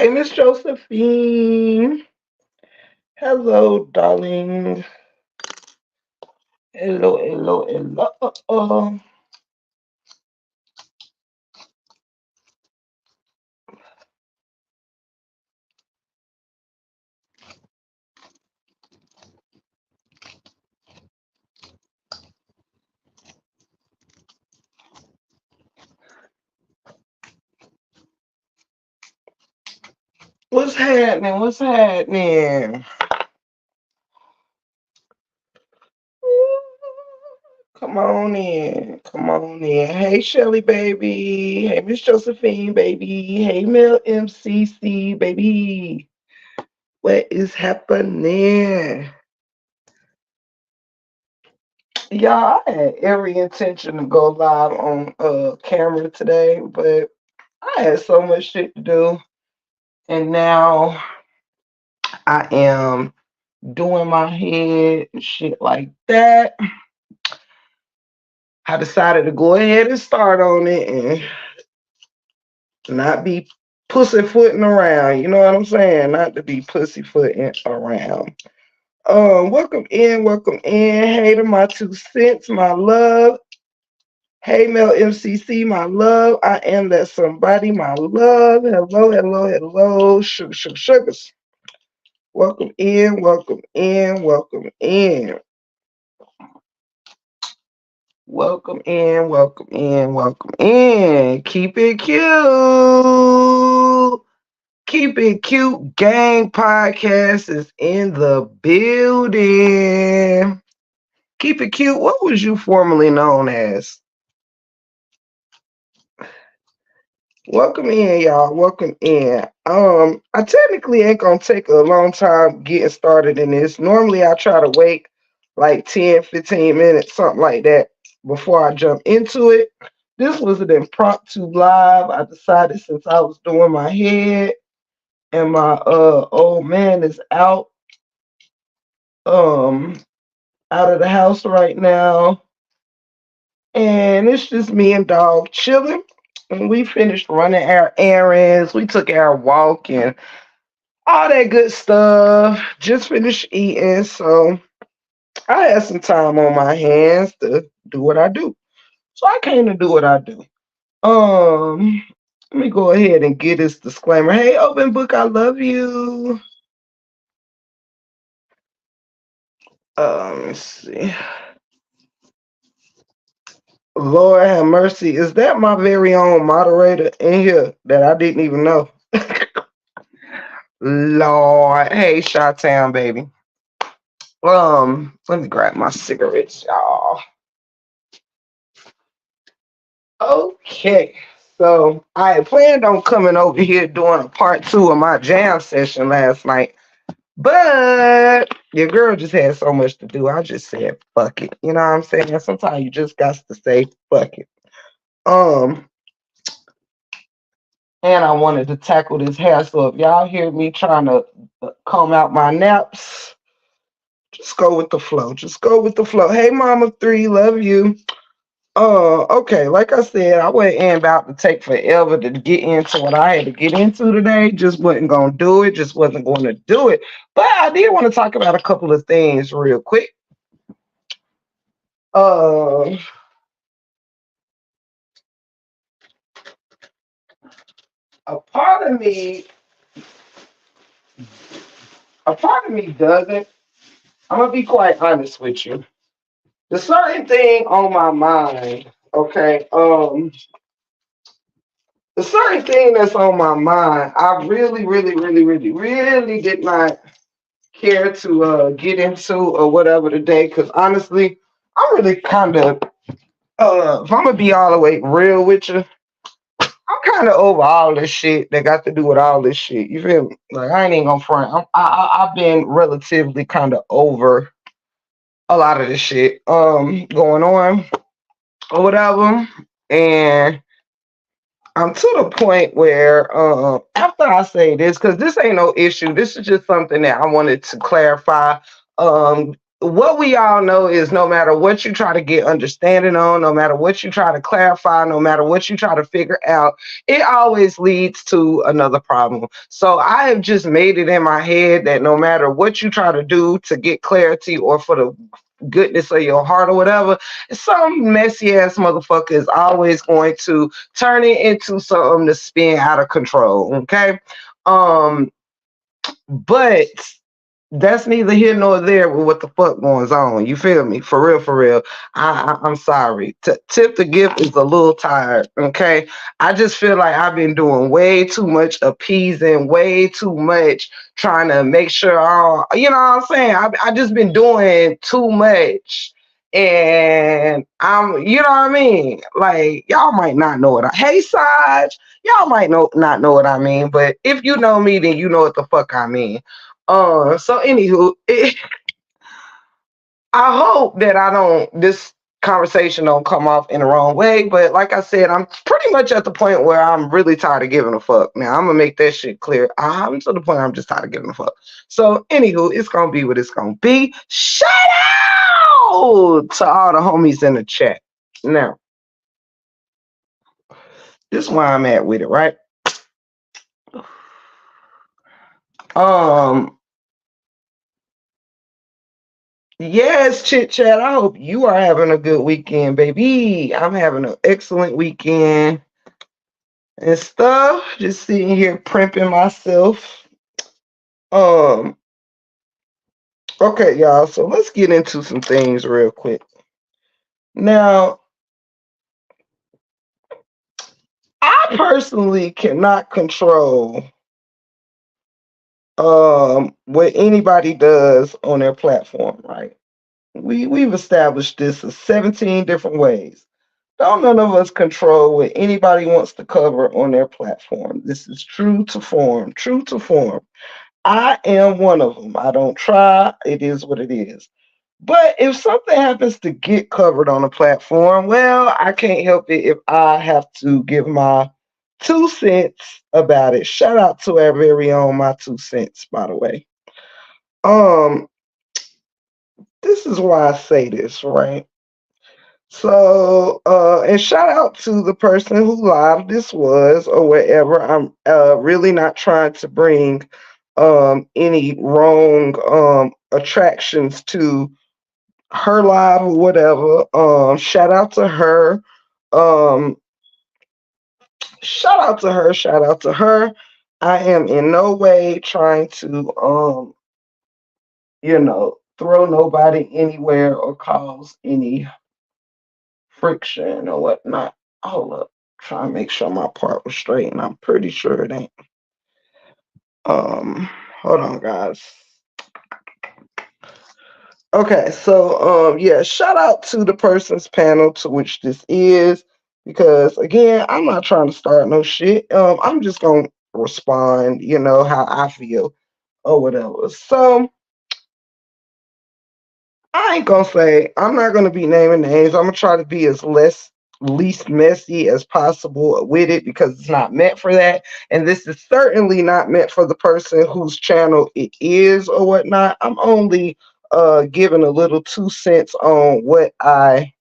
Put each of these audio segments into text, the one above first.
Hey, Miss Josephine. Hello, darling. Hello, hello, hello. What's happening? What's happening? Come on in. Come on in. Hey, Shelly, baby. Hey, Miss Josephine, baby. Hey, Mel MCC, baby. What is happening? Y'all, I had every intention to go live on camera today, but I had so much shit to do. And now I am doing my head and shit like that. I decided to go ahead and start on it and not be pussyfooting around. You know what I'm saying? Not to be pussyfooting around. Welcome in, welcome in. Hey to my 2 cents, my love. Hey Mel MCC, my love. I am that somebody, my love. Hello, hello, hello. Sugars. Welcome in, welcome in, welcome in. Welcome in, welcome in, welcome in. Keep it cute. Keep it cute. Gang podcast is in the building. Keep it cute. What was you formerly known as? Welcome in, y'all. Welcome in. I technically ain't gonna take a long time getting started in this. Normally I try to wait like 10, 15 minutes, something like that, before I jump into it. This was an impromptu live. I decided since I was doing my head and my old man is um out of the house right now. And it's just me and dog chilling. And we finished running our errands. We took our walk and all that good stuff. Just finished eating. So I had some time on my hands to do what I do. So I came to do what I do. Let me go ahead and get this disclaimer. Hey, open book, I love you. Let's see. Lord have mercy. Is that my very own moderator in here that I didn't even know? Lord. Hey, Shot baby. Let me grab my cigarettes, y'all. Okay. So I had planned on coming over here doing a part 2 of my jam session last night. But your girl just had so much to do. I just said fuck it. You know what I'm saying? Sometimes you just got to say fuck it. Um, and I wanted to tackle this hair. So if y'all hear me trying to comb out my naps, just go with the flow. Just go with the flow. Hey, Mama 3, love you. Okay, like I said, I wasn't about to take forever to get into what I had to get into today. Just wasn't gonna do it, just wasn't gonna do it. But I did want to talk about a couple of things real quick. Uh a part of me, a part of me doesn't. I'm gonna be quite honest with you. The certain thing on my mind, okay, the certain thing that's on my mind, I really, really, really, really, really did not care to get into or whatever today, because honestly, I'm really kind of if I'm gonna be all the way real with you, I'm kind of over all this shit that got to do with all this shit. You feel me? Like I ain't even gonna front. I've been relatively kind of over a lot of this shit going on or whatever, and I'm to the point where after I say this, because this ain't no issue, this is just something that I wanted to clarify. what we all know is no matter what you try to get understanding on, no matter what you try to clarify, no matter what you try to figure out, it always leads to another problem. So I have just made it in my head that no matter what you try to do to get clarity or for the goodness of your heart or whatever, some messy ass motherfucker is always going to turn it into something to spin out of control. Okay. Um, but that's neither here nor there with what the fuck going on. You feel me? For real, for real. I'm sorry. Tip the gift is a little tired. Okay, I just feel like I've been doing way too much appeasing, way too much trying to make sure. You know what I'm saying? I just been doing too much. And you know what I mean? Like, y'all might not know what hey, Saj, y'all might not know what I mean, but if you know me, then you know what the fuck I mean. So anywho, I hope that this conversation don't come off in the wrong way. But like I said, I'm pretty much at the point where I'm really tired of giving a fuck. Now I'm gonna make that shit clear. I'm to the point where I'm just tired of giving a fuck. So anywho, it's gonna be what it's gonna be. Shout out to all the homies in the chat. Now, this is where I'm at with it, right? Um, Yes, chit chat. I hope you are having a good weekend, baby. I'm having an excellent weekend and stuff. Just sitting here primping myself. Um, okay, y'all. So let's get into some things real quick. Now, I personally cannot control what anybody does on their platform, right? We've established this in 17 different ways. Don't none of us control what anybody wants to cover on their platform. This is true to form, true to form. I am one of them. I don't try. It is what it is. But if something happens to get covered on a platform, well, I can't help it if I have to give my 2 cents about it. Shout out to our very own my 2 cents, by the way. Um, this is why I say this, right? So, and shout out to the person who live this was or whatever. I'm really not trying to bring any wrong attractions to her live or whatever. Shout out to her. Um, shout out to her. Shout out to her. I am in no way trying to throw nobody anywhere or cause any friction or whatnot. Hold up. Try and make sure my part was straight, and I'm pretty sure it ain't. Um, Hold on, guys. Okay, so yeah, shout out to the person's panel to which this is, because again, I'm not trying to start no shit. I'm just gonna respond, how I feel or whatever. So I ain't gonna say I'm not gonna be naming names. I'm gonna try to be as least messy as possible with it because it's not meant for that. And this is certainly not meant for the person whose channel it is or whatnot. I'm only giving a little 2 cents on what I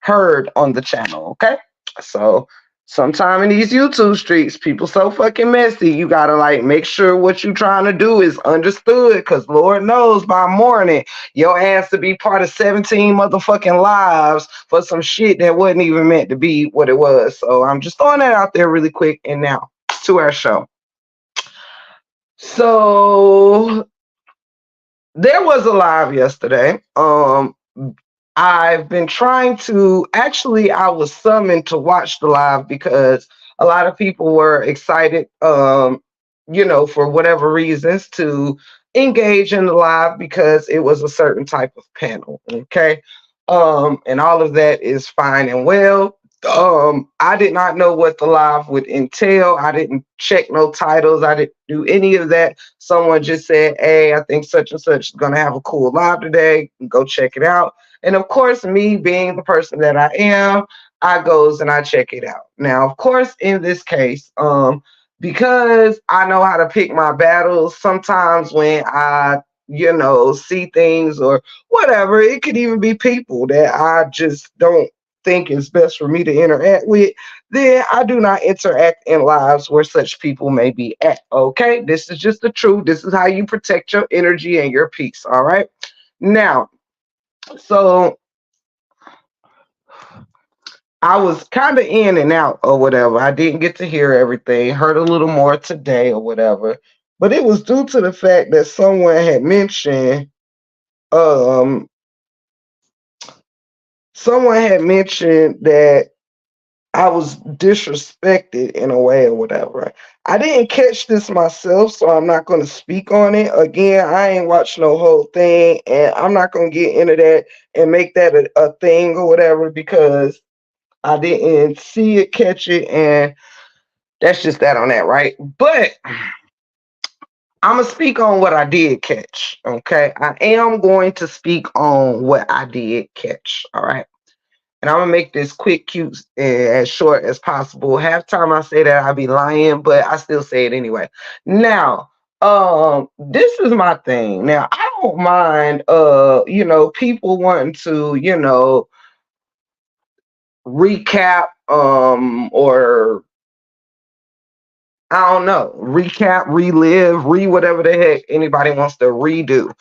heard on the channel. Okay. So sometime in these YouTube streets, people so fucking messy. You gotta like make sure what you trying to do is understood. Because Lord knows by morning your ass to be part of 17 motherfucking lives for some shit that wasn't even meant to be what it was. So I'm just throwing that out there really quick. And now to our show. So there was a live yesterday. I've been trying to actually, I was summoned to watch the live because a lot of people were excited, for whatever reasons to engage in the live because it was a certain type of panel. Okay. And all of that is fine and well. I did not know what the live would entail. I didn't check no titles. I didn't do any of that. Someone just said, hey, I think such and such is going to have a cool live today. Go check it out. And of course, me being the person that I am, I goes and I check it out. Now, of course, in this case, because I know how to pick my battles, sometimes when I see things or whatever. It could even be people that I just don't think is best for me to interact with. Then I do not interact in lives where such people may be at. Okay, this is just the truth. This is how you protect your energy and your peace. All right. Now, so I was kind of in and out or whatever. I didn't get to hear everything, heard a little more today or whatever. But it was due to the fact that um someone had mentioned that I was disrespected in a way or whatever. I didn't catch this myself, so I'm not going to speak on it. Again, I ain't watched no whole thing, and I'm not going to get into that and make that a thing or whatever because I didn't see it, catch it, and that's just that on that, right? But I'm going to speak on what I did catch, okay? I am going to speak on what I did catch, all right? And I'm gonna make this quick, cute, and as short as possible. Half time I say that I be lying, but I still say it anyway. Now, this is my thing. Now, I don't mind, people wanting to, recap, or I don't know, recap, relive, whatever the heck anybody wants to redo,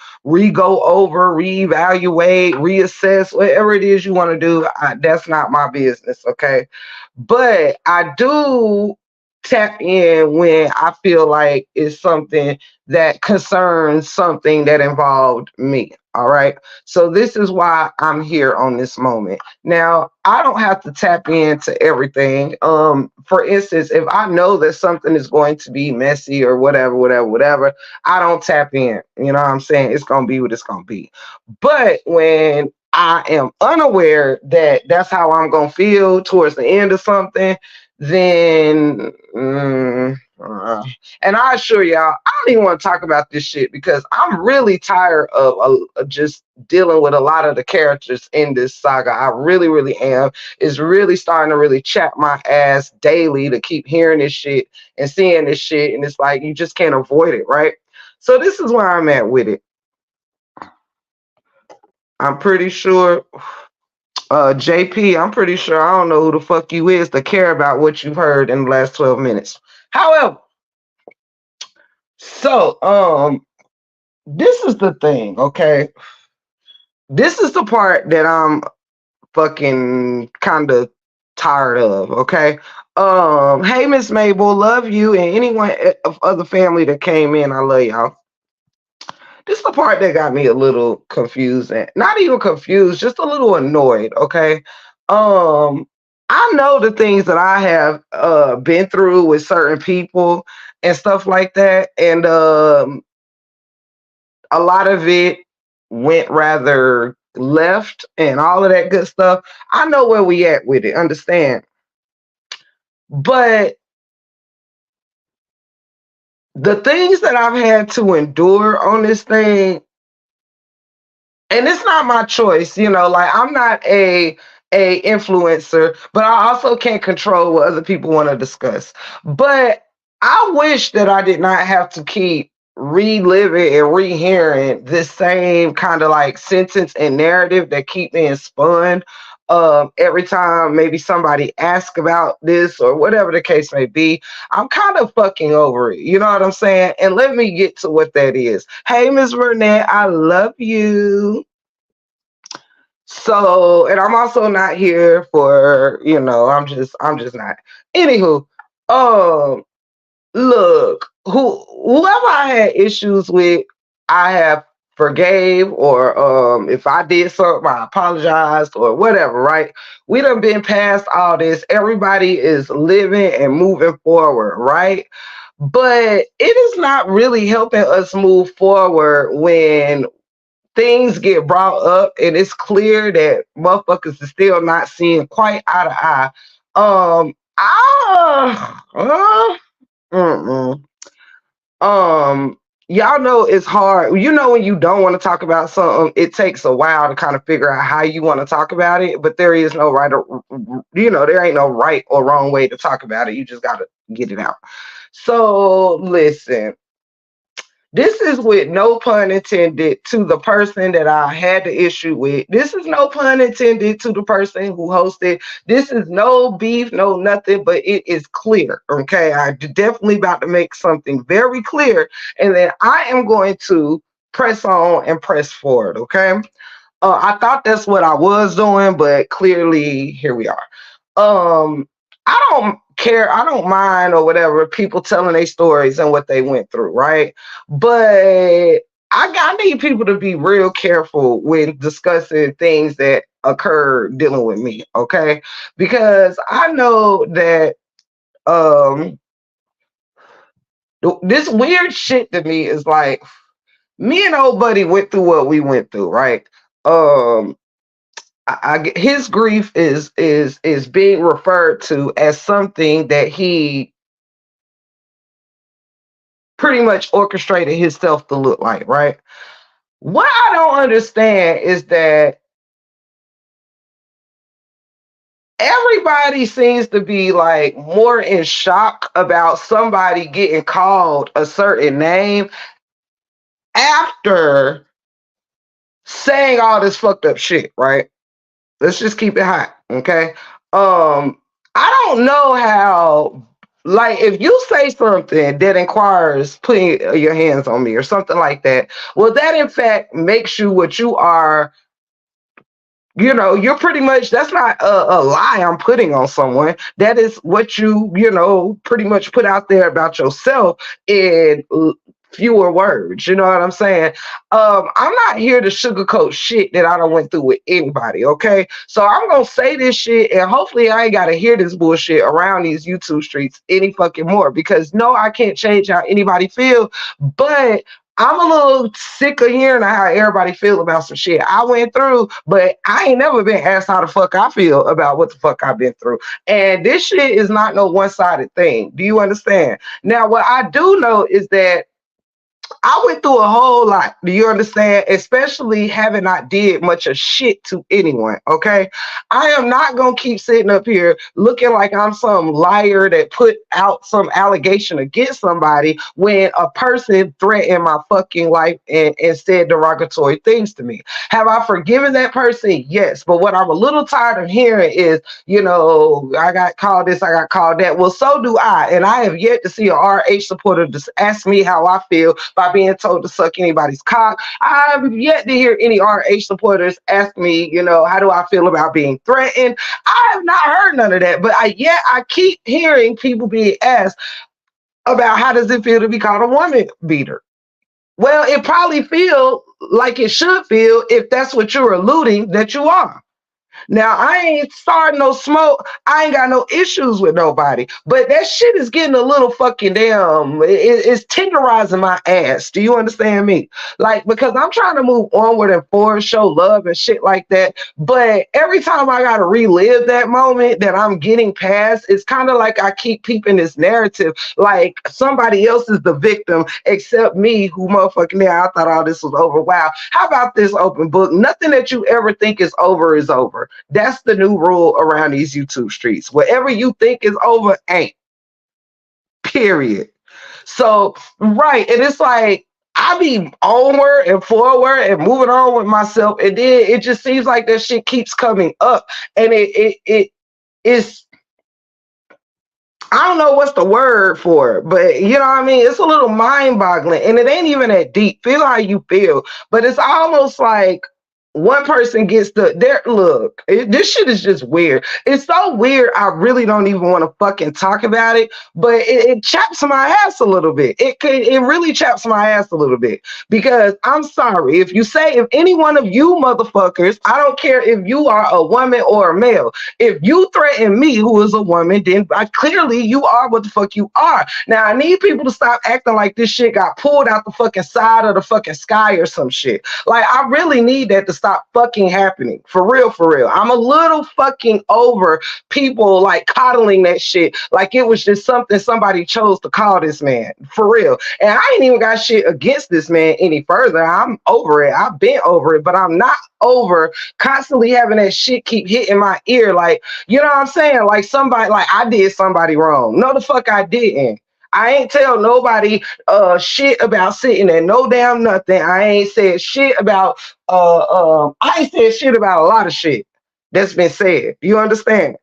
go over, reevaluate, reassess, whatever it is you want to do. That's not my business, okay? But I do tap in when I feel like it's something that concerns something that involved me. All right. So this is why I'm here on this moment. Now, I don't have to tap into everything. For instance, if I know that something is going to be messy or whatever, whatever, I don't tap in. You know what I'm saying? It's gonna be what it's gonna be. But when I am unaware that that's how I'm gonna feel towards the end of something, then and I assure y'all, I don't even want to talk about this shit because I'm really tired of just dealing with a lot of the characters in this saga. I really, really am. It's really starting to really chap my ass daily to keep hearing this shit and seeing this shit, and it's like you just can't avoid it, right? So this is where I'm at with it. I'm pretty sure JP, I'm pretty sure I don't know who the fuck you is to care about what you've heard in the last 12 minutes. However, so this is the thing, okay? This is the part that I'm fucking kind of tired of, okay? Hey Miss Mabel, love you, and anyone of other family that came in, I love y'all. This is the part that got me a little confused, and not even confused, just a little annoyed, okay? Um, I know the things that I have been through with certain people and stuff like that, and a lot of it went rather left and all of that good stuff. I know where we at with it, understand? But the things that I've had to endure on this thing, and it's not my choice, like I'm not a influencer, but I also can't control what other people want to discuss. But I wish that I did not have to keep reliving and rehearing this same kind of like sentence and narrative that keep being spun every time maybe somebody asks about this or whatever the case may be. I'm kind of fucking over it. You know what I'm saying? And let me get to what that is. Hey, Miss Burnett, I love you. So, and I'm also not here for, I'm just not. Anywho, um, look, whoever I had issues with, I have forgave, or if I did something, I apologized or whatever, right? We done been past all this. Everybody is living and moving forward, right? But it is not really helping us move forward when things get brought up and it's clear that motherfuckers is still not seeing quite eye to eye. Um, I, mm-mm. Y'all know it's hard. You know, when you don't want to talk about something, it takes a while to kind of figure out how you want to talk about it. But there is no right or, there ain't no right or wrong way to talk about it. You just gotta get it out. So listen, This is with no pun intended to the person that I had the issue with. This is no pun intended to the person who hosted. This is no beef, no nothing, but it is clear. Okay. I definitely about to make something very clear. And then I am going to press on and press forward. Okay. I thought that's what I was doing, but clearly here we are. Um, I don't care, I don't mind or whatever people telling their stories and what they went through, right? But I need people to be real careful when discussing things that occur dealing with me, okay? Because I know that um this weird shit to me is like me and old buddy went through what we went through, right? Um his grief is being referred to as something that he pretty much orchestrated himself to look like, right? What I don't understand is that everybody seems to be like more in shock about somebody getting called a certain name after saying all this fucked up shit, right? Let's just keep it hot, okay? I don't know how, like, if you say something that inquires putting your hands on me or something like that, well, that in fact makes you what you are. You know, you're pretty much, that's not a lie I'm putting on someone. That is what you know, pretty much put out there about yourself in fewer words. You know what I'm saying? I'm not here to sugarcoat shit that I don't went through with anybody. Okay. So I'm going to say this shit and hopefully I ain't got to hear this bullshit around these YouTube streets any fucking more because no, I can't change how anybody feel, but I'm a little sick of hearing how everybody feel about some shit I went through, but I ain't never been asked how the fuck I feel about what the fuck I've been through. And this shit is not no one-sided thing. Do you understand? Now, what I do know is that I went through a whole lot. Do you understand? Especially having not did much of shit to anyone. Okay. I am not gonna keep sitting up here looking like I'm some liar that put out some allegation against somebody when a person threatened my fucking life and said derogatory things to me. Have I forgiven that person? Yes. But what I'm a little tired of hearing is, you know, I got called this, I got called that. Well, so do I. And I have yet to see a RH supporter just ask me how I feel by being told to suck anybody's cock. I've yet to hear any RH supporters ask me, you know, how do I feel about being threatened? I have not heard none of that, but yet I keep hearing people being asked about how does it feel to be called a woman beater. Well, it probably feel like it should feel if that's what you're alluding that you are. Now, I ain't starting no smoke. I ain't got no issues with nobody. But that shit is getting a little fucking damn. It's tenderizing my ass. Do you understand me? Like, because I'm trying to move onward and forward, show love and shit like that. But every time I got to relive that moment that I'm getting past, it's kind of like I keep peeping this narrative like somebody else is the victim except me, who motherfucking there. I thought all this was over. Wow. How about this open book? Nothing that you ever think is over is over. That's the new rule around these YouTube streets. Whatever you think is over ain't. Period. So, right. And it's like, I be onward and forward and moving on with myself. And then it just seems like that shit keeps coming up. And it is, I don't know what's the word for it, but you know what I mean? It's a little mind boggling and it ain't even that deep. Feel how you feel. But it's almost like one person gets their look. This shit is just weird. It's so weird. I really don't even want to fucking talk about it, but it chaps my ass a little bit. It really chaps my ass a little bit because I'm sorry if any one of you motherfuckers, I don't care if you are a woman or a male, if you threaten me, who is a woman, then clearly you are what the fuck you are. Now I need people to stop acting like this shit got pulled out the fucking side of the fucking sky or some shit. Like I really need that to stop fucking happening. For real, for real. I'm a little fucking over people like coddling that shit like it was just something somebody chose to call this man. For real. And I ain't even got shit against this man any further. I'm over it. I've been over it, but I'm not over constantly having that shit keep hitting my ear. Like, you know what I'm saying? Like somebody, like I did somebody wrong. No, the fuck I didn't. I ain't tell nobody shit about sitting at no damn nothing. I ain't said shit about I ain't said shit about a lot of shit that's been said. You understand?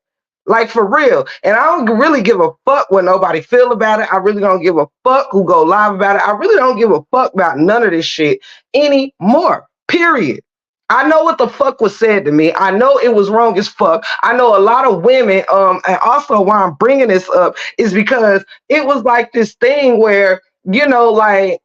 Like for real. And I don't really give a fuck what nobody feel about it. I really don't give a fuck who go live about it. I really don't give a fuck about none of this shit anymore. Period. I know what the fuck was said to me. I know it was wrong as fuck. I know a lot of women, and also why I'm bringing this up is because it was like this thing where, like,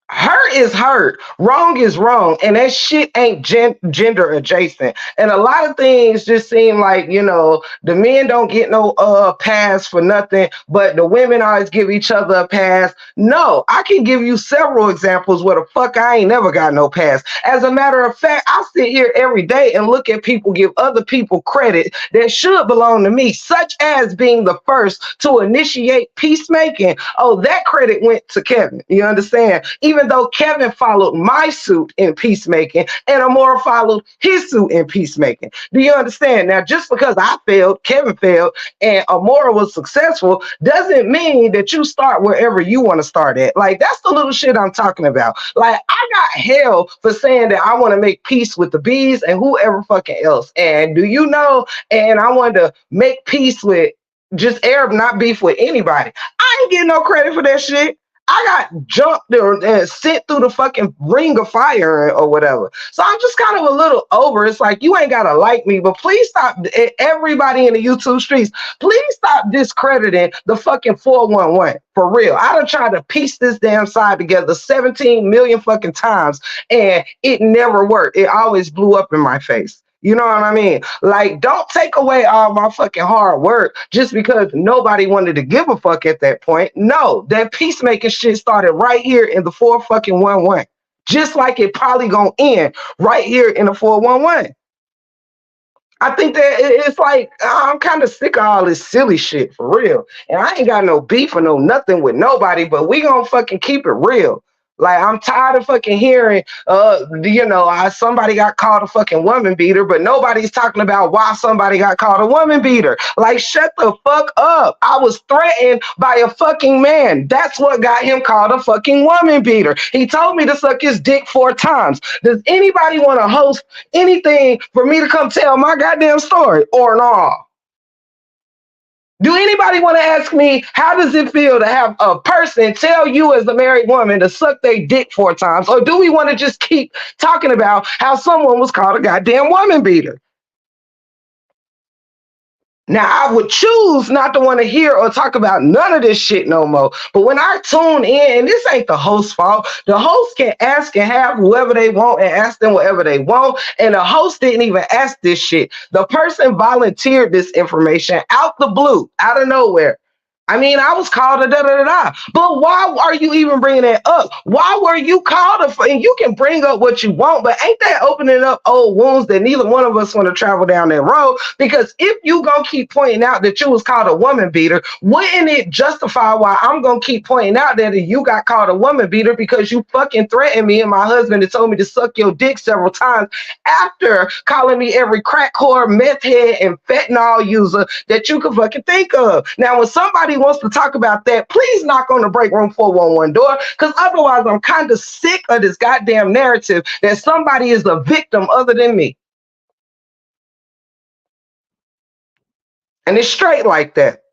hurt is hurt, wrong is wrong, and that shit ain't gender adjacent. And a lot of things just seem like, the men don't get no pass for nothing, but the women always give each other a pass. No, I can give you several examples where the fuck I ain't never got no pass. As a matter of fact, I sit here every day and look at people give other people credit that should belong to me, such as being the first to initiate peacemaking. Oh, that credit went to Kevin. You understand? Even though Kevin followed my suit in peacemaking and Amora followed his suit in peacemaking. Do you understand? Now, just because I failed, Kevin failed, and Amora was successful, doesn't mean that you start wherever you want to start at. Like, that's the little shit I'm talking about. Like, I got hell for saying that I want to make peace with the bees and whoever fucking else. And do you know, and I wanted to make peace with just Arab, not beef with anybody. I ain't getting no credit for that shit. I got jumped and sent through the fucking ring of fire or whatever. So I'm just kind of a little over. It's like, you ain't got to like me, but please stop. Everybody in the YouTube streets, please stop discrediting the fucking 411. For real. I done tried to piece this damn side together 17 million fucking times, and it never worked. It always blew up in my face. You know what I mean? Like, don't take away all my fucking hard work just because nobody wanted to give a fuck at that point. No, that peacemaking shit started right here in the 411. Just like it probably gonna end right here in the 411. I think that it's like, I'm kind of sick of all this silly shit for real. And I ain't got no beef or no nothing with nobody, but we gonna fucking keep it real. Like, I'm tired of fucking hearing, somebody got called a fucking woman beater, but nobody's talking about why somebody got called a woman beater. Like, shut the fuck up. I was threatened by a fucking man. That's what got him called a fucking woman beater. He told me to suck his dick 4 times. Does anybody want to host anything for me to come tell my goddamn story or not? Do anybody want to ask me, how does it feel to have a person tell you as a married woman to suck their dick 4 times? Or do we want to just keep talking about how someone was called a goddamn woman beater? Now, I would choose not to want to hear or talk about none of this shit no more. But when I tune in, and this ain't the host's fault, the host can ask and have whoever they want and ask them whatever they want. And the host didn't even ask this shit. The person volunteered this information out the blue, out of nowhere. I mean, I was called a da-da-da-da. But why are you even bringing that up? Why were you called and you can bring up what you want, but ain't that opening up old wounds that neither one of us want to travel down that road? Because if you gonna keep pointing out that you was called a woman beater, wouldn't it justify why I'm gonna keep pointing out that you got called a woman beater because you fucking threatened me and my husband and told me to suck your dick several times after calling me every crack whore, meth head, and fentanyl user that you could fucking think of? Now, when somebody wants to talk about that, please knock on the break room 411 door, because otherwise I'm kind of sick of this goddamn narrative that somebody is a victim other than me. And it's straight like that.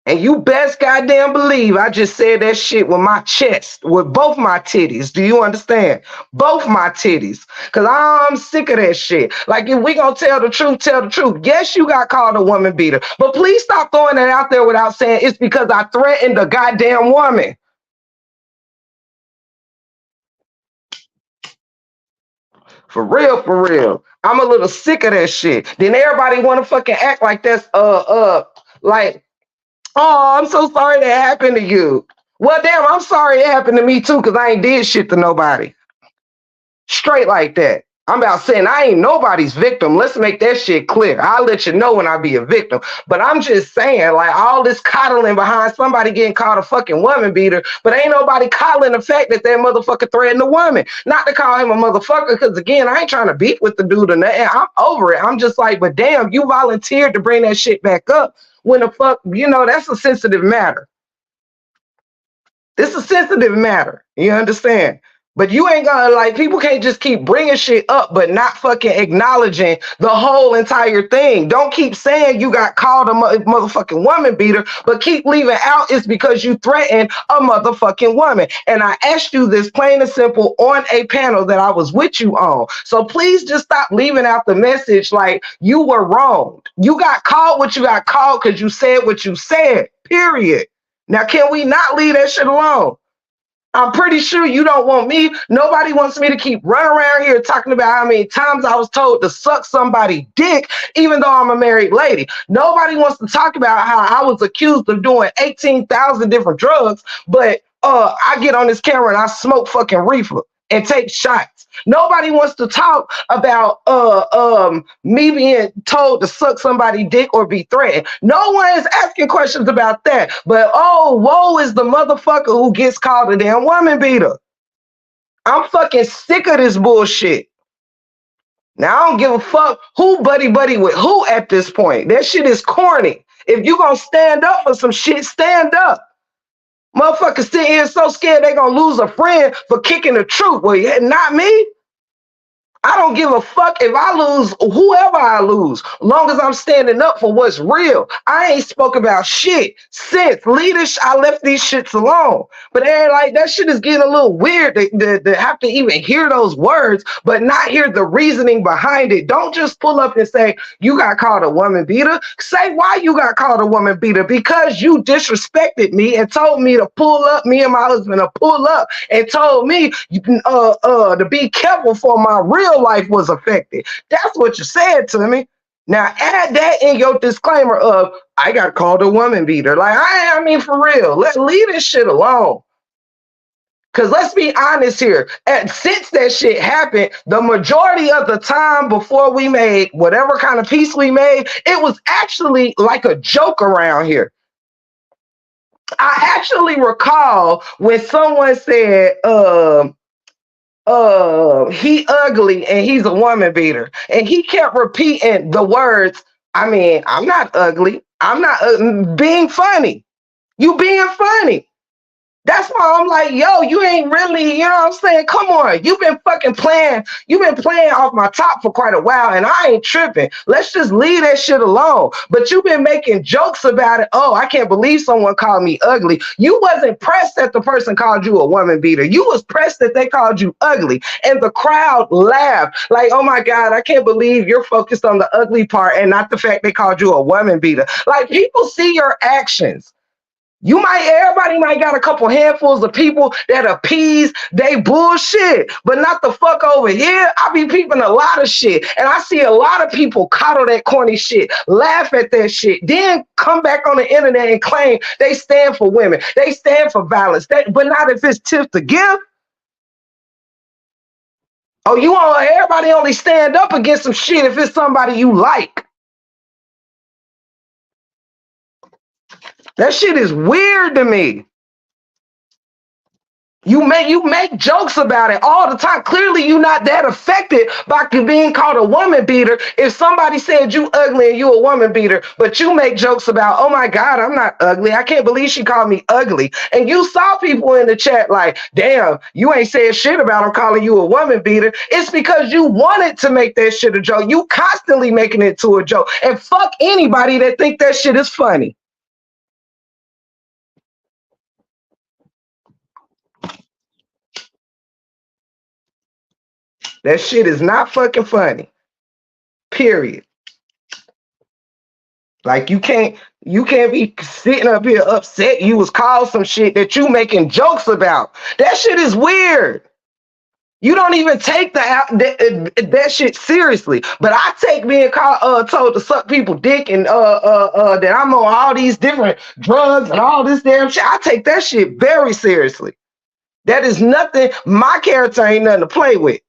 And you best goddamn believe I just said that shit with my chest, with both my titties. Do you understand? Both my titties. Because I'm sick of that shit. Like, if we gonna tell the truth, tell the truth. Yes, you got called a woman beater. But please stop throwing that out there without saying it's because I threatened a goddamn woman. For real, for real. I'm a little sick of that shit. Then everybody want to fucking act like that's, like, oh, I'm so sorry that happened to you. Well, damn, I'm sorry it happened to me too, because I ain't did shit to nobody. Straight like that. I'm about saying I ain't nobody's victim. Let's make that shit clear. I'll let you know when I be a victim. But I'm just saying, like, all this coddling behind somebody getting called a fucking woman beater, but ain't nobody coddling the fact that that motherfucker threatened a woman. Not to call him a motherfucker, because again, I ain't trying to beef with the dude or nothing. I'm over it. I'm just like, but damn, you volunteered to bring that shit back up. when the fuck, that's a sensitive matter. This is a sensitive matter. You understand? But you ain't gonna, like, people can't just keep bringing shit up but not fucking acknowledging the whole entire thing. Don't keep saying you got called a motherfucking woman beater, but keep leaving out it's because you threatened a motherfucking woman. And I asked you this plain and simple on a panel that I was with you on. So please just stop leaving out the message like you were wronged. You got called what you got called because you said what you said, period. Now, can we not leave that shit alone? I'm pretty sure you don't want me. Nobody wants me to keep running around here talking about how many times I was told to suck somebody's dick, even though I'm a married lady. Nobody wants to talk about how I was accused of doing 18,000 different drugs, but I get on this camera and I smoke fucking reefer and take shots. Nobody wants to talk about me being told to suck somebody's dick or be threatened. No one is asking questions about that. But woe is the motherfucker who gets called a damn woman beater. I'm fucking sick of this bullshit. Now I don't give a fuck who buddy with who at this point. That shit is corny. If you gonna stand up for some shit, stand up. Motherfuckers sitting here so scared they gonna lose a friend for kicking the truth. Well, not me. I don't give a fuck if I lose whoever I lose, long as I'm standing up for what's real. I ain't spoke about shit since leadership. I left these shits alone. But they're like, that shit is getting a little weird to have to even hear those words, but not hear the reasoning behind it. Don't just pull up and say, you got called a woman beater. Say why you got called a woman beater. Because you disrespected me and told me to pull up, me and my husband to pull up, and told me to be careful for my real life was affected. That's what you said to me. Now add that in your disclaimer of I got called a woman beater. Like I mean for real. Let's leave this shit alone. Cause let's be honest here. Since that shit happened, the majority of the time before we made whatever kind of peace we made, it was actually like a joke around here. I actually recall when someone said, he ugly and he's a woman beater. And he kept repeating the words, I mean, I'm not ugly. I'm not being funny. You being funny. That's why I'm like, yo, you ain't really, you know what I'm saying? Come on, you've been playing off my top for quite a while, and I ain't tripping. Let's just leave that shit alone. But you've been making jokes about it. Oh, I can't believe someone called me ugly. You wasn't pressed that the person called you a woman beater. You was pressed that they called you ugly. And the crowd laughed like, oh my God, I can't believe you're focused on the ugly part and not the fact they called you a woman beater. Like, people see your actions. Everybody might got a couple handfuls of people that appease they bullshit, but not the fuck over here. I be peeping a lot of shit, and I see a lot of people coddle that corny shit, laugh at that shit, then come back on the internet and claim they stand for women, they stand for violence, but not if it's tips to give. Oh, everybody only stand up against some shit if it's somebody you like. That shit is weird to me. You make jokes about it all the time. Clearly, you're not that affected by being called a woman beater. If somebody said you ugly and you a woman beater, but you make jokes about, oh my God, I'm not ugly. I can't believe she called me ugly. And you saw people in the chat like, damn, you ain't saying shit about them calling you a woman beater. It's because you wanted to make that shit a joke. You constantly making it to a joke. And fuck anybody that think that shit is funny. That shit is not fucking funny. Period. Like you can't be sitting up here upset you was called some shit that you making jokes about. That shit is weird. You don't even take that shit seriously. But I take being told to suck people dick and that I'm on all these different drugs and all this damn shit. I take that shit very seriously. That is nothing. My character ain't nothing to play with.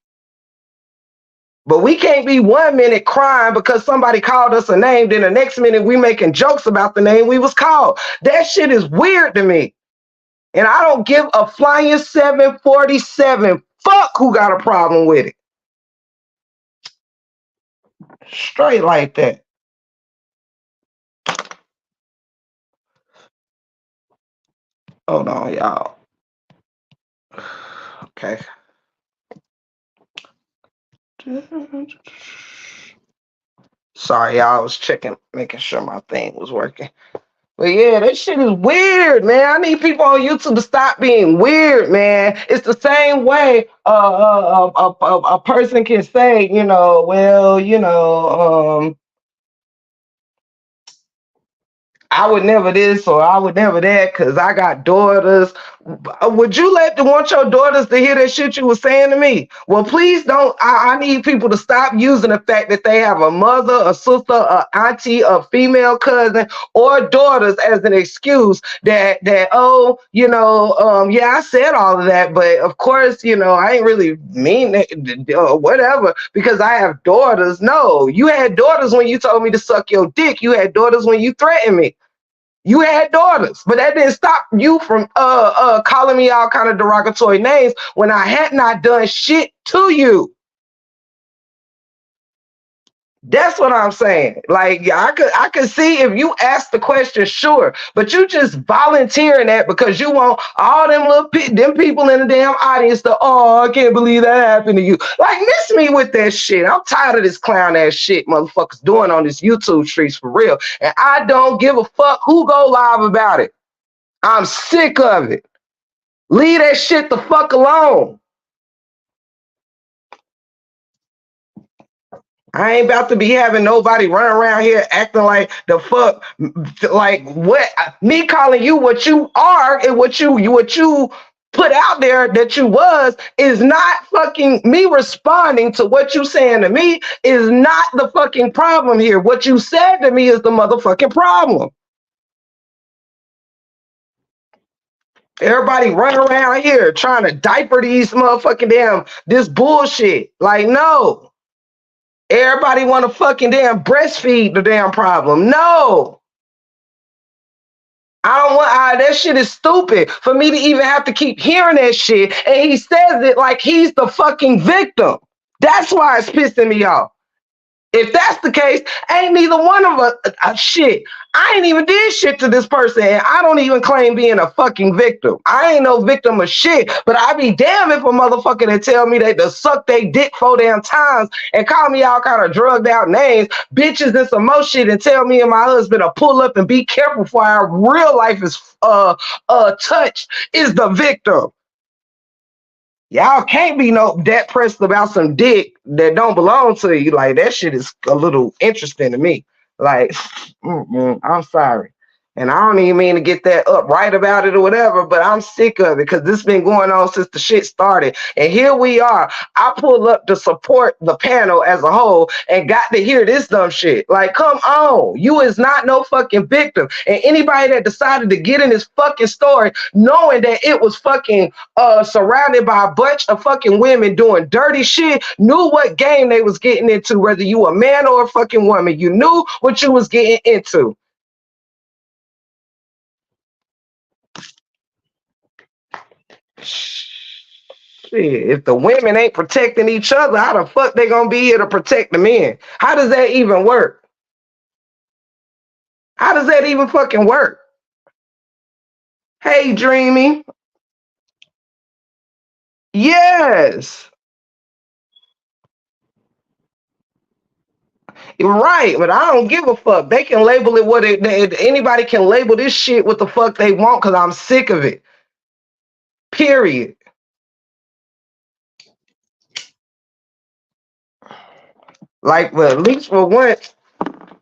But we can't be 1 minute crying because somebody called us a name, then the next minute we making jokes about the name we was called. That shit is weird to me. And I don't give a flying 747 fuck who got a problem with it. Straight like that. Hold on, y'all. Okay. Sorry, y'all. I was checking, making sure my thing was working. But yeah, that shit is weird, man. I need people on YouTube to stop being weird, man. It's the same way a person can say, well, I would never this or I would never that because I got daughters. Would you want your daughters to hear that shit you were saying to me? Well, please don't. I need people to stop using the fact that they have a mother, a sister, a auntie, a female cousin, or daughters as an excuse that oh, yeah, I said all of that, but of course, I ain't really mean it, whatever because I have daughters. No, you had daughters when you told me to suck your dick. You had daughters when you threatened me. You had daughters, but that didn't stop you from calling me all kind of derogatory names when I had not done shit to you. That's what I'm saying. Like, yeah, I could see if you ask the question, sure, but you just volunteering that because you want all them them people in the damn audience to, oh, I can't believe that happened to you. Like, miss me with that shit. I'm tired of this clown ass shit motherfuckers doing on this YouTube streets for real, and I don't give a fuck who go live about it. I'm sick of it. Leave that shit the fuck alone. I ain't about to be having nobody run around here acting like the fuck, like what? Me calling you what you are and what you put out there that you was is not fucking me responding to what you saying to me is not the fucking problem here. What you said to me is the motherfucking problem. Everybody run around here trying to diaper these motherfucking this bullshit. Like, no. Everybody want to fucking damn breastfeed the damn problem. No. I don't want that shit is stupid for me to even have to keep hearing that shit. And he says it like he's the fucking victim. That's why it's pissing me off. If that's the case, ain't neither one of us shit. I ain't even did shit to this person, and I don't even claim being a fucking victim. I ain't no victim of shit, but I be damn if a motherfucker that tell me they to suck they dick 4 damn times and call me all kind of drugged out names, bitches and some more shit, and tell me and my husband to pull up and be careful for our real life is touched is the victim. Y'all can't be that pressed about some dick that don't belong to you. Like, that shit is a little interesting to me. Like, I'm sorry. And I don't even mean to get that upright about it or whatever, but I'm sick of it because this been going on since the shit started. And here we are. I pulled up to support the panel as a whole and got to hear this dumb shit. Like, come on. You is not no fucking victim. And anybody that decided to get in this fucking story knowing that it was fucking surrounded by a bunch of fucking women doing dirty shit knew what game they was getting into, whether you a man or a fucking woman. You knew what you was getting into. Shit, if the women ain't protecting each other, how the fuck they gonna be here to protect the men? How does that even work? How does that even fucking work? Hey, Dreamy. Yes. Right, but I don't give a fuck. They can label it anybody can label this shit what the fuck they want because I'm sick of it. Period. Like, well, at least for once,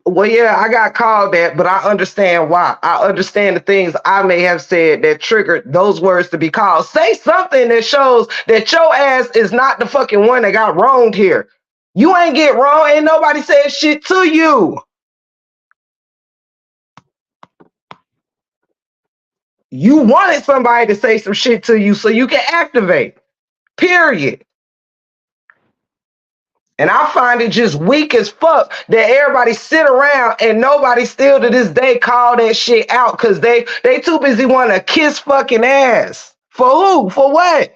well, yeah, I got called that, but I understand why. I understand the things I may have said that triggered those words to be called. Say something that shows that your ass is not the fucking one that got wronged here. You ain't get wrong. Ain't nobody said shit to you. You wanted somebody to say some shit to you so you can activate. Period. And I find it just weak as fuck that everybody sit around and nobody still to this day call that shit out because they too busy wanting to kiss fucking ass. For who? For what?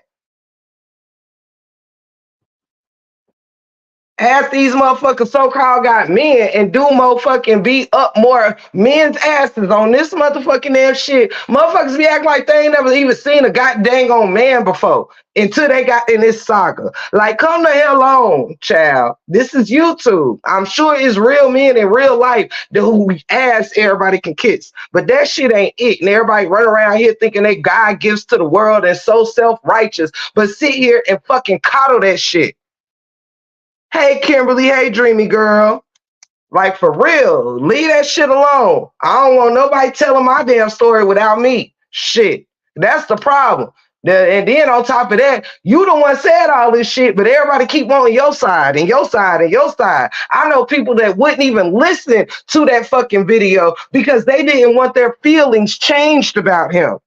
Half these motherfuckers so-called got men and do motherfucking beat up more men's asses on this motherfucking damn shit. Motherfuckers be acting like they ain't never even seen a goddamn on man before until they got in this saga. Like, come the hell on, child. This is YouTube. I'm sure it's real men in real life who ass everybody can kiss. But that shit ain't it. And everybody run around here thinking they God gifts to the world and so self-righteous, but sit here and fucking coddle that shit. Hey, Kimberly. Hey, Dreamy Girl. Like, for real, leave that shit alone. I don't want nobody telling my damn story without me. Shit. That's the problem. And then on top of that, you the one said all this shit, but everybody keep wanting your side and your side and your side. I know people that wouldn't even listen to that fucking video because they didn't want their feelings changed about him.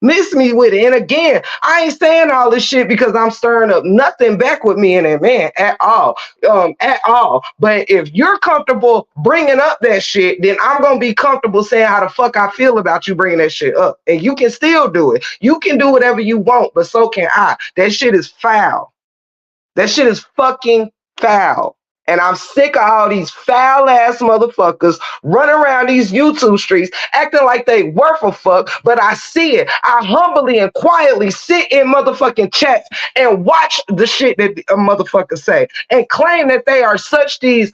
Miss me with it. And again, I ain't saying all this shit because I'm stirring up nothing back with me and that man at all. At all. But if you're comfortable bringing up that shit, then I'm going to be comfortable saying how the fuck I feel about you bringing that shit up. And you can still do it. You can do whatever you want, but so can I. That shit is foul. That shit is fucking foul. And I'm sick of all these foul ass motherfuckers running around these YouTube streets acting like they worth a fuck, but I see it. I humbly and quietly sit in motherfucking chats and watch the shit that a motherfucker say and claim that they are such these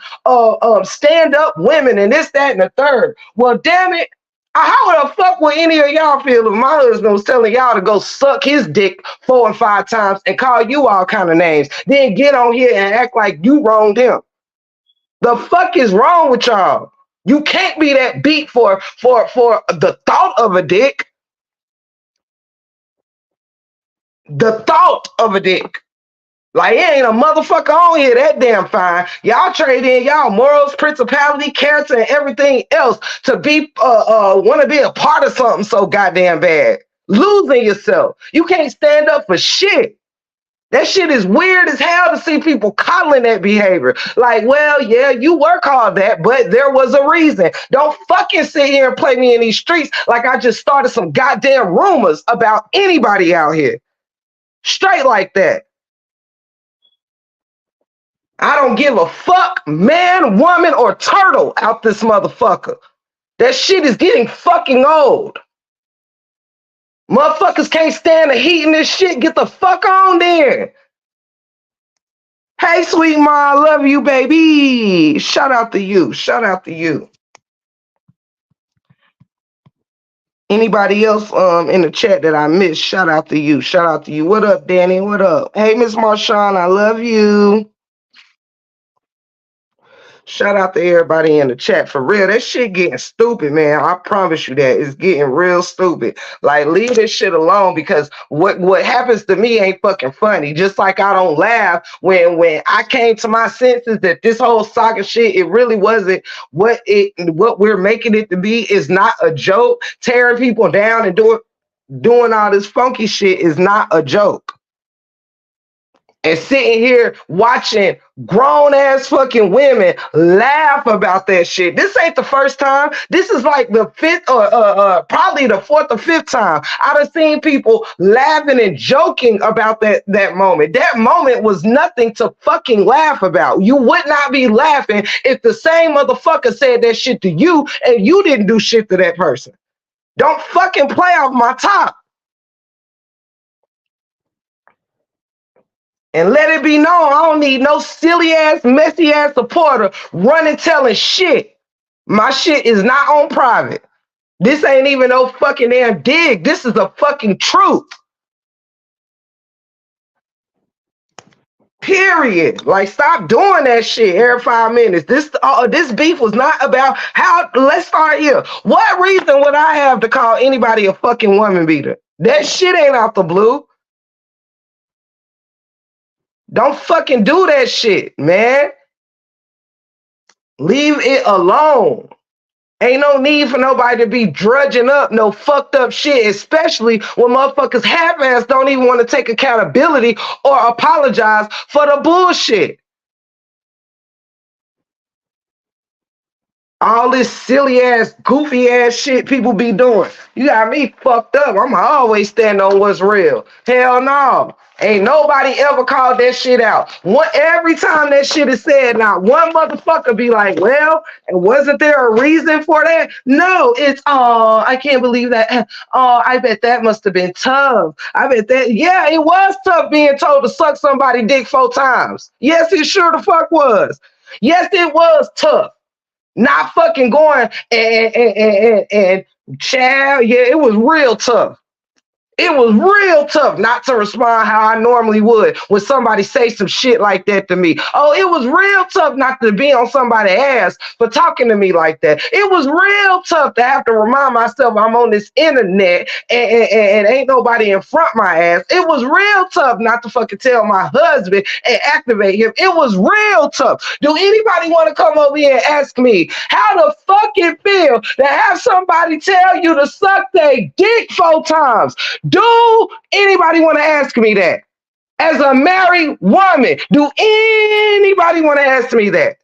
stand-up women and this, that, and the third. Well, damn it. How the fuck would any of y'all feel if my husband was telling y'all to go suck his dick 4 and 5 times and call you all kind of names, then get on here and act like you wronged him? The fuck is wrong with y'all? You can't be that beat for the thought of a dick. The thought of a dick. Like, it ain't a motherfucker on here that damn fine. Y'all trade in y'all morals, principality, character, and everything else to be want to be a part of something so goddamn bad. Losing yourself. You can't stand up for shit. That shit is weird as hell to see people coddling that behavior. Like, well, yeah, you were called that, but there was a reason. Don't fucking sit here and play me in these streets like I just started some goddamn rumors about anybody out here. Straight like that. I don't give a fuck, man, woman, or turtle out this motherfucker. That shit is getting fucking old. Motherfuckers can't stand the heat in this shit. Get the fuck on there. Hey, sweet ma, I love you, baby. Shout out to you. Shout out to you. Anybody else in the chat that I missed, shout out to you. Shout out to you. What up, Danny? What up? Hey, Miss Marshawn, I love you. Shout out to everybody in the chat. For real, that shit getting stupid, man. I promise you that. It's getting real stupid. Like, leave this shit alone because what happens to me ain't fucking funny. Just like I don't laugh when I came to my senses that this whole saga shit, it really wasn't what we're making it to be. Is not a joke. Tearing people down and doing all this funky shit is not a joke. And sitting here watching grown ass fucking women laugh about that shit. This ain't the first time. This is like the fifth or probably the fourth or fifth time I done seen people laughing and joking about that moment. That moment was nothing to fucking laugh about. You would not be laughing if the same motherfucker said that shit to you and you didn't do shit to that person. Don't fucking play off my top. And let it be known, I don't need no silly ass, messy ass supporter running telling shit. My shit is not on private. This ain't even no fucking damn dig. This is a fucking truth. Period. Like, stop doing that shit every 5 minutes. This beef was not about how. Let's start here. What reason would I have to call anybody a fucking woman beater? That shit ain't out the blue. Don't fucking do that shit, man. Leave it alone. Ain't no need for nobody to be drudging up no fucked up shit, especially when motherfuckers half-ass don't even want to take accountability or apologize for the bullshit. All this silly ass, goofy ass shit people be doing. You got me fucked up. I'ma always stand on what's real. Hell no. Ain't nobody ever called that shit out. Every time that shit is said, not one motherfucker be like, well, and wasn't there a reason for that? No, it's, oh, I can't believe that. Oh, I bet that must have been tough. I bet that, yeah, it was tough being told to suck somebody dick 4 times. Yes, it sure the fuck was. Yes, it was tough. Not fucking going and child, yeah, it was real tough. It was real tough not to respond how I normally would when somebody say some shit like that to me. Oh, it was real tough not to be on somebody's ass for talking to me like that. It was real tough to have to remind myself I'm on this internet and ain't nobody in front of my ass. It was real tough not to fucking tell my husband and activate him. It was real tough. Do anybody want to come over here and ask me how the fuck it feel to have somebody tell you to suck their dick 4 times? Do anybody want to ask me that? As a married woman, do anybody want to ask me that?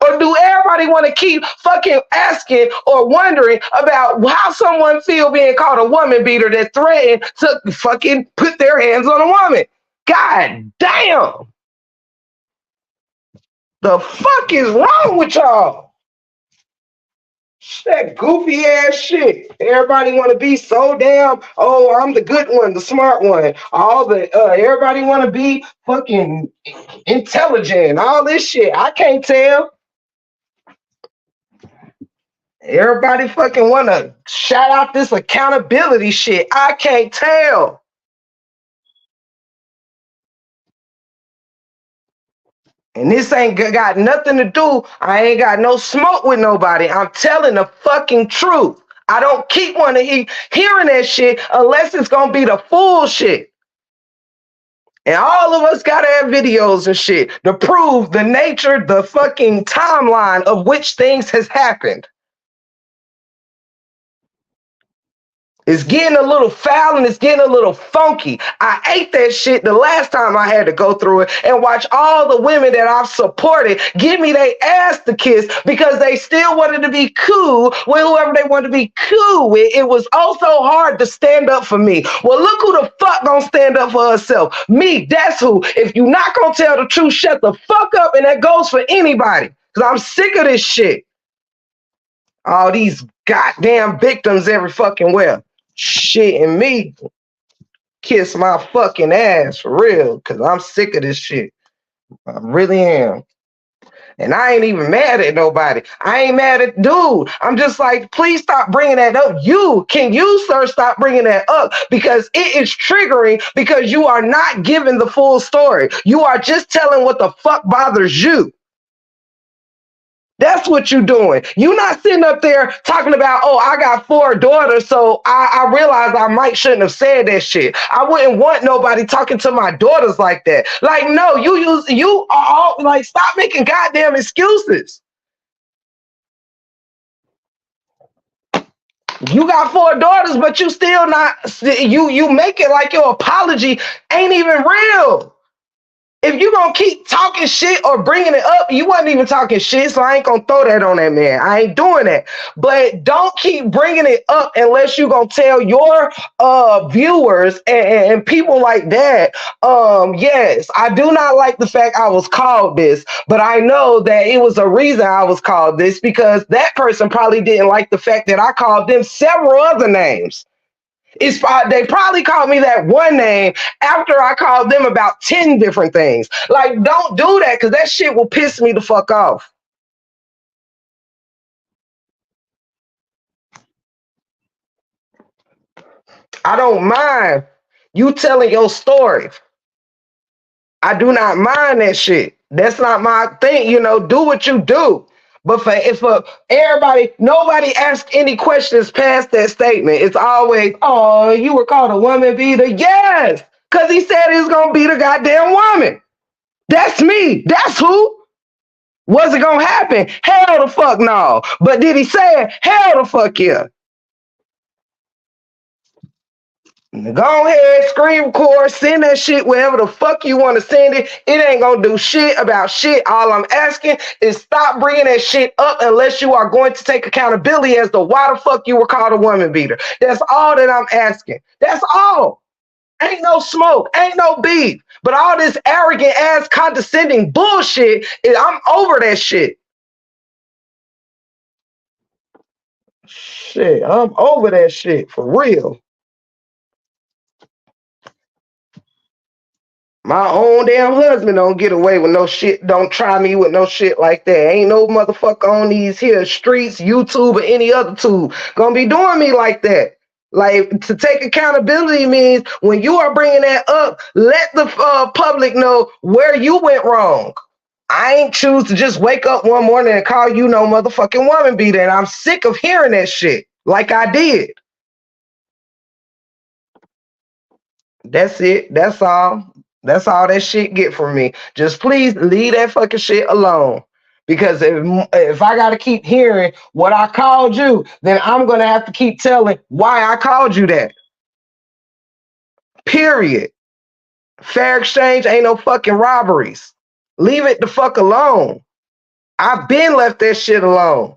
Or do everybody want to keep fucking asking or wondering about how someone feel being called a woman beater that threatened to fucking put their hands on a woman? God damn. The fuck is wrong with y'all? That goofy ass shit. Everybody want to be so damn, oh, I'm the good one, the smart one. Everybody want to be fucking intelligent, all this shit. I can't tell. Everybody fucking want to shout out this accountability shit. I can't tell. And this ain't got nothing to do. I ain't got no smoke with nobody. I'm telling the fucking truth. I don't keep wanting to hearing that shit unless it's gonna be the full shit. And all of us gotta have videos and shit to prove the nature, the fucking timeline of which things has happened. It's getting a little foul and it's getting a little funky. I ate that shit the last time I had to go through it and watch all the women that I've supported give me their ass to kiss because they still wanted to be cool with whoever they wanted to be cool with. It was also hard to stand up for me. Well, look who the fuck gonna stand up for herself. Me, that's who. If you not gonna tell the truth, shut the fuck up, and that goes for anybody. Because I'm sick of this shit. All these goddamn victims every fucking where. Shit, and me kiss my fucking ass for real, because I'm sick of this shit. I really am. And I ain't even mad at nobody. I ain't mad at dude. I'm just like, please stop bringing that up. Can you, sir, stop bringing that up? Because it is triggering because you are not giving the full story. You are just telling what the fuck bothers you. That's what you're doing. You're not sitting up there talking about, oh, I got 4 daughters, so I realized I might shouldn't have said that shit. I wouldn't want nobody talking to my daughters like that. Like, no, you are all like, stop making goddamn excuses. You got 4 daughters, but you still not, you make it like your apology ain't even real. If you gonna keep talking shit or bringing it up, you wasn't even talking shit, so I ain't gonna throw that on that man. I ain't doing that. But don't keep bringing it up unless you gonna tell your viewers and people like that. Yes, I do not like the fact I was called this, but I know that it was a reason I was called this because that person probably didn't like the fact that I called them several other names. They probably called me that one name after I called them about 10 different things. Like, don't do that because that shit will piss me the fuck off. I don't mind you telling your story. I do not mind that shit. That's not my thing. Do what you do. But for everybody, nobody asks any questions past that statement. It's always, oh, you were called a woman beater. Yes, because he said he was going to beat a goddamn woman. That's me. That's who. Was it going to happen? Hell the fuck no. But did he say it? Hell the fuck yeah. Go ahead, screen record, send that shit wherever the fuck you want to send it. It ain't gonna do shit about shit. All I'm asking is stop bringing that shit up unless you are going to take accountability as to why the fuck you were called a woman beater. That's all that I'm asking. That's all. Ain't no smoke, ain't no beef. But all this arrogant ass condescending bullshit, I'm over that shit. Shit, I'm over that shit for real. My own damn husband don't get away with no shit. Don't try me with no shit like that. Ain't no motherfucker on these here streets, YouTube, or any other tool gonna be doing me like that. Like, to take accountability means when you are bringing that up, let the public know where you went wrong. I ain't choose to just wake up one morning and call you no motherfucking woman beater, and I'm sick of hearing that shit like I did. That's it. That's all. That's all that shit get from me. Just please leave that fucking shit alone. Because if I got to keep hearing what I called you, then I'm going to have to keep telling why I called you that. Period. Fair exchange ain't no fucking robberies. Leave it the fuck alone. I've been left that shit alone.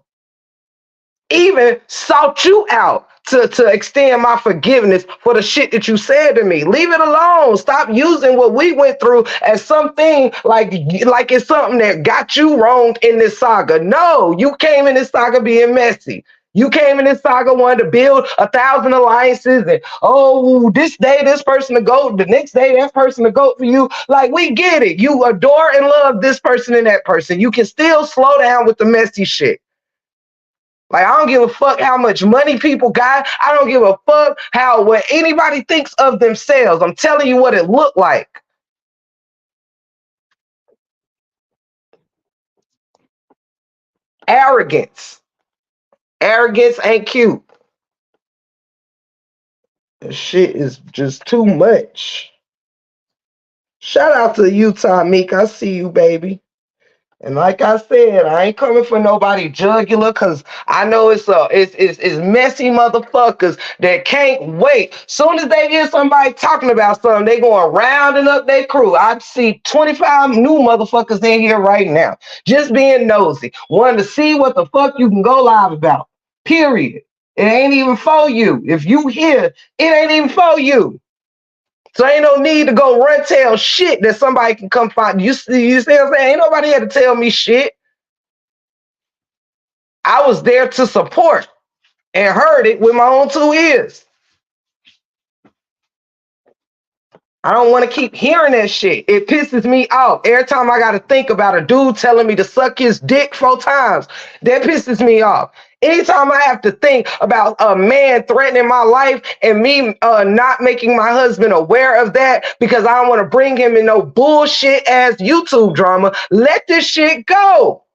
Even sought you out to extend my forgiveness for the shit that you said to me. Leave it alone. Stop using what we went through as something like it's something that got you wronged in this saga. No, you came in this saga being messy. You came in this saga wanting to build 1,000 alliances and, oh, this day this person to go, the next day that person to go for you. Like, we get it. You adore and love this person and that person. You can still slow down with the messy shit. Like, I don't give a fuck how much money people got. I don't give a fuck what anybody thinks of themselves. I'm telling you what it looked like. Arrogance. Arrogance ain't cute. This shit is just too much. Shout out to Utah, Meek. I see you, baby. And like I said, I ain't coming for nobody jugular, because I know it's messy motherfuckers that can't wait. Soon as they hear somebody talking about something, they going rounding up their crew. I see 25 new motherfuckers in here right now, just being nosy, wanting to see what the fuck you can go live about. Period. It ain't even for you. If you hear, it ain't even for you. So ain't no need to go run tell shit that somebody can come find. You see what I'm saying? Ain't nobody had to tell me shit. I was there to support and heard it with my own 2 ears. I don't want to keep hearing that shit. It pisses me off. Every time I got to think about a dude telling me to suck his dick 4 times, that pisses me off. Anytime I have to think about a man threatening my life and me not making my husband aware of that because I don't want to bring him in no bullshit ass YouTube drama, let this shit go.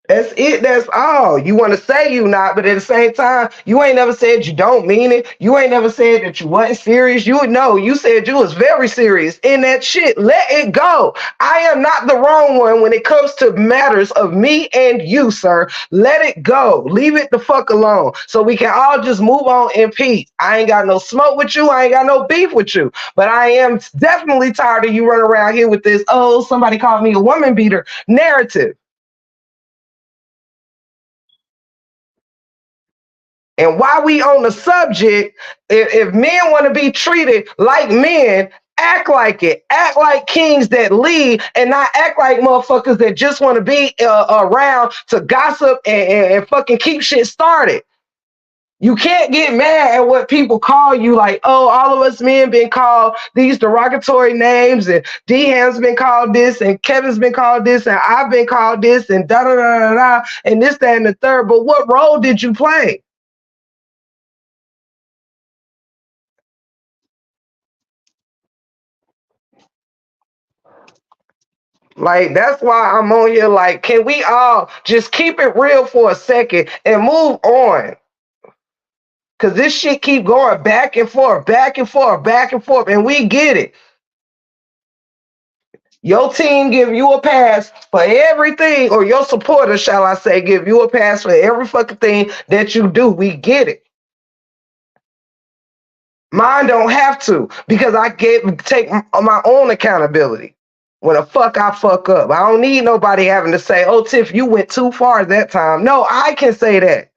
That's it. That's all. You want to say you not, but at the same time, you ain't never said you don't mean it. You ain't never said that you wasn't serious. You would know. You said you was very serious in that shit. Let it go. I am not the wrong one when it comes to matters of me and you, sir. Let it go. Leave it the fuck alone so we can all just move on in peace. I ain't got no smoke with you. I ain't got no beef with you. But I am definitely tired of you running around here with this, oh, somebody called me a woman beater narrative. And while we on the subject, if men want to be treated like men, act like it. Act like kings that lead and not act like motherfuckers that just want to be around to gossip and fucking keep shit started. You can't get mad at what people call you, like, oh, all of us men been called these derogatory names, and D-Ham's been called this, and Kevin's been called this, and I've been called this, and da-da-da-da-da, and this, that, and the third. But what role did you play? Like, that's why I'm on here. Like, can we all just keep it real for a second and move on? Because this shit keep going back and forth, back and forth, back and forth, and we get it. Your team give you a pass for everything, or your supporters, shall I say, give you a pass for every fucking thing that you do. We get it. Mine don't have to because take my own accountability. When the fuck I fuck up, I don't need nobody having to say, "Oh, Tiff, you went too far that time." No, I can say that.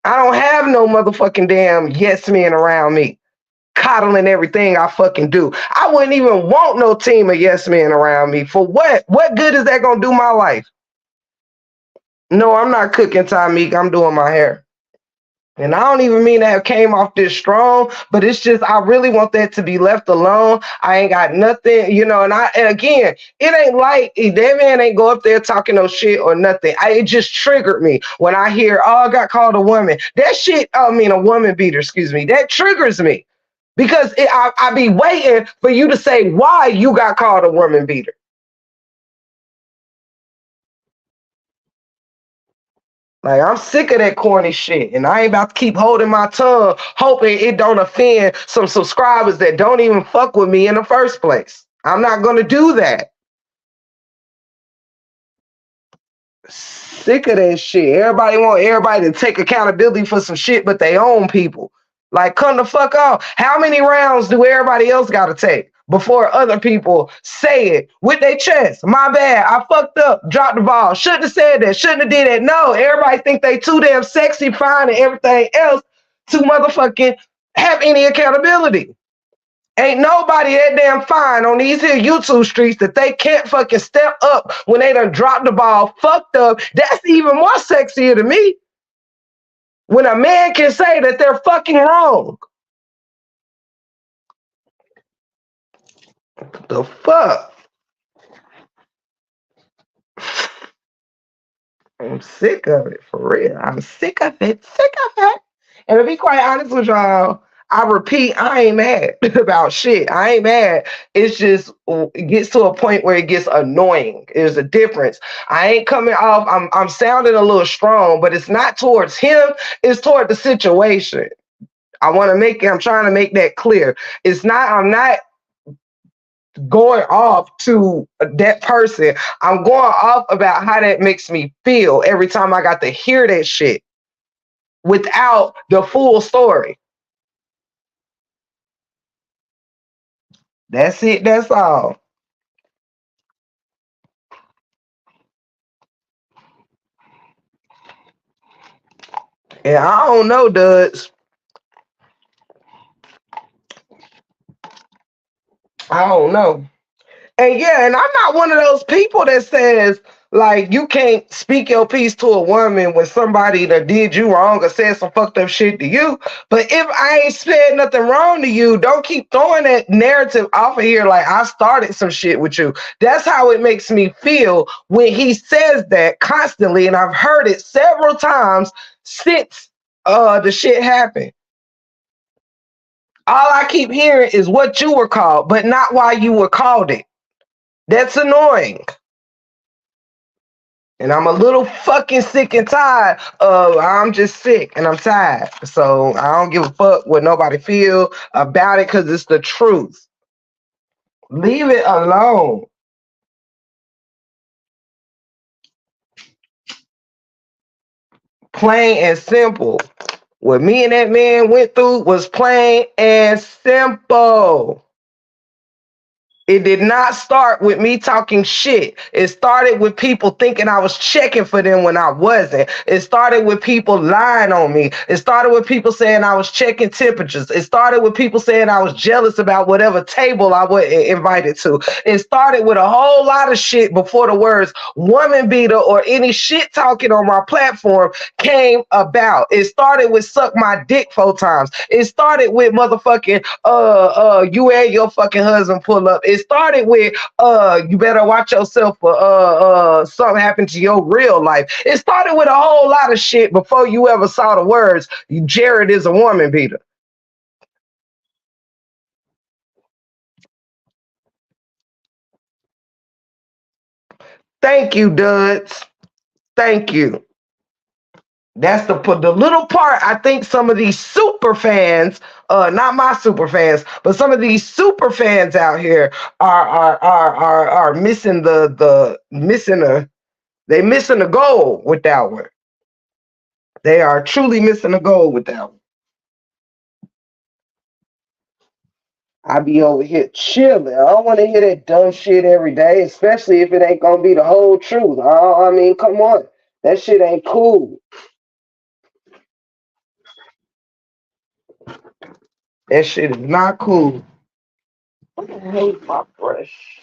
I don't have no motherfucking damn yes men around me coddling everything I fucking do. I wouldn't even want no team of yes men around me. For what? What good is that gonna do my life? No, I'm not cooking Tamik. I'm doing my hair. And I don't even mean to have came off this strong, but it's just I really want that to be left alone. I ain't got nothing, and again, it ain't like that man ain't go up there talking no shit or nothing. It just triggered me when I hear, oh, I got called a woman. That shit, I mean a woman beater, excuse me. That triggers me. Because I be waiting for you to say why you got called a woman beater. Like, I'm sick of that corny shit, and I ain't about to keep holding my tongue, hoping it don't offend some subscribers that don't even fuck with me in the first place. I'm not gonna do that. Sick of that shit. Everybody want everybody to take accountability for some shit, but they own people. Like, come the fuck off. How many rounds do everybody else got to take before other people say it with their chest? My bad. I fucked up. Dropped the ball. Shouldn't have said that. Shouldn't have did that. No, everybody think they too damn sexy, fine, and everything else to motherfucking have any accountability. Ain't nobody that damn fine on these here YouTube streets that they can't fucking step up when they done dropped the ball, fucked up. That's even more sexier to me. When a man can say that they're fucking wrong. The fuck? I'm sick of it, for real. I'm sick of it, sick of it. And to be quite honest with y'all, I repeat, I ain't mad about shit. I ain't mad. It's just it gets to a point where it gets annoying. There's a difference. I ain't coming off. I'm sounding a little strong, but it's not towards him. It's toward the situation. I'm trying to make that clear. I'm not going off to that person. I'm going off about how that makes me feel every time I got to hear that shit without the full story. That's it. That's all. And I don't know, dudes. I don't know. And yeah, and I'm not one of those people that says like you can't speak your piece to a woman when somebody that did you wrong or said some fucked up shit to you. But if I ain't said nothing wrong to you, don't keep throwing that narrative off of here like I started some shit with you. That's how it makes me feel when he says that constantly, and I've heard it several times since the shit happened. All I keep hearing is what you were called, but not why you were called it. That's annoying. And I'm a little fucking sick and tired of I'm just sick and I'm tired. So I don't give a fuck what nobody feel about it because it's the truth. Leave it alone. Plain and simple. What me and that man went through was plain and simple. It did not start with me talking shit. It started with people thinking I was checking for them when I wasn't. It started with people lying on me. It started with people saying I was checking temperatures. It started with people saying I was jealous about whatever table I was invited to. It started with a whole lot of shit before the words woman beater or any shit talking on my platform came about. It started with suck my dick 4 times. It started with motherfucking you and your fucking husband pull up. It started with you better watch yourself for something happened to your real life. It started with a whole lot of shit before you ever saw the words Jared is a woman beater. Thank you, duds. Thank you. That's the little part. I think some of these super fans, not my super fans, but some of these super fans out here are missing the missing a they missing a goal with that one. They are truly missing a goal with that one. I be over here chilling. I don't want to hear that dumb shit every day, especially if it ain't gonna be the whole truth. I mean, come on, that shit ain't cool. That shit is not cool. I hate my brush.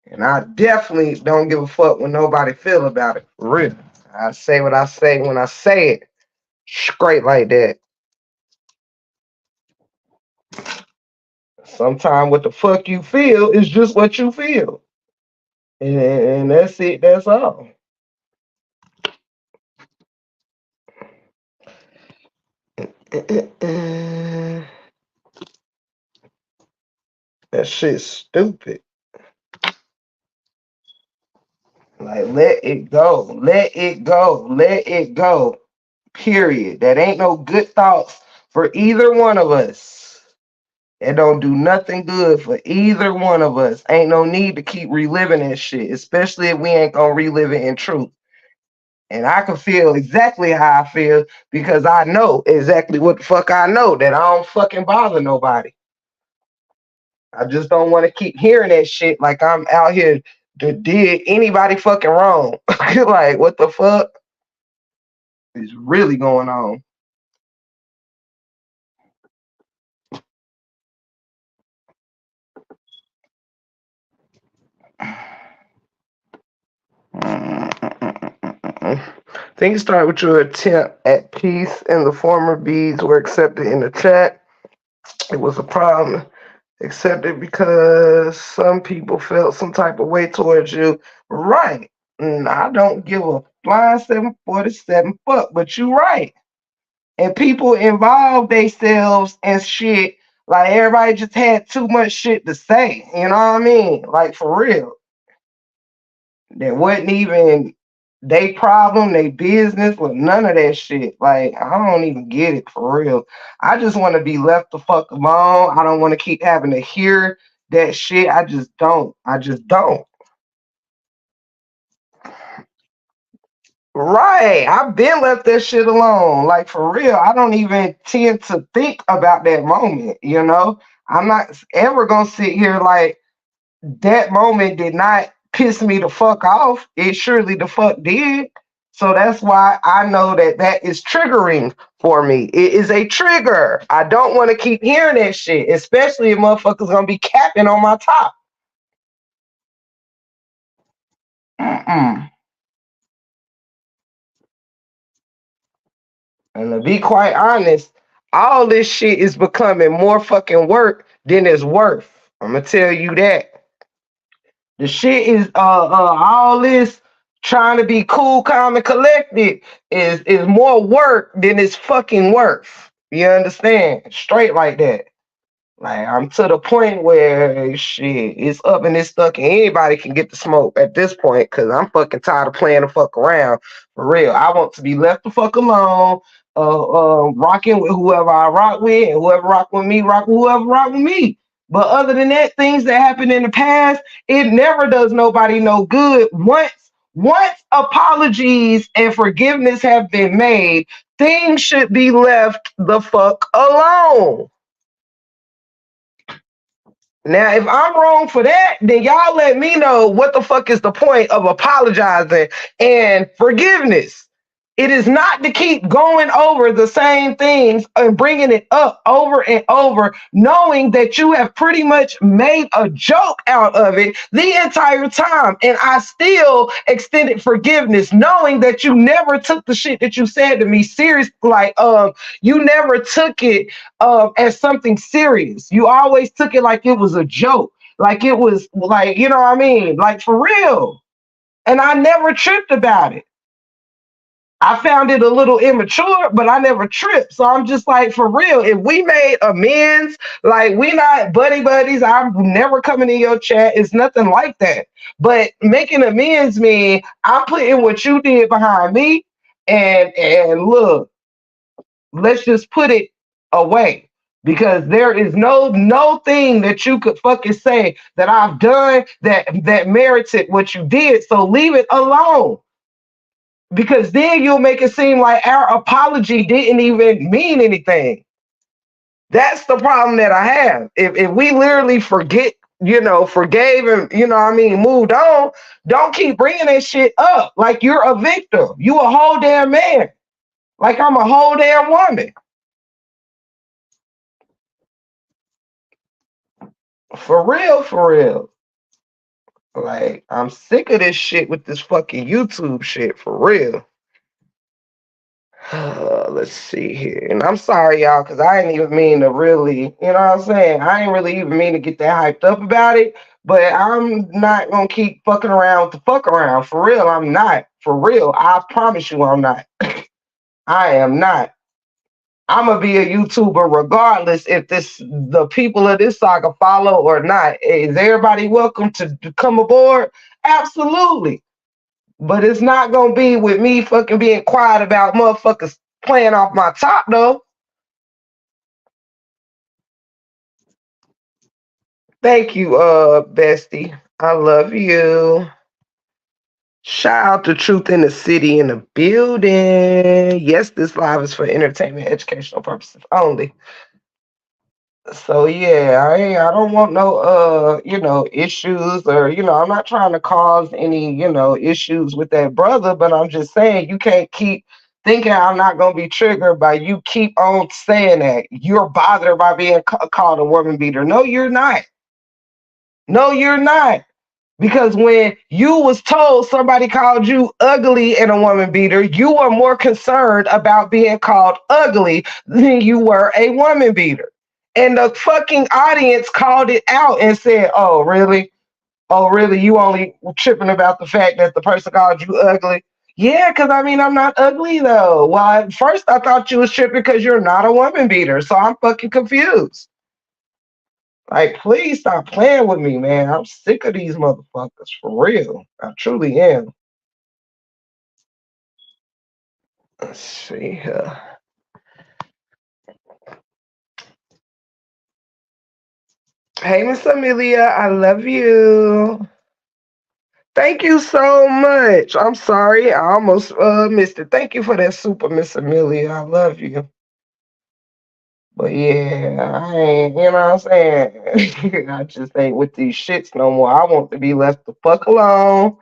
And I definitely don't give a fuck when nobody feel about it. For real. I say what I say when I say it. Straight like that. Sometimes what the fuck you feel is just what you feel. And that's it, that's all. That shit's stupid. Like, let it go. Let it go. Let it go. Period. That ain't no good thoughts for either one of us. It don't do nothing good for either one of us. Ain't no need to keep reliving that shit, especially if we ain't gonna relive it in truth. And I can feel exactly how I feel because I know exactly what the fuck I know, that I don't fucking bother nobody. I just don't want to keep hearing that shit like I'm out here to did anybody fucking wrong. Like, what the fuck is really going on? Things start with your attempt at peace, and the former beads were accepted in the chat. It was a problem accepted because some people felt some type of way towards you. Right. And I don't give a flying 747 fuck, but you right. And people involve themselves and shit. Like everybody just had too much shit to say. You know what I mean? Like for real. That wasn't even they problem, they business, with none of that shit. Like, I don't even get it for real. I just want to be left the fuck alone. I don't want to keep having to hear that shit. I just don't. I just don't. Right. I've been left that shit alone. Like for real. I don't even tend to think about that moment, you know? I'm not ever gonna sit here like that moment did not piss me the fuck off. It surely the fuck did. So that's why I know that that is triggering for me. It is a trigger. I don't want to keep hearing that shit, especially if motherfuckers gonna be capping on my top. Mm-mm. And to be quite honest, all this shit is becoming more fucking work than it's worth. I'm gonna tell you that. The shit is all this trying to be cool, calm, and collected is more work than it's fucking worth. You understand? Straight like that. Like I'm to the point where shit it's up and it's stuck, and anybody can get the smoke at this point. Cause I'm fucking tired of playing the fuck around for real. I want to be left the fuck alone. Rocking with whoever I rock with, and whoever rock with me, rock with whoever rock with me. But other than that, things that happened in the past, it never does nobody no good. Once apologies and forgiveness have been made, things should be left the fuck alone. Now, if I'm wrong for that, then y'all let me know what the fuck is the point of apologizing and forgiveness. It is not to keep going over the same things and bringing it up over and over, knowing that you have pretty much made a joke out of it the entire time. And I still extended forgiveness, knowing that you never took the shit that you said to me serious. Like, you never took it as something serious. You always took it like it was a joke, like it was like, you know what I mean? Like for real. And I never tripped about it. I found it a little immature, but I never tripped. So I'm just like, for real, if we made amends, like we not buddy buddies, I'm never coming in your chat. It's nothing like that. But making amends mean I'm putting what you did behind me, and look, let's just put it away. Because there is no thing that you could fucking say that I've done that merited what you did. So leave it alone, because then you'll make it seem like our apology didn't even mean anything. That's the problem that I have. If we literally forget, forgave and what I mean, moved on, don't keep bringing that shit up like you're a victim. You a whole damn man. Like I'm a whole damn woman. For real, for real. Like I'm sick of this shit with this fucking YouTube shit. For real. Let's see here. And I'm sorry, y'all, because I didn't even mean to really, you know what I'm saying? I ain't really even mean to get that hyped up about it. But I'm not going to keep fucking around with the fuck around. For real, I'm not. For real. I promise you I'm not. I am not. I'm going to be a YouTuber regardless if the people of this saga follow or not. Is everybody welcome to come aboard? Absolutely. But it's not gonna be with me fucking being quiet about motherfuckers playing off my top though. Thank you, bestie. I love you. Shout out to Truth in the City in the building. Yes, this live is for entertainment, educational purposes only. So yeah, I don't want no issues, or I'm not trying to cause any issues with that brother, but I'm just saying you can't keep thinking I'm not gonna be triggered by you keep on saying that you're bothered by being called a woman beater. No, you're not. No, you're not. Because when you was told somebody called you ugly and a woman beater, you were more concerned about being called ugly than you were a woman beater. And the fucking audience called it out and said, "Oh, really? Oh, really? You only tripping about the fact that the person called you ugly?" Yeah, because I mean, I'm not ugly though. Well, at first I thought you was tripping because you're not a woman beater. So I'm fucking confused. Like, please stop playing with me, man. I'm sick of these motherfuckers, for real. I truly am. Let's see here. Hey, Miss Amelia, I love you. Thank you so much. I'm sorry, I almost missed it. Thank you for that super, Miss Amelia. I love you. But yeah, I ain't, you know what I'm saying? I just ain't with these shits no more. I want to be left the fuck alone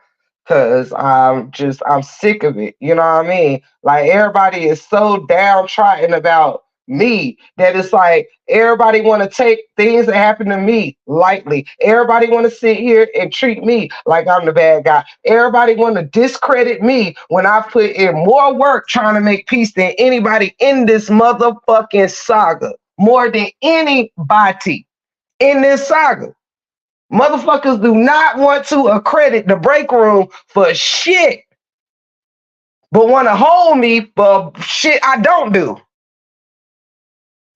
because I'm sick of it. You know what I mean? Like everybody is so downtrodden about me that it's like everybody want to take things that happen to me lightly. Everybody want to sit here and treat me like I'm the bad guy. Everybody want to discredit me when I put in more work trying to make peace than anybody in this motherfucking saga. More than anybody in this saga. Motherfuckers do not want to accredit the break room for shit, but want to hold me for shit I don't do.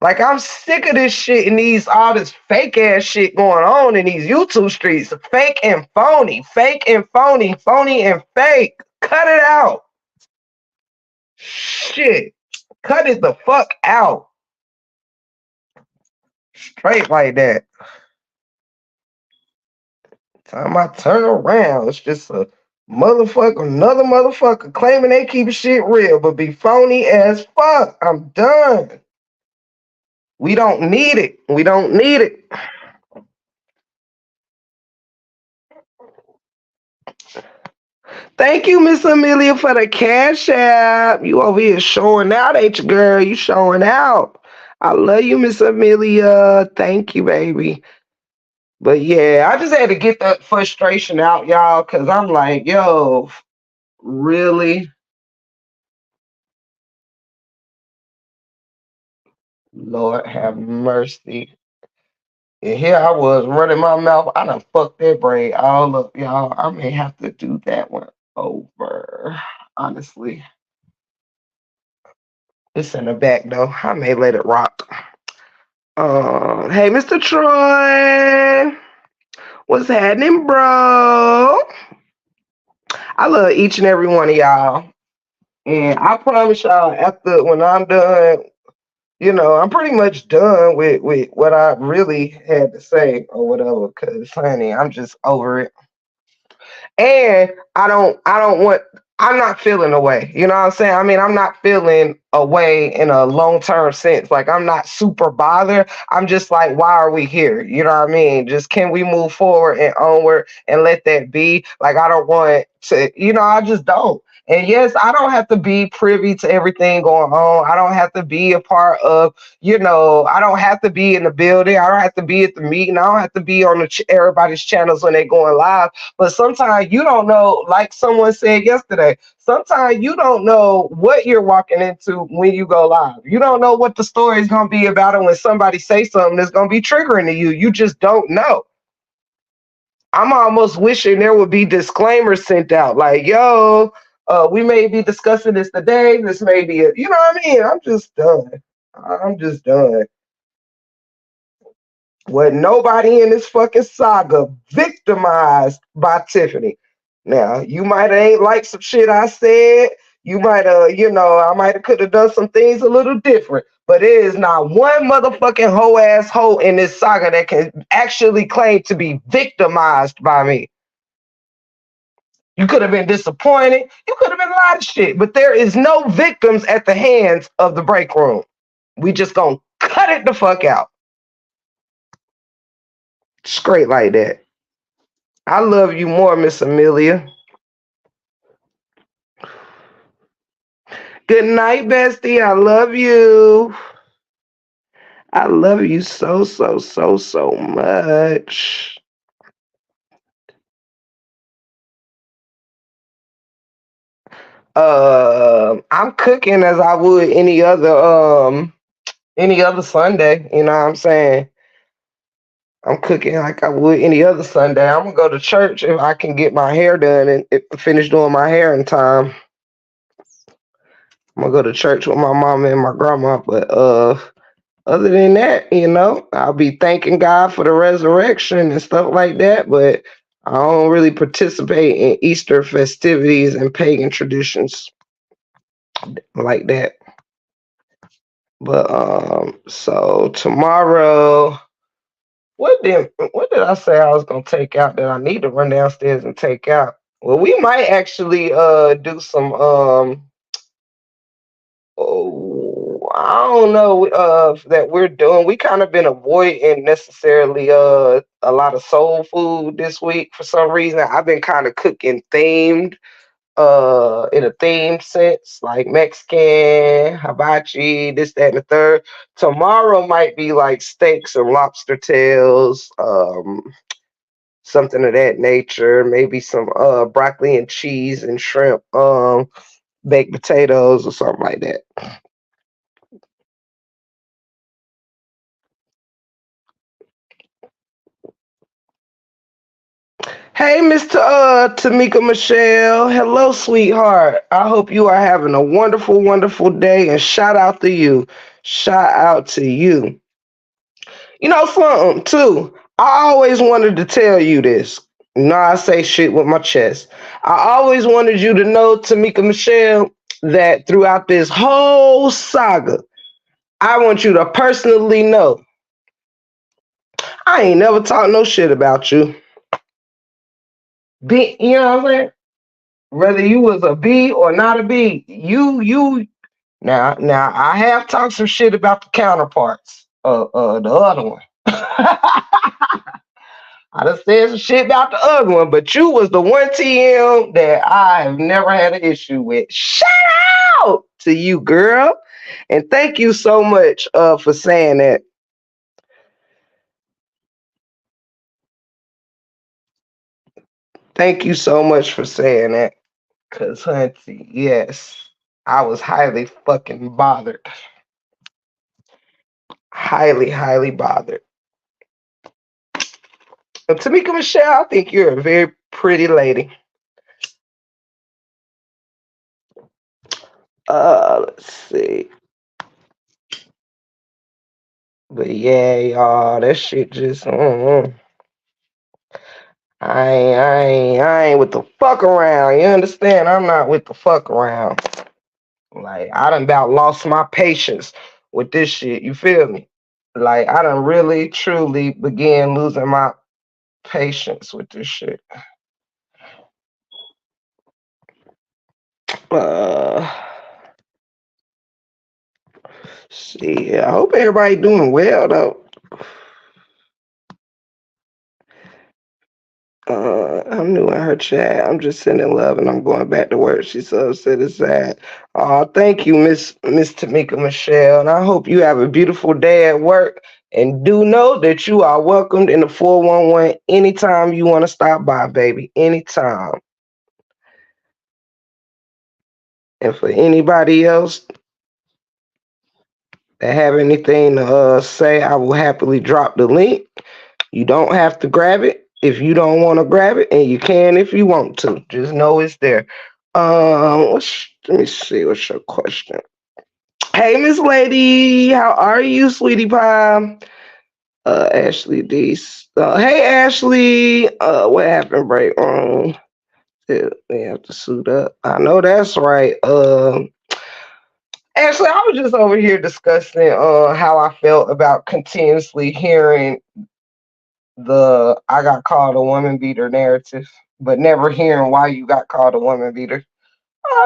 Like I'm sick of this shit and all this fake ass shit going on in these YouTube streets. Fake and phony, fake and phony, phony and fake. Cut it out. Shit. Cut it the fuck out. Straight like that. Time I turn around, it's just a another motherfucker claiming they keep shit real, but be phony as fuck. I'm done. We don't need it. We don't need it. Thank you, Miss Amelia, for the cash app. You over here showing out, ain't you, girl? You showing out. I love you, Miss Amelia. Thank you, baby. But yeah, I just had to get that frustration out, y'all, because I'm like, yo, really? Lord have mercy. And here I was running my mouth. I done fucked that brain all up, y'all. I may have to do that one over, honestly. It's in the back though. I may let it rock. Hey, Mr. Troy, what's happening, bro? I love each and every one of y'all, and I promise y'all, after when I'm done, I'm pretty much done with what I really had to say or whatever. Cause honey, I'm just over it. And I don't want I'm not feeling away. You know what I'm saying? I mean, I'm not feeling away in a long-term sense. Like I'm not super bothered. I'm just like, why are we here? You know what I mean? Just can we move forward and onward and let that be? Like I don't want to, I just don't. And yes, I don't have to be privy to everything going on. I don't have to be a part of, I don't have to be in the building. I don't have to be at the meeting. I don't have to be on everybody's channels when they're going live. But sometimes you don't know, like someone said yesterday, sometimes you don't know what you're walking into when you go live. You don't know what the story is going to be about. And when somebody says something that's going to be triggering to you, you just don't know. I'm almost wishing there would be disclaimers sent out like, yo, we may be discussing this today. This may be, you know what I mean? I'm just done. I'm just done. With nobody in this fucking saga victimized by Tiffany. Now, you might have ain't like some shit I said. You might have, I might have could have done some things a little different. But there is not one motherfucking hoe ass hoe in this saga that can actually claim to be victimized by me. You could have been disappointed. You could have been a lot of shit. But there is no victims at the hands of the break room. We just gonna cut it the fuck out. Straight like that. I love you more, Miss Amelia. Good night, bestie. I love you. I love you so, so, so, so much. I'm cooking as I would any other Sunday. You know what I'm saying? I'm cooking like I would any other Sunday. I'm gonna go to church if I can get my hair done and finish doing my hair in time. I'm gonna go to church with my mama and my grandma, but other than that, I'll be thanking God for the resurrection and stuff like that, but I don't really participate in Easter festivities and pagan traditions like that. But so tomorrow, what did I say I was gonna take out that I need to run downstairs and take out? Well, we might actually do some oh, I don't know that we're doing. We kind of been avoiding necessarily a lot of soul food this week for some reason. I've been kind of cooking themed in a themed sense, like Mexican, hibachi, this, that, and the third. Tomorrow might be like steaks and lobster tails, something of that nature. Maybe some broccoli and cheese and shrimp, baked potatoes or something like that. Hey, Mr. Tamika Michelle. Hello, sweetheart. I hope you are having a wonderful, wonderful day. And shout out to you. Shout out to you. You know something, too? I always wanted to tell you this. I say shit with my chest. I always wanted you to know, Tamika Michelle, that throughout this whole saga, I want you to personally know I ain't never talked no shit about you. You know what I'm saying? Whether you was a B or not a B, you now I have talked some shit about the counterparts, the other one. I done said some shit about the other one, but you was the one TM that I have never had an issue with. Shout out to you, girl, and thank you so much for saying that. Thank you so much for saying that, cause hunty, yes, I was highly fucking bothered. Highly, highly bothered. Tamika Michelle, I think you're a very pretty lady. Let's see. But yeah, y'all, that shit just I ain't with the fuck around. You understand? I'm not with the fuck around. Like I done about lost my patience with this shit. You feel me? Like I done really truly began losing my patience with this shit. Uh see, I hope everybody doing well though. I'm new in her chat. I'm just sending love and I'm going back to work. She's so upset it's sad. Thank you, Miss Tamika Michelle. And I hope you have a beautiful day at work. And do know that you are welcomed in the 411 anytime you want to stop by, baby. Anytime. And for anybody else that have anything to say, I will happily drop the link. You don't have to grab it if you don't want to grab it, and you can if you want to. Just know it's there. Let me see. What's your question? Hey, Miss Lady, how are you, sweetie pie? Ashley D. Hey, Ashley. What happened, break room? They have to suit up. I know that's right. Ashley, I was just over here discussing how I felt about continuously hearing the I got called a woman beater narrative, but never hearing why you got called a woman beater.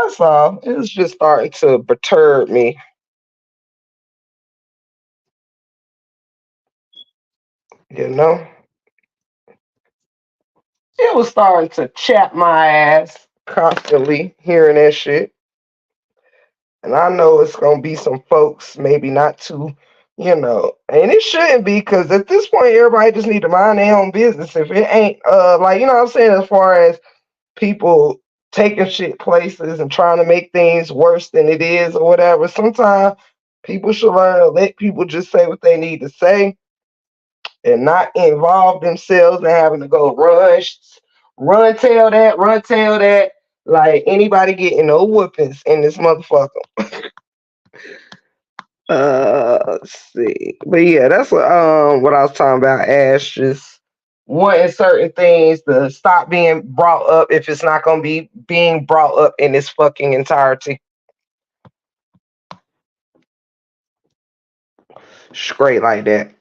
That's all. It was just starting to perturb me, you know? It was starting to chap my ass constantly hearing that shit. And I know it's gonna be some folks, maybe not too, and it shouldn't be because at this point everybody just need to mind their own business. If it ain't like you know what I'm saying, as far as people taking shit places and trying to make things worse than it is or whatever. Sometimes people should learn to let people just say what they need to say and not involve themselves in having to go run tell that. Like anybody getting no whoopings in this motherfucker. Let's see. But yeah, that's what I was talking about, Ash. Just wanting certain things to stop being brought up if it's not gonna be being brought up in its fucking entirety. Straight like that.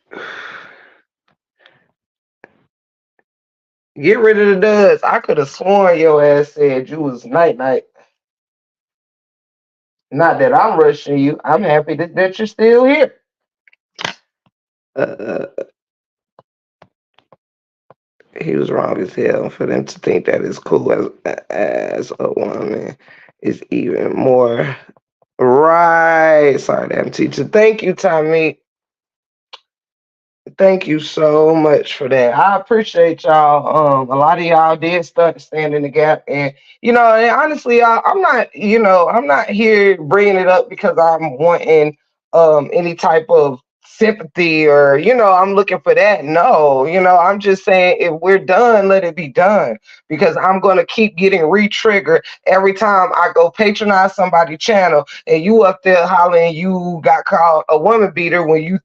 Get rid of the duds. I could have sworn your ass said you was night night. Not that I'm rushing you. I'm happy that you're still here. Uh, he was wrong as hell for them to think that it's cool as a woman is even more right. Sorry, damn teacher. Thank you, Tommy. Thank you so much for that. I appreciate y'all. A lot of y'all did start to stand in the gap, and and honestly, I'm not, I'm not here bringing it up because I'm wanting any type of sympathy or I'm looking for that. No, I'm just saying if we're done, let it be done because I'm gonna keep getting re-triggered every time I go patronize somebody's channel and you up there hollering you got called a woman beater when you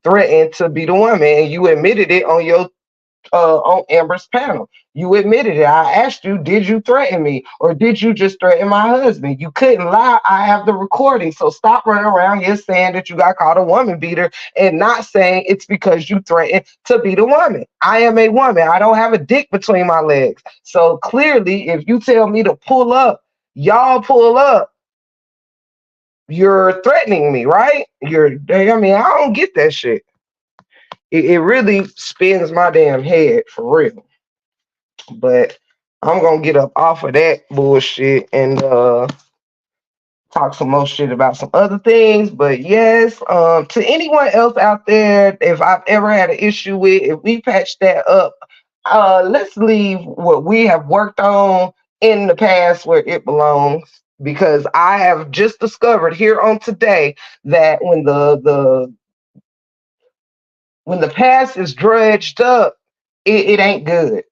threatened to be the woman, and you admitted it on your on Amber's panel. You admitted it. I asked you, did you threaten me or did you just threaten my husband? You couldn't lie. I have the recording. So stop running around here saying that you got called a woman beater and not saying it's because you threatened to be the woman. I am a woman. I don't have a dick between my legs. So clearly, if you tell me to pull up, y'all pull up, you're threatening me, right? I mean, I don't get that shit. It really spins my damn head for real. But I'm gonna get up off of that bullshit and talk some more shit about some other things. But yes, to anyone else out there, if I've ever had an issue with, if we patch that up, let's leave what we have worked on in the past where it belongs. Because I have just discovered here on today that when the past is dredged up, it ain't good.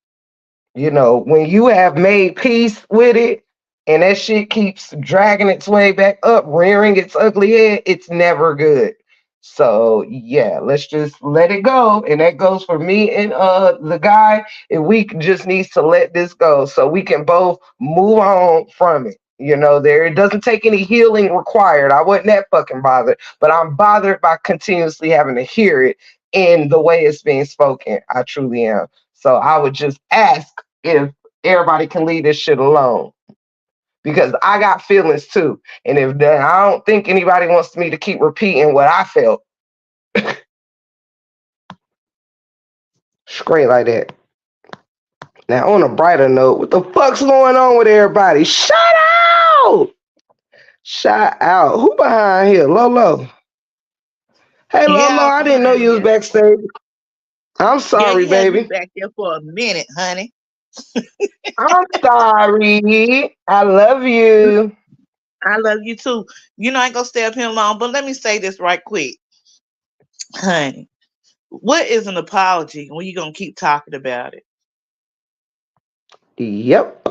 When you have made peace with it and that shit keeps dragging its way back up, rearing its ugly head, it's never good. So yeah, let's just let it go. And that goes for me and the guy. And we just needs to let this go so we can both move on from it. You know, there it doesn't take any healing required. I wasn't that fucking bothered, but I'm bothered by continuously having to hear it in the way it's being spoken. I truly am. So I would just ask if everybody can leave this shit alone because I got feelings too. And if I don't think anybody wants me to keep repeating what I felt straight like that. Now, on a brighter note, what the fuck's going on with everybody? Shout out! Shout out. Who behind here? Lolo. Hey, Lolo, Yeah, I I'm didn't know behind you was you. backstage. I'm Yeah, sorry, you had me baby. back there for a minute, honey. I'm sorry. I love you. I love you too. You know, I ain't gonna stay up here long, but let me say this right quick, honey. What is an apology when you gonna keep talking about it? Yep.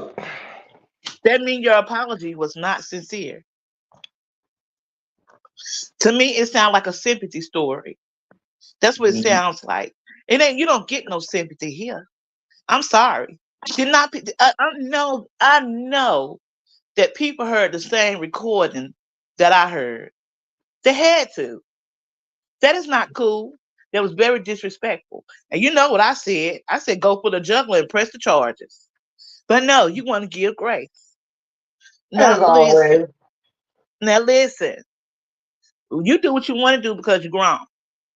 That means your apology was not sincere. To me, it sounds like a sympathy story. That's what it sounds like. It ain't. You don't get no sympathy here. I'm sorry. Did not. I know that people heard the same recording that I heard. They had to. That is not cool. That was very disrespectful. And you know what I said? I said go for the juggler and press the charges. But no, you want to give grace. As Now listen. always. Now listen. You do what you want to do because you're grown.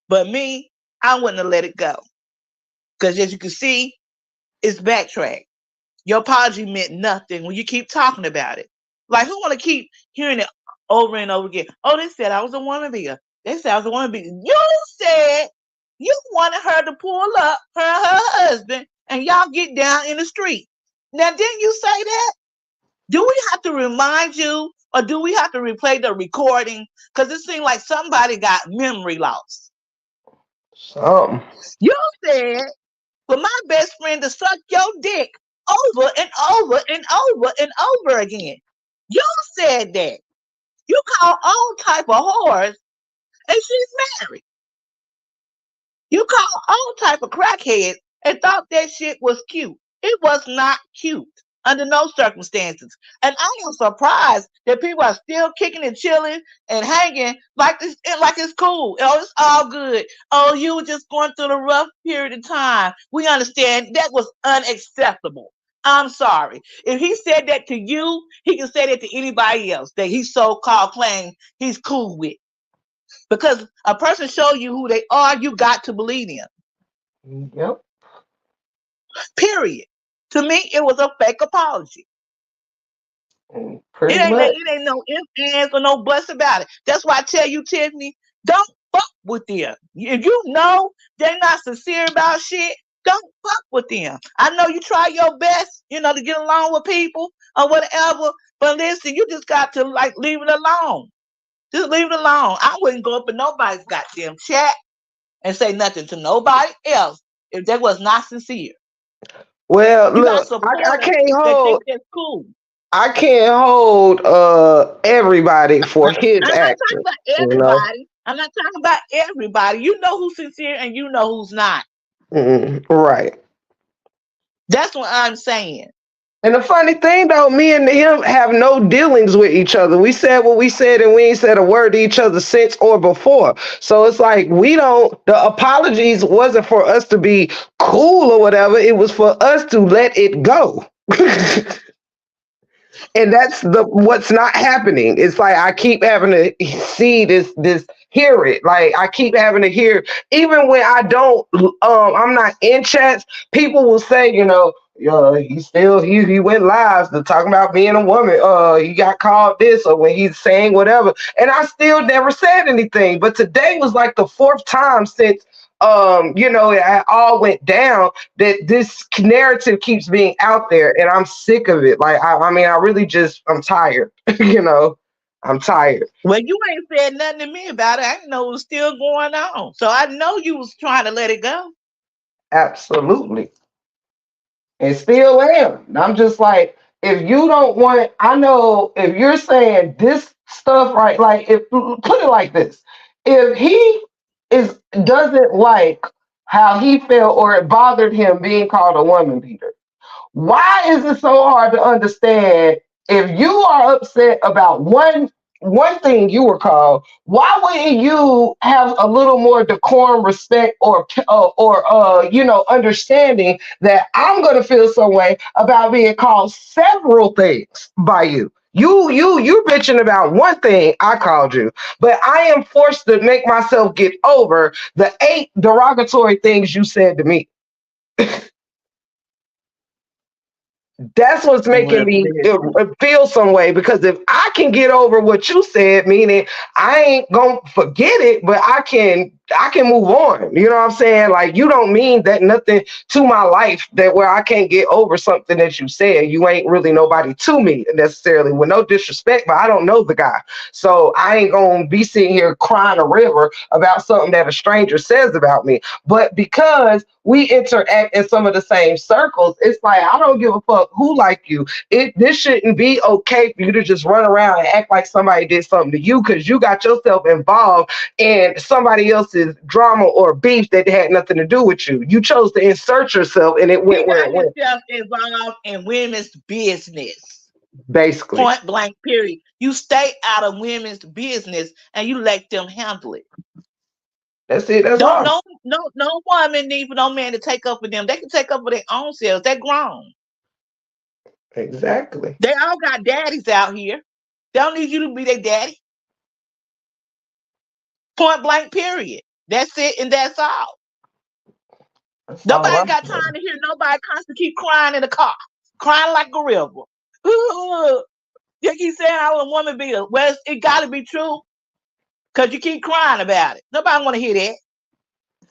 But me, I wouldn't have let it go. Because as you can see, it's backtrack. Your apology meant nothing when you keep talking about it. Like who want to keep hearing it over and over again? Oh, they said I was a woman beater. They said I was a woman beater. You said you wanted her to pull up her husband and y'all get down in the street. Now, didn't you say that? Do we have to remind you or do we have to replay the recording? Because it seemed like somebody got memory loss. Something. You said for my best friend to suck your dick over and over and over and over again. You said that. You call all type of whores and she's married. You call all type of crackheads and thought that shit was cute. It was not cute under no circumstances. And I am surprised that people are still kicking and chilling and hanging like this, like it's cool. Oh, it's all good. Oh, you were just going through the rough period of time. We understand that was unacceptable. I'm sorry. If he said that to you, he can say that to anybody else that he so-called claims he's cool with. Because a person show you who they are, you got to believe them. Yep. Period. To me, it was a fake apology. Pretty much. It ain't no ifs, ands, or no buts about it. That's why I tell you, Tiffany, don't fuck with them. If you know they're not sincere about shit, don't fuck with them. I know you try your best, to get along with people or whatever, but listen, you just got to like leave it alone. Just leave it alone. I wouldn't go up in nobody's goddamn chat and say nothing to nobody else if that was not sincere. Well, You got look, I supporters can't that think hold that's cool. I can't hold everybody for his I'm not talking actions, about you know. everybody. I'm not talking about everybody. You know who's sincere and you know who's not. Right. That's what I'm saying. And the funny thing though, me and him have no dealings with each other. We said what we said and we ain't said a word to each other since or before. So it's like we don't the apologies wasn't for us to be cool or whatever. It was for us to let it go. And that's the what's not happening. It's like I keep having to see this hear it. Like I keep having to hear even when I don't I'm not in chats, people will say, he went live to talking about being a woman. He got called this or when he's saying whatever. And I still never said anything. But today was like the fourth time since it all went down that this narrative keeps being out there and I'm sick of it. Like I mean I really just I'm tired. I'm tired. Well, you ain't said nothing to me about it. I didn't know it was still going on. So I know you was trying to let it go. Absolutely. And still am. And I'm just like, if you don't want, I know if you're saying this stuff right, like if put it like this. if he is doesn't like how he felt or it bothered him being called a woman beater, why is it so hard to understand if you are upset about one thing you were called? Why wouldn't you have a little more decorum, respect, or understanding that I'm going to feel some way about being called several things by you? You bitching about one thing I called you, but I am forced to make myself get over the 8 derogatory things you said to me. That's what's making Well, me listen. feel some way, because if I can get over what you said, meaning I ain't gonna forget it, but I can move on. You know what I'm saying? Like, you don't mean that nothing to my life, that where I can't get over something that you said. You ain't really nobody to me necessarily, with no disrespect, but I don't know the guy. So I ain't gonna be sitting here crying a river about something that a stranger says about me. But because we interact in some of the same circles, it's like, I don't give a fuck who like you. This shouldn't be okay for you to just run around and act like somebody did something to you because you got yourself involved in somebody else's drama or beef that had nothing to do with you. You chose to insert yourself and it He went where got it went. himself involved in women's business. Basically. Point blank, period. You stay out of women's business and you let them handle it. That's it. That's Don't all. no woman need for no man to take up for them. They can take up for their own selves. They're grown. Exactly. They all got daddies out here. They don't need you to be their daddy. Point blank, period. That's it, and that's all. That's all Nobody I'm got time saying. to hear nobody constantly keep crying in the car, crying like a river. Ooh, you keep saying I was a woman beater. Well, it got to be true because you keep crying about it. Nobody want to hear that.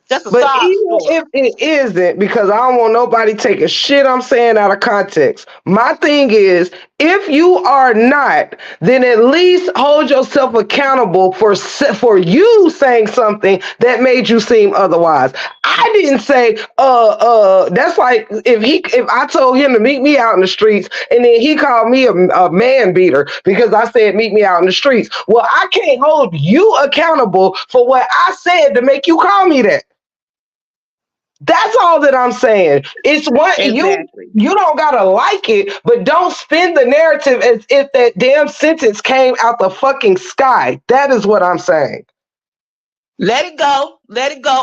That's a But sob even story. if it isn't, because I don't want nobody taking shit I'm saying out of context. My thing is, if you are not, then at least hold yourself accountable for you saying something that made you seem otherwise. I didn't say that's like if I told him to meet me out in the streets and then he called me a man beater because I said meet me out in the streets. Well, I can't hold you accountable for what I said to make you call me that. That's all that I'm saying. It's what Exactly. you don't gotta like it, but don't spin the narrative as if that damn sentence came out the fucking sky. That is what I'm saying. Let it go,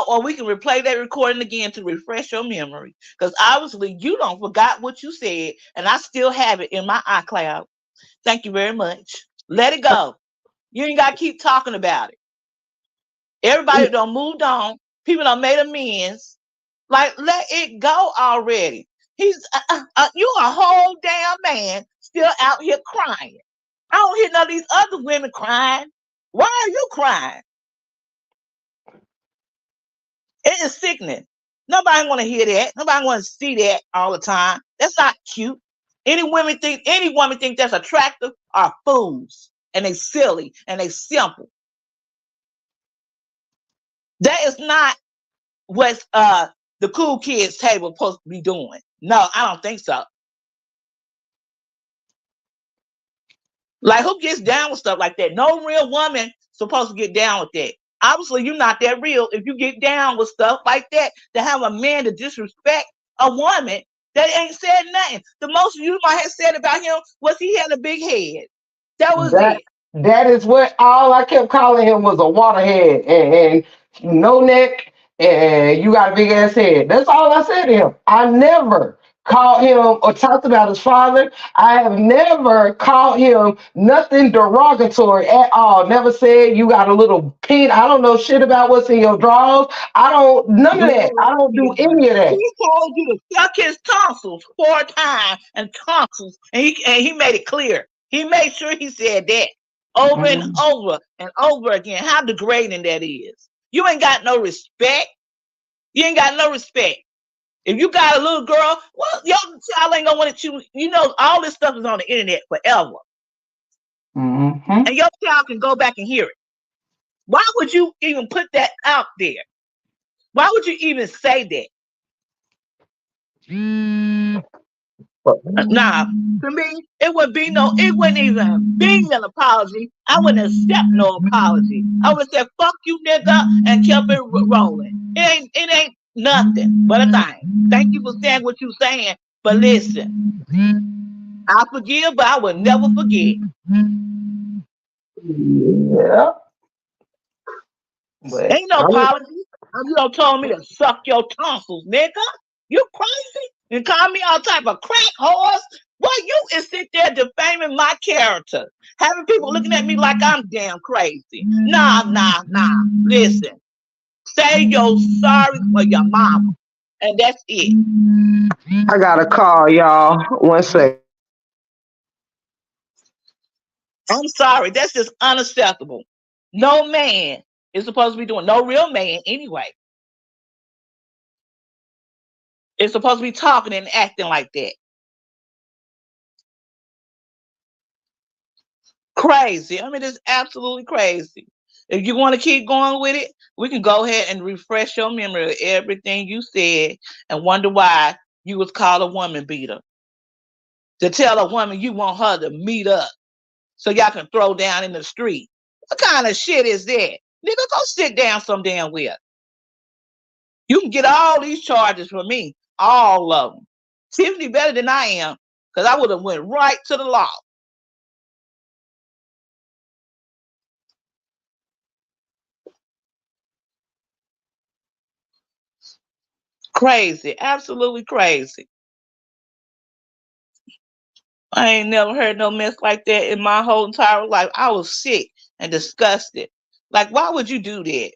or we can replay that recording again to refresh your memory. Because obviously you don't forgot what you said, and I still have it in my iCloud. Thank you very much. Let it go. You ain't got to keep talking about it. Everybody done moved on. People done made amends. Like, let it go already. You a whole damn man still out here crying. I don't hear none of these other women crying. Why are you crying? It is sickening. Nobody want to hear that. Nobody want to see that all the time. That's not cute. Any woman think that's attractive are fools, and they silly and they simple. That is not what the cool kids table supposed to be doing. No, I don't think so. Like, who gets down with stuff like that? No real woman supposed to get down with that. Obviously, you're not that real if you get down with stuff like that. To have a man to disrespect a woman that ain't said nothing. The most you might have said about him was he had a big head. That was That it. that is what all I kept calling him was a waterhead and no neck and you got a big ass head. That's all I said to him. I never called him or talked about his father. I have never called him nothing derogatory at all. Never said you got a little pin. I don't know shit about what's in your drawers. I don't none of that. I don't do any of that. He told you to suck his tonsils 4 times and tonsils, and he made it clear. He made sure he said that Mhm. over and over again. How degrading that is. You ain't got no respect. You ain't got no respect. If you got a little girl, well, your child ain't gonna want to choose. You know, all this stuff is on the internet forever, Mhm. and your child can go back and hear it. Why would you even put that out there? Why would you even say that? Nah, to me, it wouldn't even be an apology. I wouldn't accept no apology. I would have said, fuck you, nigga, and kept it rolling. It ain't nothing but a thing. Thank you for saying what you saying, but listen, I forgive, but I will never forget. Yeah, but Ain't no apology. You don't told me to suck your tonsils, nigga. You crazy? And call me all type of crack horse? Boy, you is sit there defaming my character. Having people looking at me like I'm damn crazy. Nah. Listen, say your sorry for your mama. And that's it. I got a call, y'all. 1 second. I'm sorry. That's just unacceptable. No man is supposed to be doing, no real man anyway, is supposed to be talking and acting like that. Crazy. I mean, it's absolutely crazy. If you want to keep going with it, we can go ahead and refresh your memory of everything you said and wonder why you was called a woman beater. To tell a woman you want her to meet up so y'all can throw down in the street. What kind of shit is that? Nigga, go sit down some damn where. You can get all these charges from me. All of them. Tiffany better than I am, because I would have went right to the law. Crazy. Absolutely crazy. I ain't never heard no mess like that in my whole entire life. I was sick and disgusted. Like, why would you do that?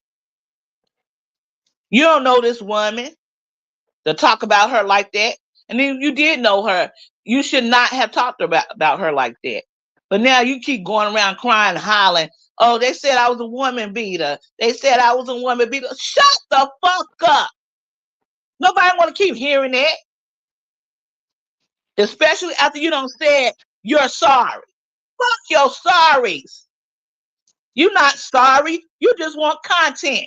You don't know this woman to talk about her like that. And if you did know her, you should not have talked about her like that. But now you keep going around crying, hollering, oh, they said I was a woman beater. They said I was a woman beater. Shut the fuck up. Nobody want to keep hearing that. Especially after you don't said you're sorry. Fuck your sorries. You're not sorry. You just want content.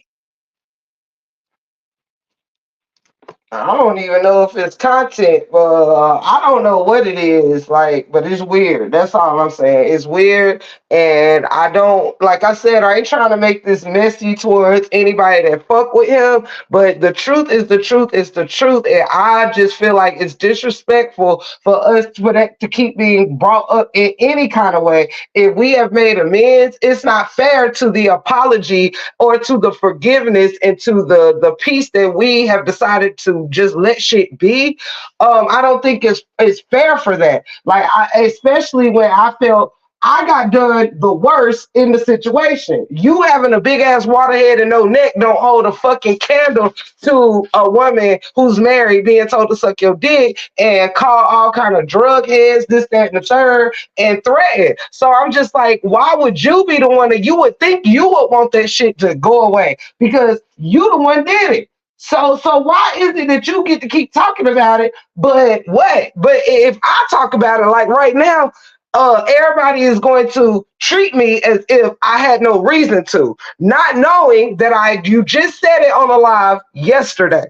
I don't even know if it's content, but I don't know what it is. Like, but it's weird. That's all I'm saying. It's weird, and I don't like. I said, I ain't trying to make this messy towards anybody that fuck with him. But the truth is the truth is the truth, and I just feel like it's disrespectful for us for that to keep being brought up in any kind of way. If we have made amends, it's not fair to the apology or to the forgiveness and to the peace that we have decided to just let shit be. I don't think it's fair for that. Like, especially when I felt I got done the worst in the situation. You having a big ass waterhead and no neck don't hold a fucking candle to a woman who's married being told to suck your dick and call all kind of drug heads, this, that, and the third, and threaten. So I'm just like, why would you be the one that you would think you would want that shit to go away? Because you the one did it. So why is it that you get to keep talking about it? But what? But if I talk about it like right now, everybody is going to treat me as if I had no reason to, not knowing that you just said it on a live yesterday.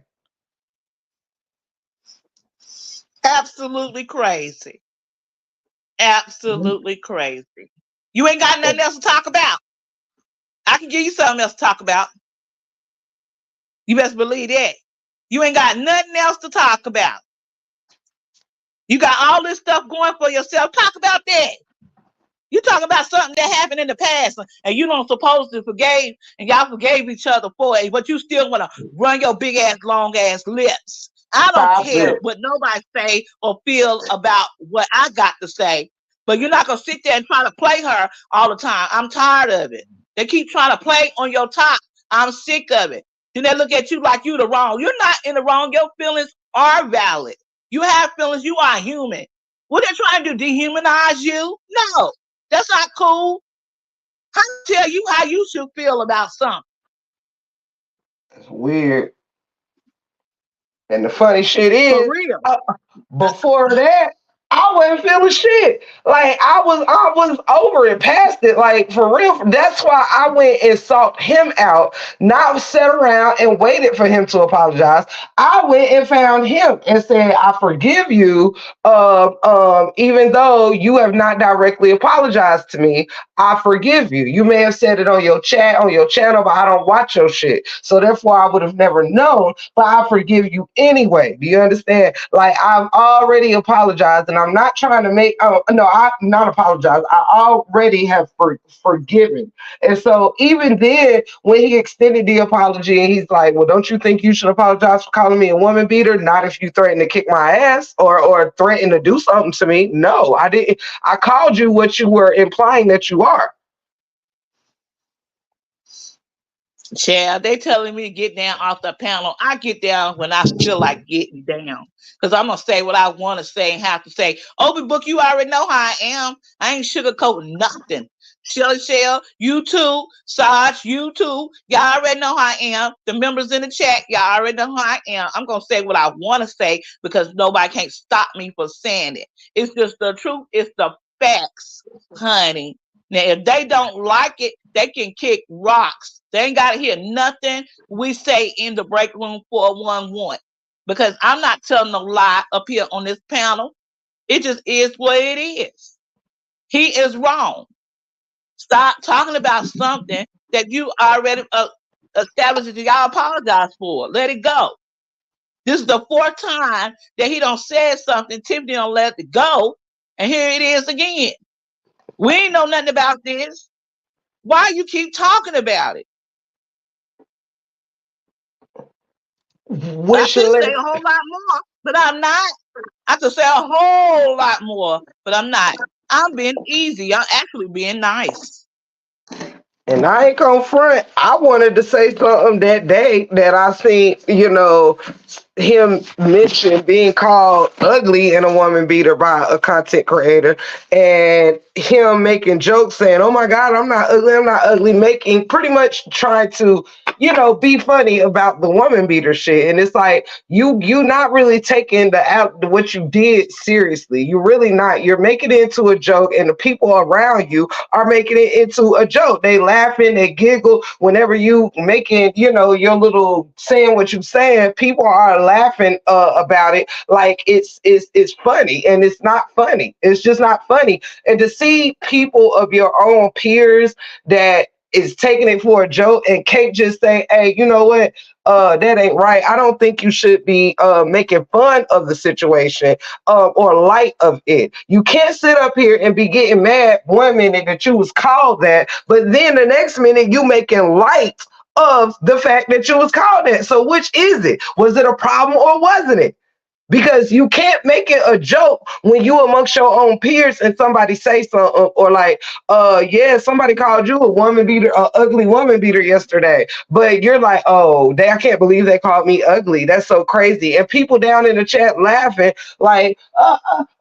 Absolutely crazy. Absolutely crazy. You ain't got nothing else to talk about. I can give you something else to talk about. You best believe that. You ain't got nothing else to talk about. You got all this stuff going for yourself. Talk about that. You talking about something that happened in the past and you don't supposed to forgave and y'all forgave each other for it, but you still want to run your big ass, long ass lips. I don't Stop care it. what nobody say or feel about what I got to say, but you're not going to sit there and try to play her all the time. I'm tired of it. They keep trying to play on your top. I'm sick of it. Then they look at you like you the wrong. You're not in the wrong. Your feelings are valid. You have feelings. You are human. What they're trying to do, dehumanize you? No. That's not cool. How to tell you how you should feel about something? It's weird. And the funny shit For is, real. uh, before that, I wasn't feeling shit. Like I was over it, past it. Like for real. That's why I went and sought him out, not sat around and waited for him to apologize. I went and found him and said, "I forgive you, even though you have not directly apologized to me. I forgive you. You may have said it on your chat, on your channel, but I don't watch your shit. So therefore, I would have never known, but I forgive you anyway." Do you understand? Like, I've already apologized, and I'm not trying to make, oh, no, I'm not apologize. I already have forgiven. And so even then, when he extended the apology and he's like, "Well, don't you think you should apologize for calling me a woman beater? Not if you threaten to kick my ass or threaten to do something to me." No, I didn't. I called you what you were implying that you are. Child, they telling me to get down off the panel. I get down when I feel like getting down. Because I'm going to say what I want to say and have to say. Open book, you already know how I am. I ain't sugarcoating nothing. Shelly Shell, you too. Sarge, you too. Y'all already know how I am. The members in the chat, y'all already know how I am. I'm going to say what I want to say because nobody can't stop me from saying it. It's just the truth. It's the facts, honey. Now, if they don't like it, they can kick rocks. They ain't got to hear nothing we say in the break room 411 because I'm not telling no lie up here on this panel. It just is what it is. He is wrong. Stop talking about something that you already established that y'all apologize for. Let it go. This is the fourth time that he don't said something. Tiffany don't let it go. And here it is again. We ain't know nothing about this. Why you keep talking about it? I Wish could you say a whole lot more, but I'm not. I could say a whole lot more, but I'm not. I'm being easy. I'm actually being nice. And I ain't gonna front. I wanted to say something that day that I seen, him mention being called ugly and a woman beater by a content creator, and him making jokes saying, "Oh my God, I'm not ugly, I'm not ugly," making pretty much trying to, be funny about the woman beater shit. And it's like you not really taking what you did seriously. You really not. You're making it into a joke, and the people around you are making it into a joke. They laughing, they giggle whenever you making, your little saying what you saying. People are laughing about it like it's funny, and it's not funny. It's just not funny. And to see people of your own peers that is taking it for a joke and can't just say, "Hey, you know what? That ain't right. I don't think you should be making fun of the situation or light of it." You can't sit up here and be getting mad one minute that you was called that, but then the next minute you making light of the fact that you was called that. So which is it? Was it a problem or wasn't it? Because you can't make it a joke when you amongst your own peers and somebody say something or like, yeah, somebody called you a woman beater, a ugly woman beater yesterday. But you're like, "Oh, I can't believe they called me ugly. That's so crazy." And people down in the chat laughing like,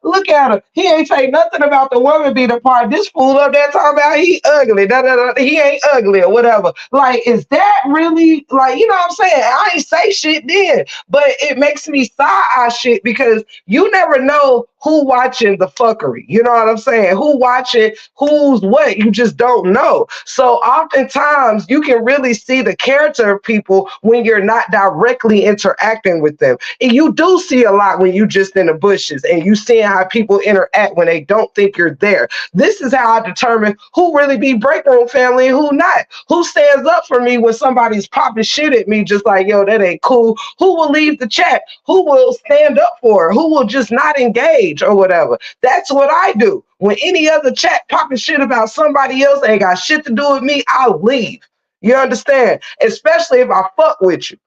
"Look at him. He ain't say nothing about the woman beater part. This fool up there talking about he ugly. Da, da, da, he ain't ugly or whatever." Like, is that really, like, you know what I'm saying? I ain't say shit then, but it makes me side eye shit because you never know who watching the fuckery. You know what I'm saying? Who watching who's what? You just don't know. So oftentimes you can really see the character of people when you're not directly interacting with them. And you do see a lot when you just in the bushes and you seeing how people interact when they don't think you're there. This is how I determine who really be break room family and who not. Who stands up for me when somebody's popping shit at me just like, "Yo, that ain't cool." Who will leave the chat? Who will stand up for her? Who will just not engage or whatever? That's what I do. When any other chat popping shit about somebody else ain't got shit to do with me, I'll leave. You understand? Especially if I fuck with you.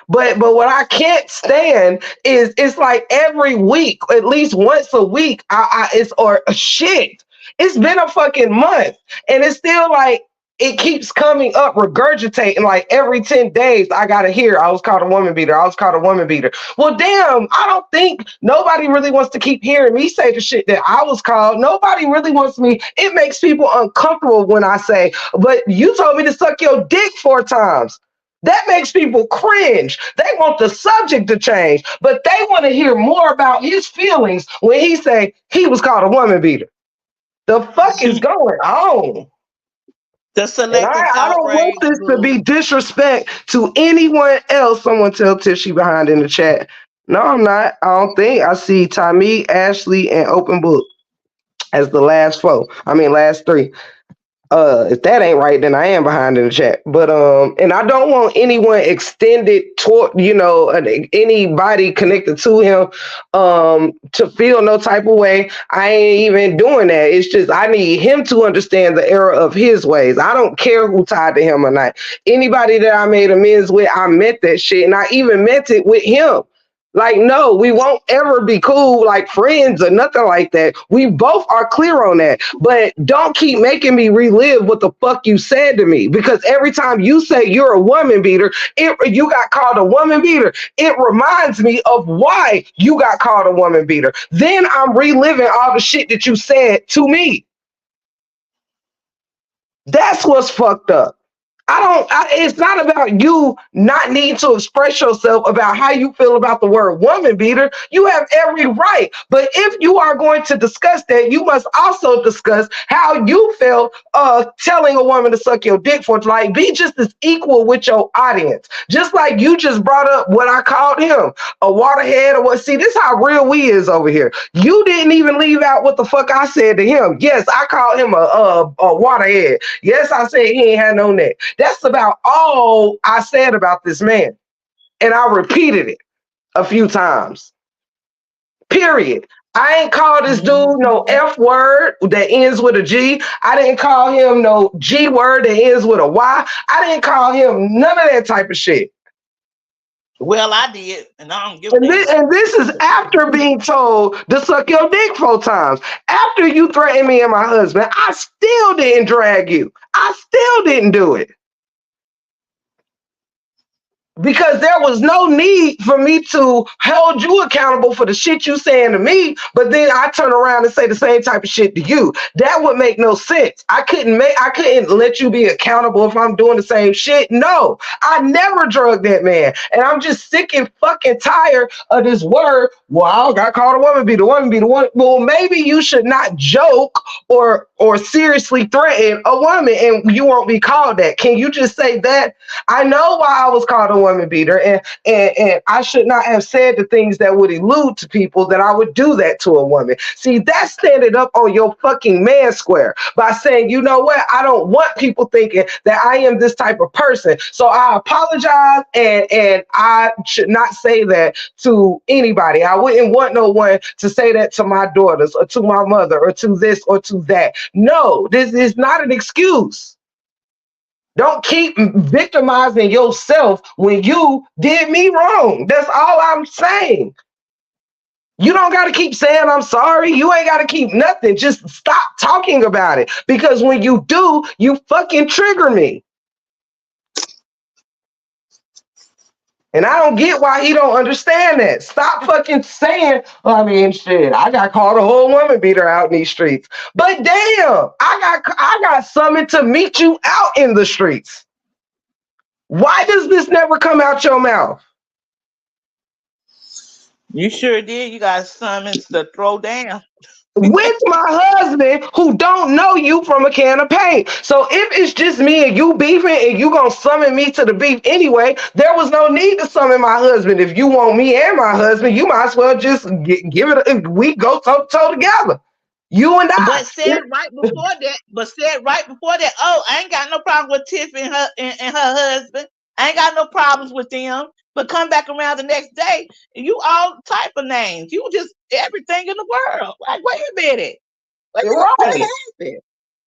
But what I can't stand is it's like every week, at least once a week, it's or shit. It's been a fucking month, and it's still like it keeps coming up, regurgitating. Like every 10 days, I gotta hear I was called a woman beater. I was called a woman beater. Well, damn, I don't think nobody really wants to keep hearing me say the shit that I was called. Nobody really wants me. It makes people uncomfortable when I say, "But you told me to suck your dick 4 times." That makes people cringe. They want the subject to change, but they want to hear more about his feelings when he say he was called a woman beater. The fuck is going on? The And selective I don't want outrage, this to boo. be disrespect to anyone else. Someone tell Tish she behind in the chat. No, I'm not. I don't think. I see Tommy, Ashley, and Open Book as the last four. I mean, last three. If that ain't right, then I am behind in the chat. But and I don't want anyone extended toward, anybody connected to him to feel no type of way. I ain't even doing that. It's just I need him to understand the error of his ways. I don't care who tied to him or not. Anybody that I made amends with, I meant that shit, and I even meant it with him. Like, no, we won't ever be cool like friends or nothing like that. We both are clear on that. But don't keep making me relive what the fuck you said to me. Because every time you say you're a woman beater, you got called a woman beater. It reminds me of why you got called a woman beater. Then I'm reliving all the shit that you said to me. That's what's fucked up. It's not about you not needing to express yourself about how you feel about the word woman beater. You have every right. But if you are going to discuss that, you must also discuss how you felt telling a woman to suck your dick for, like, be just as equal with your audience. Just like you just brought up what I called him, a waterhead or what. See, this is how real we is over here. You didn't even leave out what the fuck I said to him. Yes, I called him a waterhead. Yes, I said he ain't had no neck. That's about all I said about this man. And I repeated it a few times. Period. I ain't called this dude no F word that ends with a G. I didn't call him no G word that ends with a Y. I didn't call him none of that type of shit. Well, I did, and I don't give a And damn. this is after being told to suck your dick 4 times. After you threatened me and my husband, I still didn't drag you. I still didn't do it. Because there was no need for me to hold you accountable for the shit you saying to me, but then I turn around and say the same type of shit to you. That would make no sense. I couldn't let you be accountable if I'm doing the same shit. No, I never drugged that man. And I'm just sick and fucking tired of this word. Well, I got called a woman beater, woman beater, woman. Well, maybe you should not joke or seriously threaten a woman and you won't be called that. Can you just say that? I know why I was called a woman beater, and I should not have said the things that would allude to people that I would do that to a woman. See, that's standing up on your fucking man square by saying, you know what, I don't want people thinking that I am this type of person. So I apologize, and I should not say that to anybody. I wouldn't want no one to say that to my daughters or to my mother or to this or to that. No, this is not an excuse. Don't keep victimizing yourself when you did me wrong. That's all I'm saying. You don't got to keep saying I'm sorry. You ain't got to keep nothing. Just stop talking about it. Because when you do, you fucking trigger me. And I don't get why he don't understand that. Stop fucking saying, well, I mean, shit, I got called a whole woman beater out in these streets. But damn, I got summoned to meet you out in the streets. Why does this never come out your mouth? You sure did. You got summons to throw down. With my husband who don't know you from a can of paint. So if it's just me and you beefing and you gonna summon me to the beef anyway, there was no need to summon my husband. If you want me and my husband, you might as well just give it. We go toe to toe together. You and I. But said right before that, oh, I ain't got no problem with Tiff and her husband. I ain't got no problems with them. But come back around the next day, and you all type of names. You just everything in the world. Like, wait a minute. What Right. happened?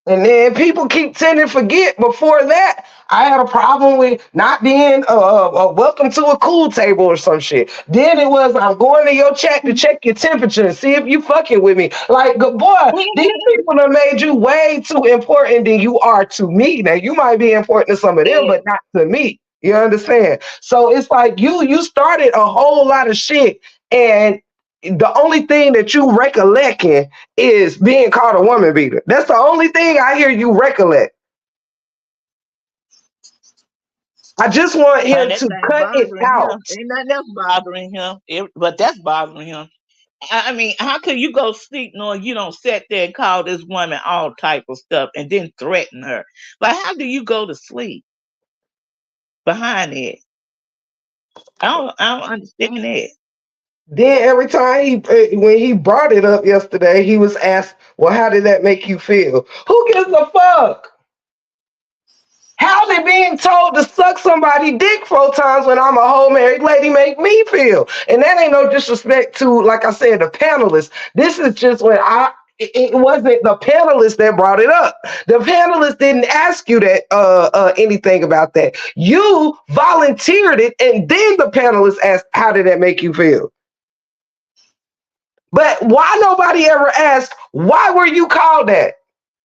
And then people keep tending to forget before that, I had a problem with not being welcome to a cool table or some shit. Then it was, I'm going to your chat to check your temperature and see if you fucking with me. Like, boy, these people have made you way too important than you are to me. Now, you might be important to some of them, but not to me. You understand? So it's like you started a whole lot of shit, and the only thing that you recollecting is being called a woman beater. That's the only thing I hear you recollect. I just want And him that to thing cut it bothering out. him. Ain't nothing else bothering him. But that's bothering him. I mean, how could you go sleep knowing you don't sit there and call this woman all type of stuff and then threaten her? Like, how do you go to sleep behind it? I don't understand that. Then every time when he brought it up yesterday, he was asked, "Well, how did that make you feel?" Who gives a fuck? How did being told to suck somebody dick 4 times when I'm a whole married lady make me feel? And that ain't no disrespect to, like I said, the panelists. This is just when it wasn't the panelists that brought it up. The panelists didn't ask you that anything about that. You volunteered it, and then the panelists asked, "How did that make you feel?" But why nobody ever asked, "Why were you called that?"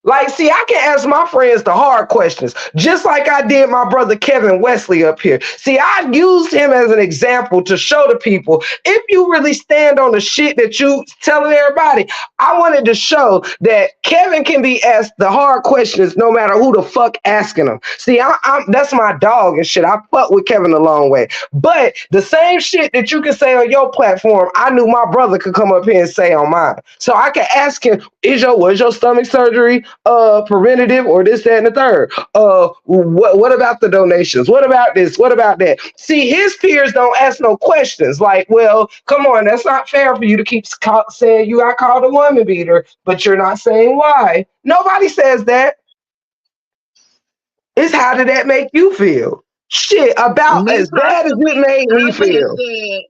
Like, see, I can ask my friends the hard questions, just like I did my brother Kevin Wesley up here. See, I used him as an example to show the people, if you really stand on the shit that you telling everybody, I wanted to show that Kevin can be asked the hard questions no matter who the fuck asking them. See, that's my dog and shit. I fuck with Kevin a long way. But the same shit that you can say on your platform, I knew my brother could come up here and say on mine. So I can ask him, was your stomach surgery preventative or this, that, and the third? What about the donations? What about this? What about that? See, his peers don't ask no questions. Like, well, come on, that's not fair for you to keep saying you got called a woman beater, but you're not saying why. Nobody says that. It's how did that make you feel? Shit, about Me as bad as it personally, made me I would have feel. said,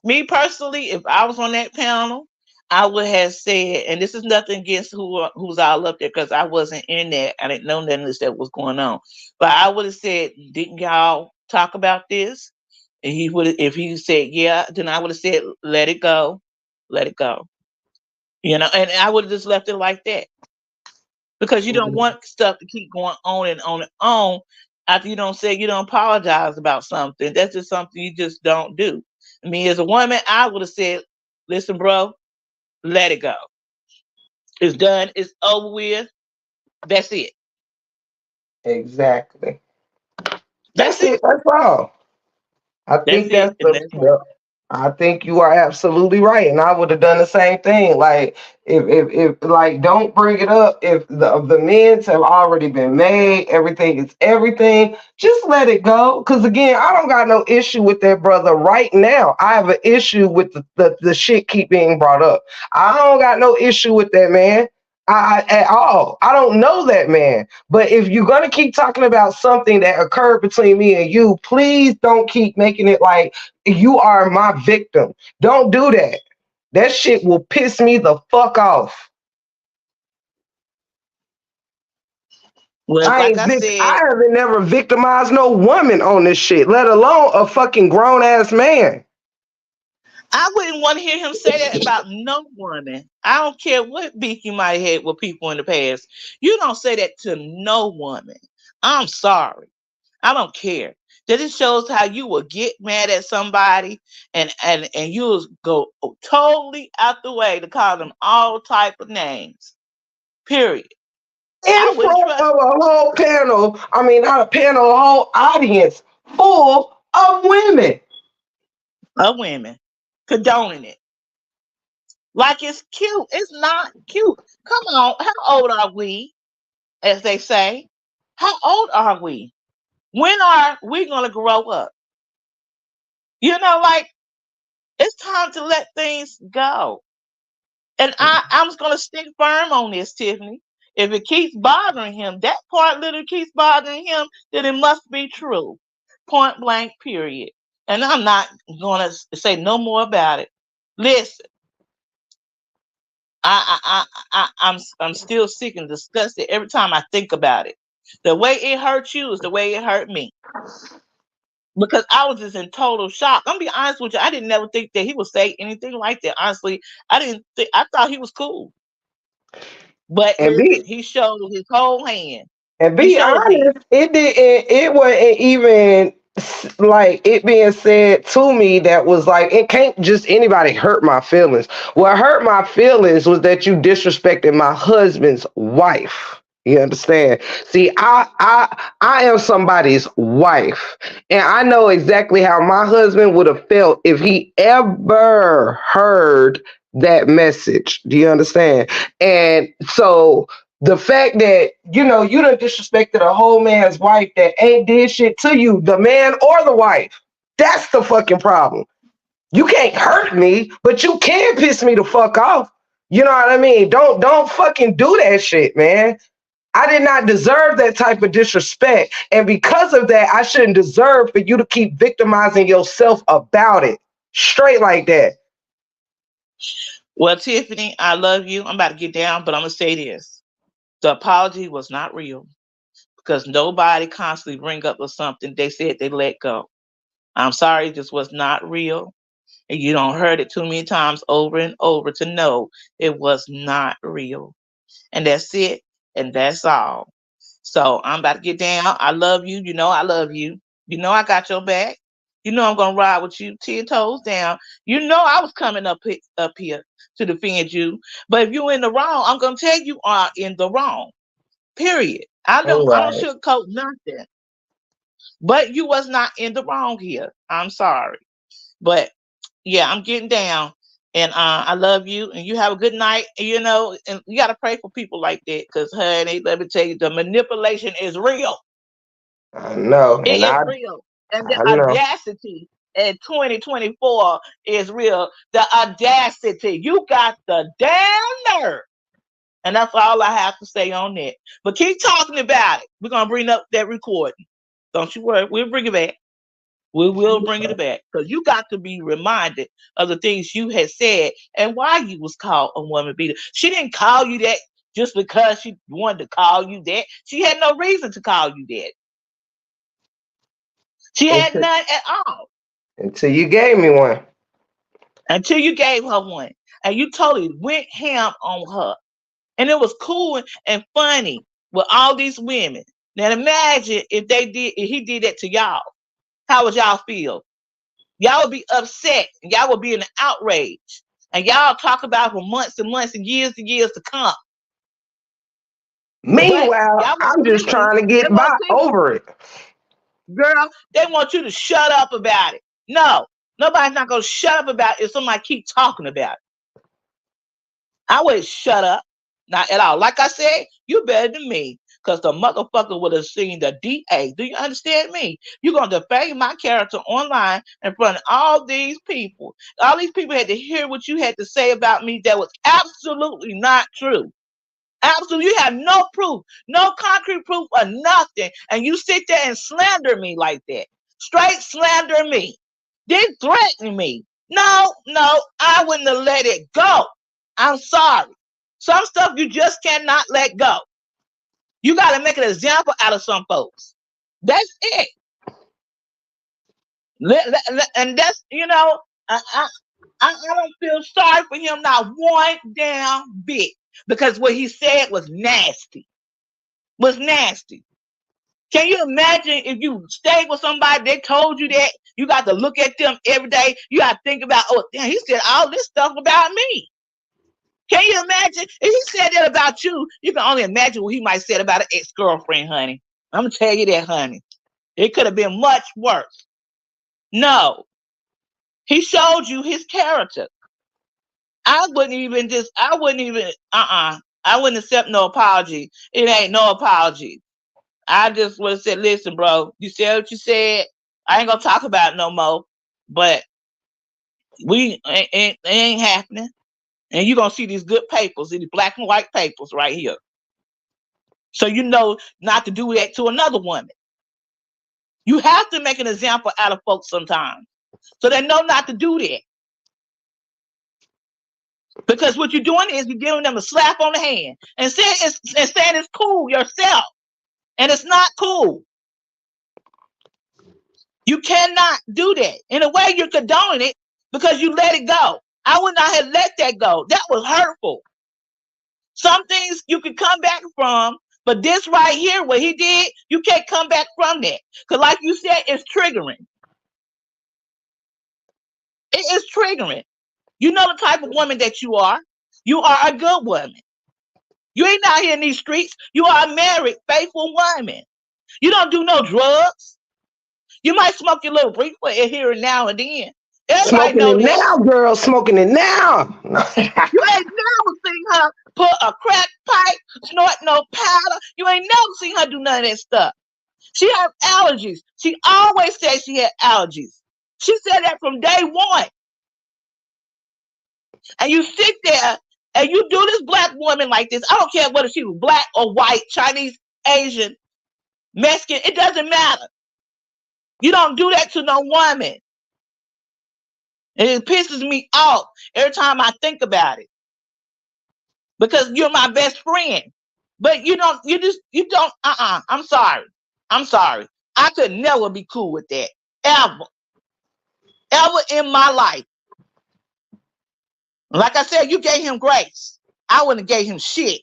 me personally, if I was on that panel, I would have said, and this is nothing against who's all up there because I wasn't in there. I didn't know nothing that was going on. But I would have said, didn't y'all talk about this? And he would, if he said yeah, then I would have said, let it go, let it go. And I would have just left it like that because you don't want stuff to keep going on and on and on after you don't apologize about something. That's just something you just don't do. Me as a woman, I would have said, listen, bro, let it go. It's done. It's over with. That's it. Exactly. That's That's it. it. That's all. I That's think it. that's And that's all. I think you are absolutely right, and I would have done the same thing. Like, if like, don't bring it up if the amends have already been made. Everything is everything. Just let it go. Because again, I don't got no issue with that brother right now. I have an issue with the shit keep being brought up. I don't got no issue with that man. At all. I don't know that man. But if you're gonna keep talking about something that occurred between me and you, please don't keep making it like you are my victim. Don't do that. That shit will piss me the fuck off. Well, like I said, I haven't never victimized no woman on this shit, let alone a fucking grown ass man. I wouldn't want to hear him say that about no woman. I don't care what beef you might have had with people in the past. You don't say that to no woman. I'm sorry. I don't care. That just shows how you will get mad at somebody and you'll go totally out the way to call them all type of names. Period. In I wouldn't front trust of a whole panel, I mean not a panel, a whole audience full of women. a women condoning it. Like it's cute. It's not cute. Come on. How old are we? As they say. How old are we? When are we gonna grow up? Like it's time to let things go. And I'm just gonna stick firm on this, Tiffany. If it keeps bothering him, that part literally keeps bothering him, then it must be true. Point blank, period. And I'm not gonna say no more about it. Listen, I'm still sick and disgusted every time I think about it. The way it hurt you is the way it hurt me. Because I was just in total shock. I'm gonna be honest with you. I didn't never think that he would say anything like that. Honestly, I didn't think. I thought he was cool. But And listen, be he showed his whole hand. and He be sure did. honest, it wasn't even like it being said to me that was like it can't just anybody hurt my feelings. What hurt my feelings was that you disrespected my husband's wife. You understand? See, I am somebody's wife, and I know exactly how my husband would have felt if he ever heard that message. Do you understand? And so the fact that you done disrespected a whole man's wife that ain't did shit to you, the man or the wife. That's the fucking problem. You can't hurt me, but you can piss me the fuck off. You know what I mean? Don't fucking do that shit, man. I did not deserve that type of disrespect. And because of that, I shouldn't deserve for you to keep victimizing yourself about it. Straight like that. Well, Tiffany, I love you. I'm about to get down, but I'm gonna say this: the apology was not real because nobody constantly bring up with something they said they let go. I'm sorry, this was not real. And you don't heard it too many times over and over to know it was not real. And that's it. And that's all. So I'm about to get down. I love you. You know I love you. You know I got your back. You know I'm gonna ride with you 10 toes down. You know I was coming up here to defend you. But if you're in the wrong, I'm gonna tell you are in the wrong. Period. All I don't right. sugarcoat nothing. But you was not in the wrong here. I'm sorry. But yeah, I'm getting down. And I love you, and you have a good night. And you gotta pray for people like that, because honey, let me tell you, the manipulation is real. I know. It And is I real, and the I know. audacity in 2024 is real. The audacity, you got the damn nerve, and that's all I have to say on that. But keep talking about it. We're gonna bring up that recording. Don't you worry, we'll bring it back. We will bring it back because you got to be reminded of the things you had said and why you was called a woman beater. She didn't call you that just because she wanted to call you that. She had no reason to call you that. She had Until, none at all until you gave me one. until you gave her one, and you totally went ham on her, and it was cool and funny with all these women. Now imagine if he did that to y'all. How would y'all feel? Y'all would be upset, and y'all would be in an outrage, and y'all talk about for months and months and years to come. But Meanwhile, y'all I'm won't just see. trying to They get won't by see, over it. girl. They want you to shut up about it. No, nobody's not gonna shut up about it if somebody keep talking about it. I wouldn't shut up, not at all. Like I said, you better than me, because the motherfucker would have seen the DA. Do you understand me? You're gonna defame my character online in front of all these people. All these people had to hear what you had to say about me that was absolutely not true. Absolutely, you have no proof, no concrete proof or nothing, and you sit there and slander me like that. Straight slander me. Then threaten me. No, no, I wouldn't have let it go. I'm sorry. Some stuff you just cannot let go. You got to make an example out of some folks. That's it. And that's, I don't feel sorry for him not one damn bit, because what he said was nasty. Was nasty. Can you imagine if you stayed with somebody, they told you that, you got to look at them every day. You got to think about, oh, damn, he said all this stuff about me. Can you imagine? If he said that about you, you can only imagine what he might have said about an ex-girlfriend, honey. I'm going to tell you that, honey. It could have been much worse. No, he showed you his character. I wouldn't accept no apology. It ain't no apology. I just would have said, listen, bro, you said what you said. I ain't gonna talk about it no more. But it ain't happening. And you're gonna see these good papers, these black and white papers right here. So you know not to do that to another woman. You have to make an example out of folks sometimes. So they know not to do that. Because what you're doing is you're giving them a slap on the hand and saying it's cool yourself. And it's not cool. You cannot do that. In a way, you're condoning it because you let it go. I would not have let that go. That was hurtful. Some things you can come back from, but this right here, what he did, you can't come back from that. Because like you said, it's triggering. It is triggering. You know the type of woman that you are. You are a good woman. You ain't out here in these streets. You are a married, faithful woman. You don't do no drugs. You might smoke your little reefer here and now and then. Everybody Smoking know it that. now, girl. Smoking it now. You ain't never seen her put a crack pipe, snort no powder. You ain't never seen her do none of that stuff. She has allergies. She always said she had allergies. She said that from day one. And you sit there and you do this black woman like this. I don't care whether she was black or white, Chinese, Asian, Mexican. It doesn't matter. You don't do that to no woman. And it pisses me off every time I think about it. Because you're my best friend. But you don't, I'm sorry. I'm sorry. I could never be cool with that. Ever. Ever in my life. Like I said, you gave him grace. I wouldn't have gave him shit.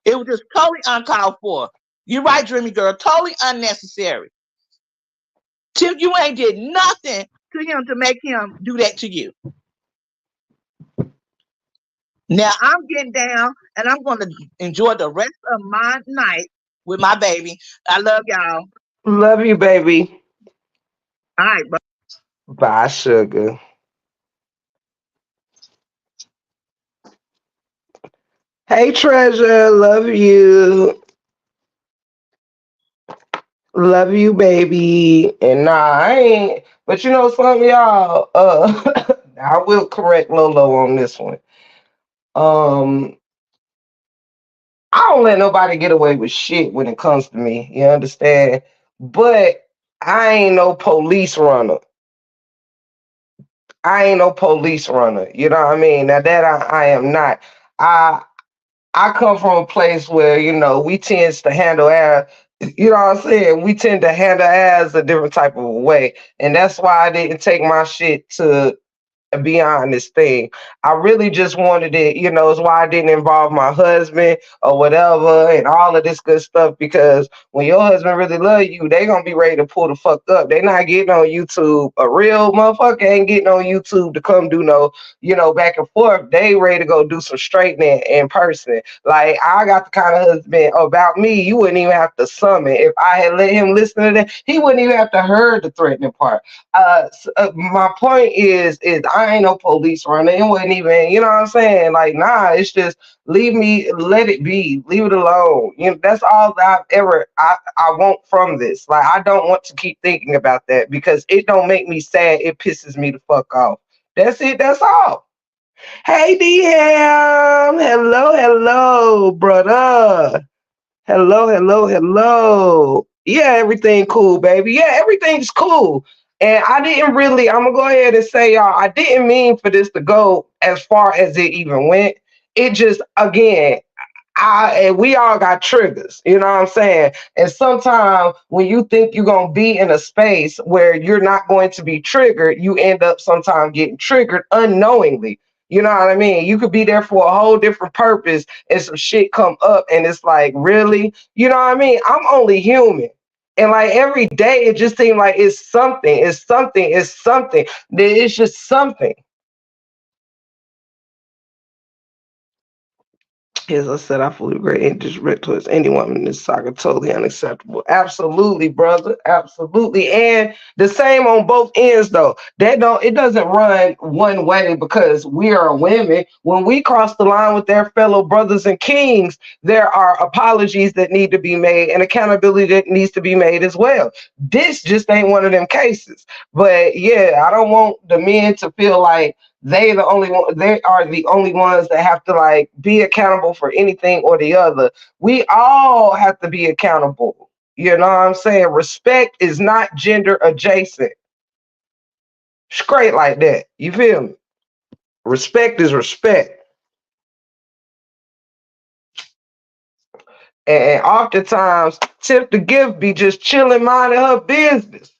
It was just totally uncalled for. You're right, Dreamy Girl. Totally unnecessary. Tip, you ain't did nothing to him to make him do that to you. Now I'm getting down and I'm going to enjoy the rest of my night with my baby. I love y'all. Love you, baby. All right, bro. Bye, sugar. Hey, treasure. Love you. Love you, baby. And nah, I ain't. But you know something, y'all. I will correct Lolo on this one. Um, I don't let nobody get away with shit when it comes to me. You understand? But I ain't no police runner. I ain't no police runner. You know what I mean? Now that I am not. I I come from a place where, we tends to handle ass, you know what I'm saying? We tend to handle ass a different type of way. And that's why I didn't take my shit to beyond this thing. I really just wanted it, it's why I didn't involve my husband or whatever and all of this good stuff, because when your husband really love you, they gonna be ready to pull the fuck up. They not getting on YouTube. A real motherfucker ain't getting on YouTube to come do no, back and forth. They ready to go do some straightening in person. Like, I got the kind of husband about me, you wouldn't even have to summon. If I had let him listen to that, he wouldn't even have to heard the threatening part. My point is I ain't no police runner. It wasn't even, you know what I'm saying? Like, nah, it's just let it be, leave it alone. That's all that I want from this. Like, I don't want to keep thinking about that because it don't make me sad. It pisses me the fuck off. That's it. That's all. Hey, DM. Hello, brother. Hello. Yeah, everything cool, baby. Yeah, everything's cool. And I didn't really, I'm gonna go ahead and say, y'all, I didn't mean for this to go as far as it even went. It just, again, and we all got triggers, you know what I'm saying? And sometimes when you think you're gonna be in a space where you're not going to be triggered, you end up sometimes getting triggered unknowingly. You know what I mean? You could be there for a whole different purpose and some shit come up and it's like, really? You know what I mean? I'm only human. And like every day it just seems like it's something. It's just something. As I said, I fully agree. And disrespect towards any woman in this saga totally unacceptable. Absolutely, brother. Absolutely. And the same on both ends though. It doesn't run one way because we are women. When we cross the line with their fellow brothers and kings, there are apologies that need to be made and accountability that needs to be made as well. This just ain't one of them cases. But yeah, I don't want the men to feel like they are the only ones that have to like be accountable for anything or the other. We all have to be accountable. You know what I'm saying? Respect is not gender adjacent. Straight like that. You feel me? Respect is respect. And oftentimes Tip the Gift be just chilling minding her business.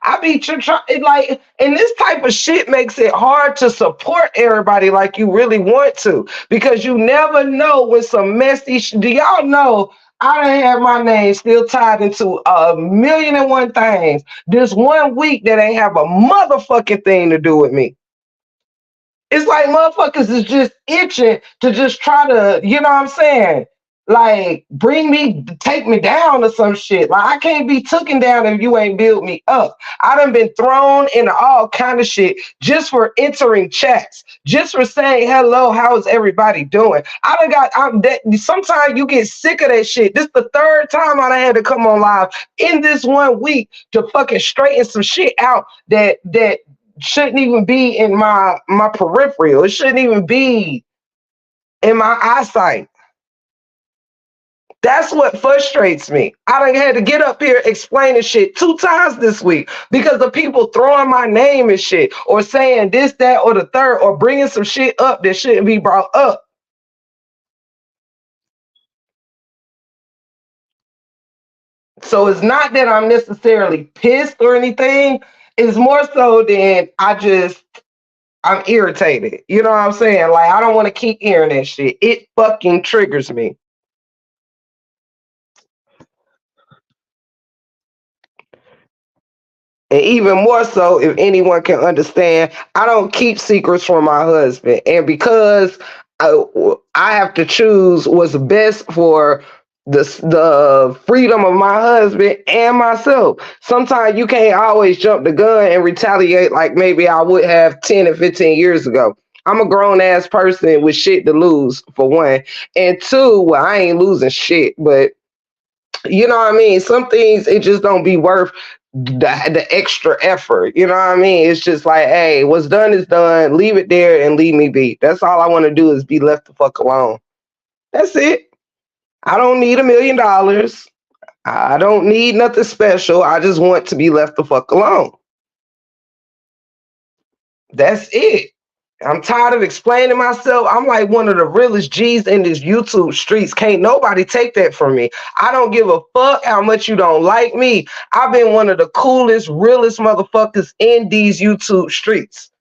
I be trying like, and this type of shit makes it hard to support everybody like you really want to, because you never know when some messy. Do y'all know? I done had my name still tied into a million and one things. This one week that ain't have a motherfucking thing to do with me. It's like motherfuckers is just itching to just try to, you know what I'm saying? Like bring me, take me down or some shit. Like I can't be taken down if you ain't built me up. I done been thrown into all kind of shit just for entering chats, just for saying hello. How's everybody doing? I done got. I'm that. Sometimes you get sick of that shit. This the third time I done had to come on live in this 1 week to fucking straighten some shit out that shouldn't even be in my peripheral. It shouldn't even be in my eyesight. That's what frustrates me. I done had to get up here explaining shit 2 times this week because of people throwing my name and shit or saying this, that, or the third, or bringing some shit up that shouldn't be brought up. So it's not that I'm necessarily pissed or anything. It's more so than I'm irritated. You know what I'm saying? Like I don't want to keep hearing that shit. It fucking triggers me. And even more so, if anyone can understand, I don't keep secrets from my husband. And because I, I have to choose what's best for the freedom of my husband and myself. Sometimes you can't always jump the gun and retaliate like maybe I would have 10 and 15 years ago. I'm a grown ass person with shit to lose, for one. And two, well, I ain't losing shit, but you know what I mean? Some things it just don't be worth the extra effort. You know what I mean? It's just like, hey, what's done is done. Leave it there and leave me be. That's all I want to do is be left the fuck alone. That's it. I don't need $1 million. I don't need nothing special. I just want to be left the fuck alone. That's it. I'm tired of explaining myself. I'm like one of the realest G's in this YouTube streets. Can't nobody take that from me. I don't give a fuck how much you don't like me. I've been one of the coolest, realest motherfuckers in these YouTube streets.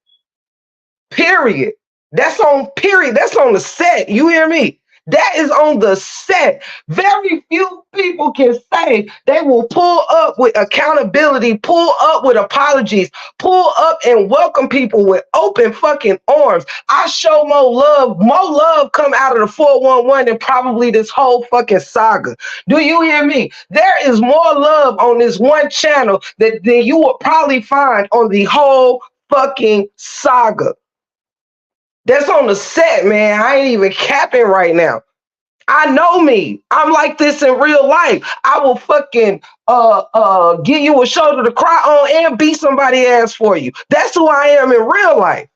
Period. That's on period. That's on the set. You hear me? That is on the set. Very few people can say they will pull up with accountability, pull up with apologies, pull up and welcome people with open fucking arms. I show more love come out of the 411 than probably this whole fucking saga. Do you hear me? There is more love on this one channel than you will probably find on the whole fucking saga. That's on the set, man. I ain't even capping right now. I know me. I'm like this in real life. I will fucking give you a shoulder to cry on and beat somebody ass for you. That's who I am in real life.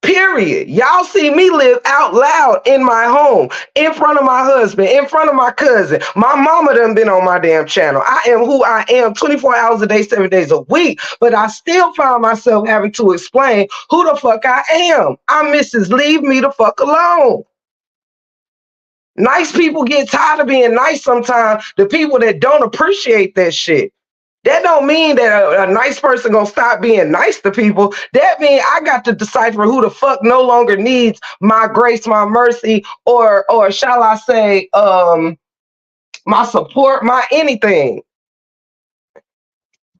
Period. Y'all see me live out loud in my home, in front of my husband, in front of my cousin. My mama done been on my damn channel. I am who I am 24 hours a day, 7 days a week. But I still find myself having to explain who the fuck I am. I'm Mrs. Leave me the fuck alone. Nice people get tired of being nice sometimes. The people that don't appreciate that shit. That don't mean that a nice person gonna stop being nice to people. That means I got to decipher who the fuck no longer needs my grace, my mercy, or shall I say, my support, my anything,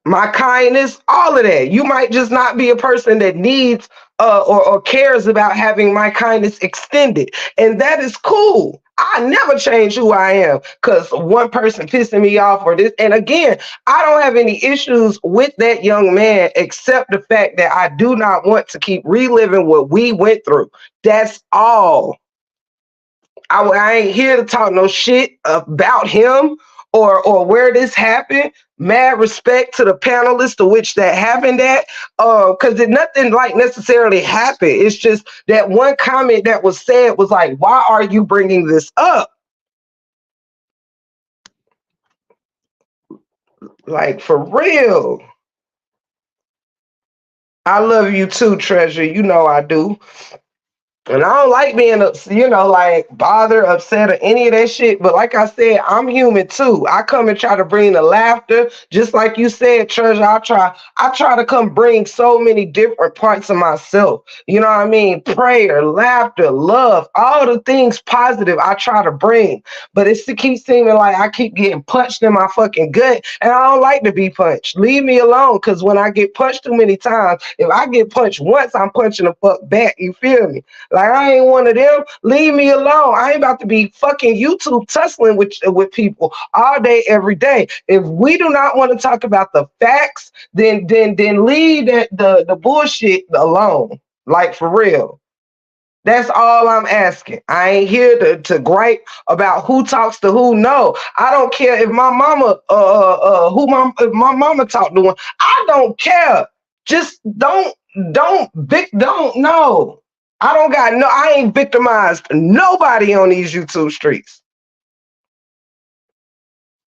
my kindness, all of that. You might just not be a person that needs or cares about having my kindness extended, and that is cool. I never change who I am because one person pissing me off or this. And again, I don't have any issues with that young man except the fact that I do not want to keep reliving what we went through. That's all. I ain't here to talk no shit about him or where this happened. Mad respect to the panelists to which that happened at, because nothing like necessarily happened. It's just that one comment that was said was like, "Why are you bringing this up?" Like for real. I love you too, Treasure. You know I do. And I don't like being, like bothered, upset, or any of that shit. But like I said, I'm human too. I come and try to bring the laughter, just like you said, Treasure. I try to come bring so many different parts of myself. You know what I mean? Prayer, laughter, love, all the things positive I try to bring. But it keeps seeming like I keep getting punched in my fucking gut, and I don't like to be punched. Leave me alone, because when I get punched too many times, if I get punched once, I'm punching the fuck back. You feel me? Like I ain't one of them. Leave me alone. I ain't about to be fucking YouTube tussling with people all day, every day. If we do not want to talk about the facts, then leave the bullshit alone. Like for real. That's all I'm asking. I ain't here to gripe about who talks to who. No, I don't care if my mama if my mama talk to one. I don't care. Just don't no. I ain't victimized nobody on these YouTube streets.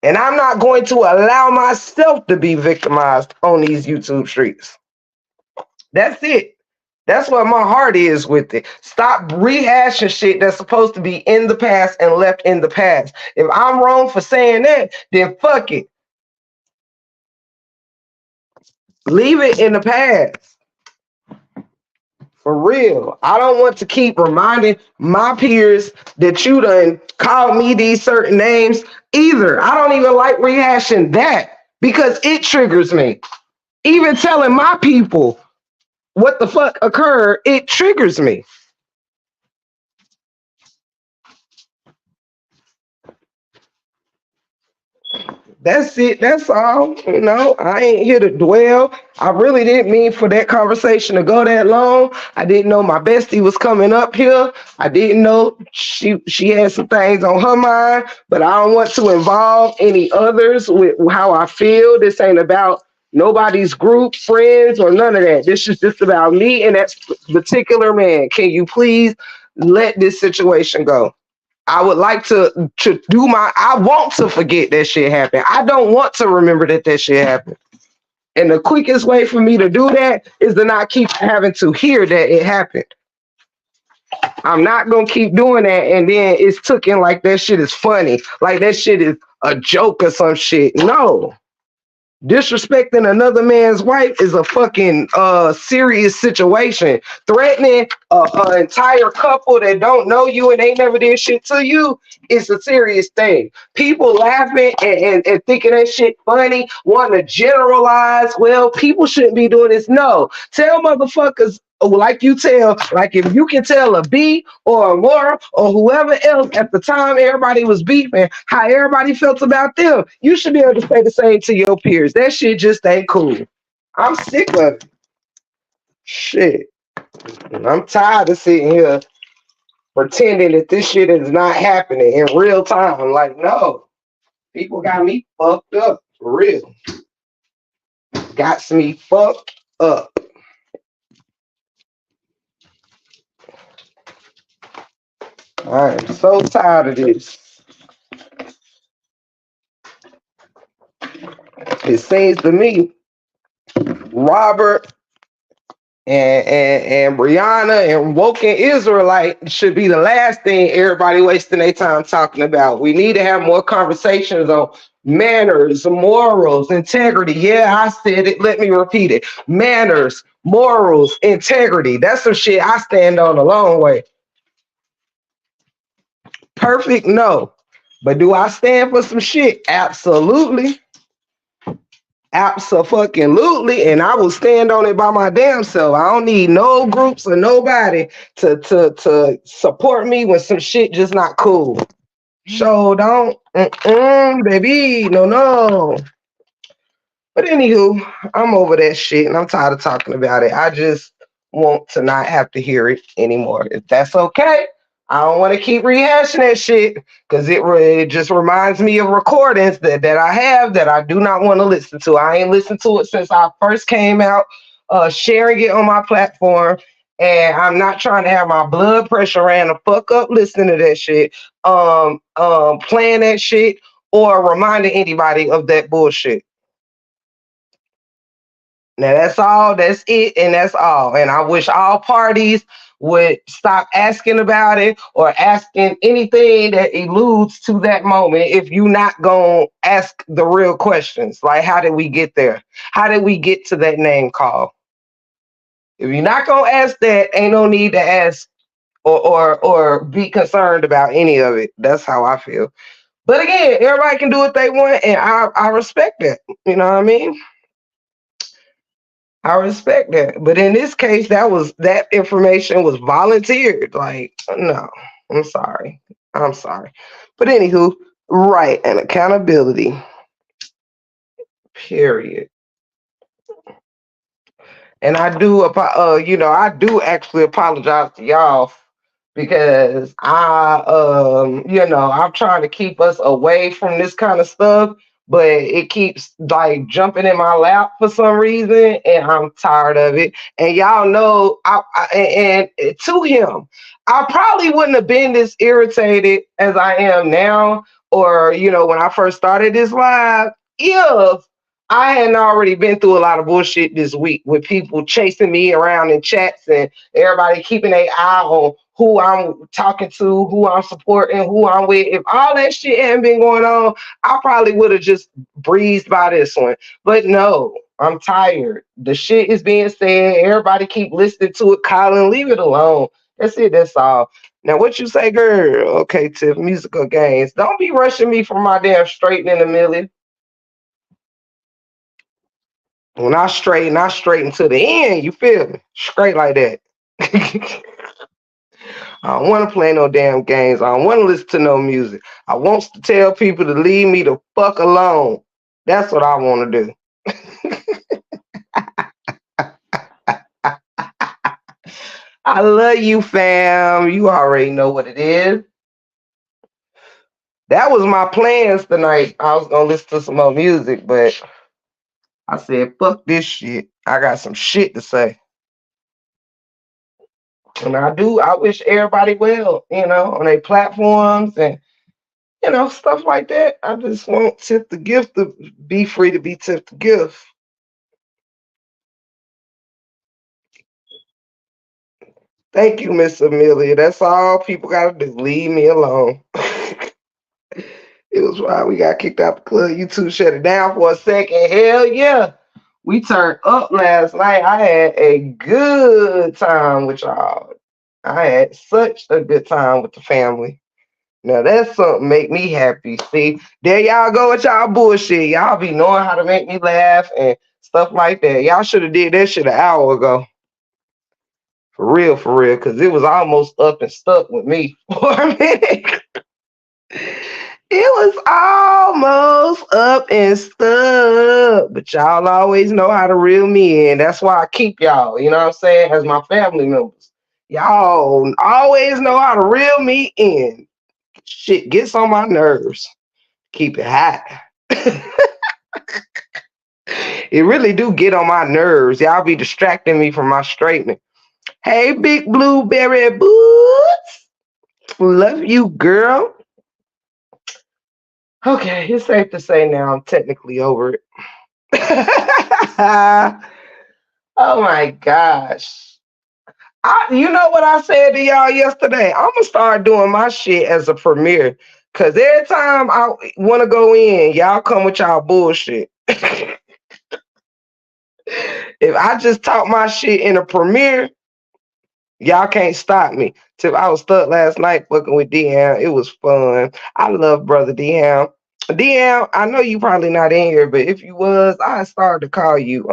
And I'm not going to allow myself to be victimized on these YouTube streets. That's it. That's what my heart is with it. Stop rehashing shit that's supposed to be in the past and left in the past. If I'm wrong for saying that, then fuck it. Leave it in the past. For real. I don't want to keep reminding my peers that you done called me these certain names either. I don't even like rehashing that because it triggers me. Even telling my people what the fuck occurred, it triggers me. That's it. That's all. I ain't here to dwell. I really didn't mean for that conversation to go that long. I didn't know my bestie was coming up here. I didn't know she had some things on her mind, but I don't want to involve any others with how I feel. This ain't about nobody's group, friends, or none of that. This is just about me and that particular man. Can you please let this situation go? I would like to do I want to forget that shit happened. I don't want to remember that shit happened. And the quickest way for me to do that is to not keep having to hear that it happened. I'm not gonna keep doing that, and then it's taken like that shit is funny, like that shit is a joke or some shit. No. Disrespecting another man's wife is a fucking serious situation. Threatening an entire couple that don't know you and ain't never did shit to you is a serious thing. People laughing and thinking that shit funny, wanting to generalize. Well, people shouldn't be doing this. No, tell motherfuckers like you tell, like if you can tell a B or a Laura or whoever else at the time everybody was beefing, how everybody felt about them, you should be able to say the same to your peers. That shit just ain't cool. I'm sick of it. Shit. I'm tired of sitting here pretending that this shit is not happening in real time. Like, no. People got me fucked up. For real. Got me fucked up. I am so tired of this. It seems to me Robert and Brianna and Woken Israelite should be the last thing everybody wasting their time talking about. We need to have more conversations on manners, morals, integrity. Yeah, I said it. Let me repeat it. Manners, morals, integrity. That's some shit I stand on a long way. Perfect? No. But do I stand for some shit? Absolutely. Absolutely, and I will stand on it by my damn self. I don't need no groups or nobody to support me when some shit just not cool. So don't, baby, no. But anywho, I'm over that shit and I'm tired of talking about it. I just want to not have to hear it anymore. If that's okay, I don't want to keep rehashing that shit because it just reminds me of recordings that I have that I do not want to listen to. I ain't listened to it since I first came out, sharing it on my platform. And I'm not trying to have my blood pressure ran the fuck up listening to that shit, playing that shit, or reminding anybody of that bullshit. Now that's all, that's it, and that's all. And I wish all parties would stop asking about it or asking anything that alludes to that moment if you not gonna ask the real questions. Like, how did we get there? How did we get to that name call? If you're not gonna ask that, ain't no need to ask or be concerned about any of it. That's how I feel. But again, everybody can do what they want, and I respect that. You know what I mean? I respect that. But in this case, that information was volunteered. Like, no, I'm sorry. I'm sorry. But anywho, right, and accountability. Period. And I do actually apologize to y'all because I'm trying to keep us away from this kind of stuff, but it keeps like jumping in my lap for some reason, and I'm tired of it. And y'all know, and to him, I probably wouldn't have been this irritated as I am now, or when I first started this live, if I hadn't already been through a lot of bullshit this week with people chasing me around in chats and everybody keeping their eye on who I'm talking to, who I'm supporting, who I'm with. If all that shit hadn't been going on, I probably would have just breezed by this one. But no, I'm tired. The shit is being said. Everybody keep listening to it. Colin, leave it alone. That's it. That's all. Now, what you say, girl? Okay, Tiff, musical games. Don't be rushing me for my damn straightening a million. When I straighten to the end, you feel me? Straight like that. I don't want to play no damn games. I don't want to listen to no music. I want to tell people to leave me the fuck alone. That's what I want to do. I love you, fam. You already know what it is. That was my plans tonight. I was gonna listen to some more music, but I said, fuck this shit. I got some shit to say. And I wish everybody well, on their platforms and stuff like that. I just want Tip the Gift to be free to be Tip the Gift. Thank you, Miss Amelia. That's all people gotta do. Leave me alone. It was why we got kicked out the club. You two shut it down for a second. Hell yeah. We turned up last night. I had a good time with y'all. I had such a good time with the family. Now that's something make me happy. See, there y'all go with y'all bullshit. Y'all be knowing how to make me laugh and stuff like that. Y'all should have did that shit an hour ago. For real, because it was almost up and stuck with me for a minute. It was almost up and stuck. But y'all always know how to reel me in. That's why I keep y'all, you know what I'm saying, as my family members. Y'all always know how to reel me in. Shit gets on my nerves. Keep it hot. It really do get on my nerves. Y'all be distracting me from my straightening. Hey, big blueberry boots. Love you, girl. Okay, it's safe to say now I'm technically over it. Oh my gosh. You know what I said to y'all yesterday? I'm gonna start doing my shit as a premiere. Cause every time I wanna go in, y'all come with y'all bullshit. If I just talk my shit in a premiere, y'all can't stop me. Tip, I was stuck last night fucking with DM. It was fun. I love brother DM. DM, I know you probably not in here, but if you was, I started to call you.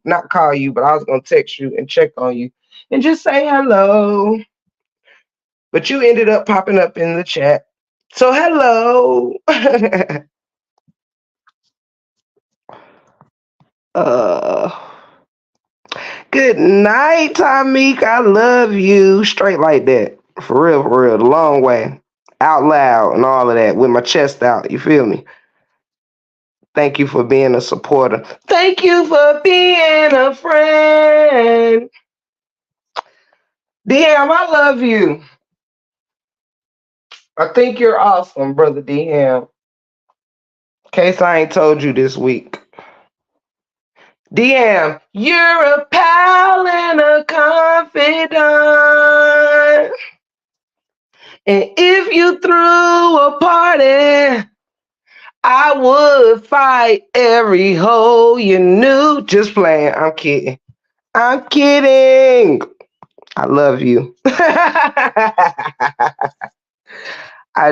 Not call you, but I was gonna text you and check on you and just say hello. But you ended up popping up in the chat. So hello. uh Good night, Tamika. I love you. Straight like that. For real. The long way. Out loud and all of that with my chest out. You feel me? Thank you for being a supporter. Thank you for being a friend. DM, I love you. I think you're awesome, brother DM. In case I ain't told you this week. DM, you're a pal and a confidant. And if you threw a party, I would fight every hole you knew. Just playing. I'm kidding. I'm kidding. I love you. I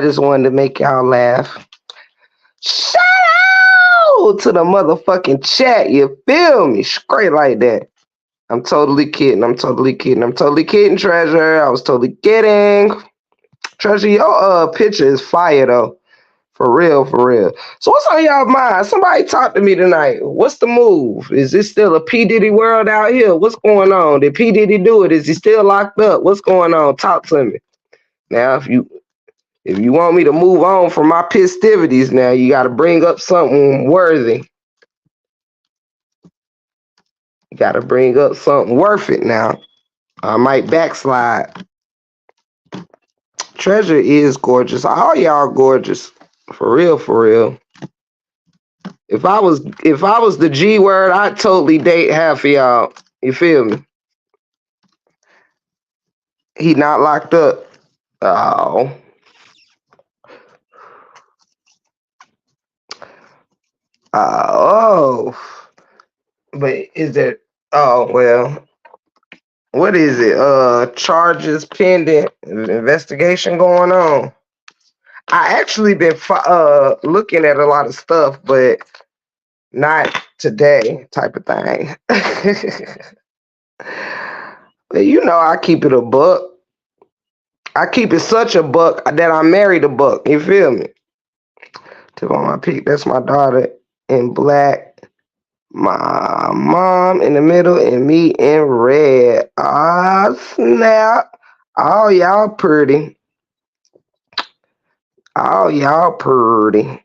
just wanted to make y'all laugh. Shout out to the motherfucking chat. You feel me? Straight like that. I'm totally kidding. I'm totally kidding. I'm totally kidding, Treasure. I was totally kidding. Treasure, your picture is fire though. For real, for real. So what's on y'all mind? Somebody talk to me tonight. What's the move? Is this still a P. Diddy world out here? What's going on? Did P. Diddy do it? Is he still locked up? What's going on? Talk to me. Now, if you want me to move on from my festivities now, you gotta bring up something worthy. You gotta bring up something worth it now. I might backslide. Treasure is gorgeous. All y'all gorgeous. For real, for real. If I was the G word, I'd totally date half of y'all. You feel me? He not locked up. Oh. Oh. But is it oh well. What is it? Charges pending, investigation going on. I actually been looking at a lot of stuff, but not today type of thing. But you know I keep it a buck. I keep it such a buck that I married a buck. You feel me? Tip on my peak. That's my daughter in black. My mom in the middle and me in red. Ah, snap. All y'all pretty. All y'all pretty.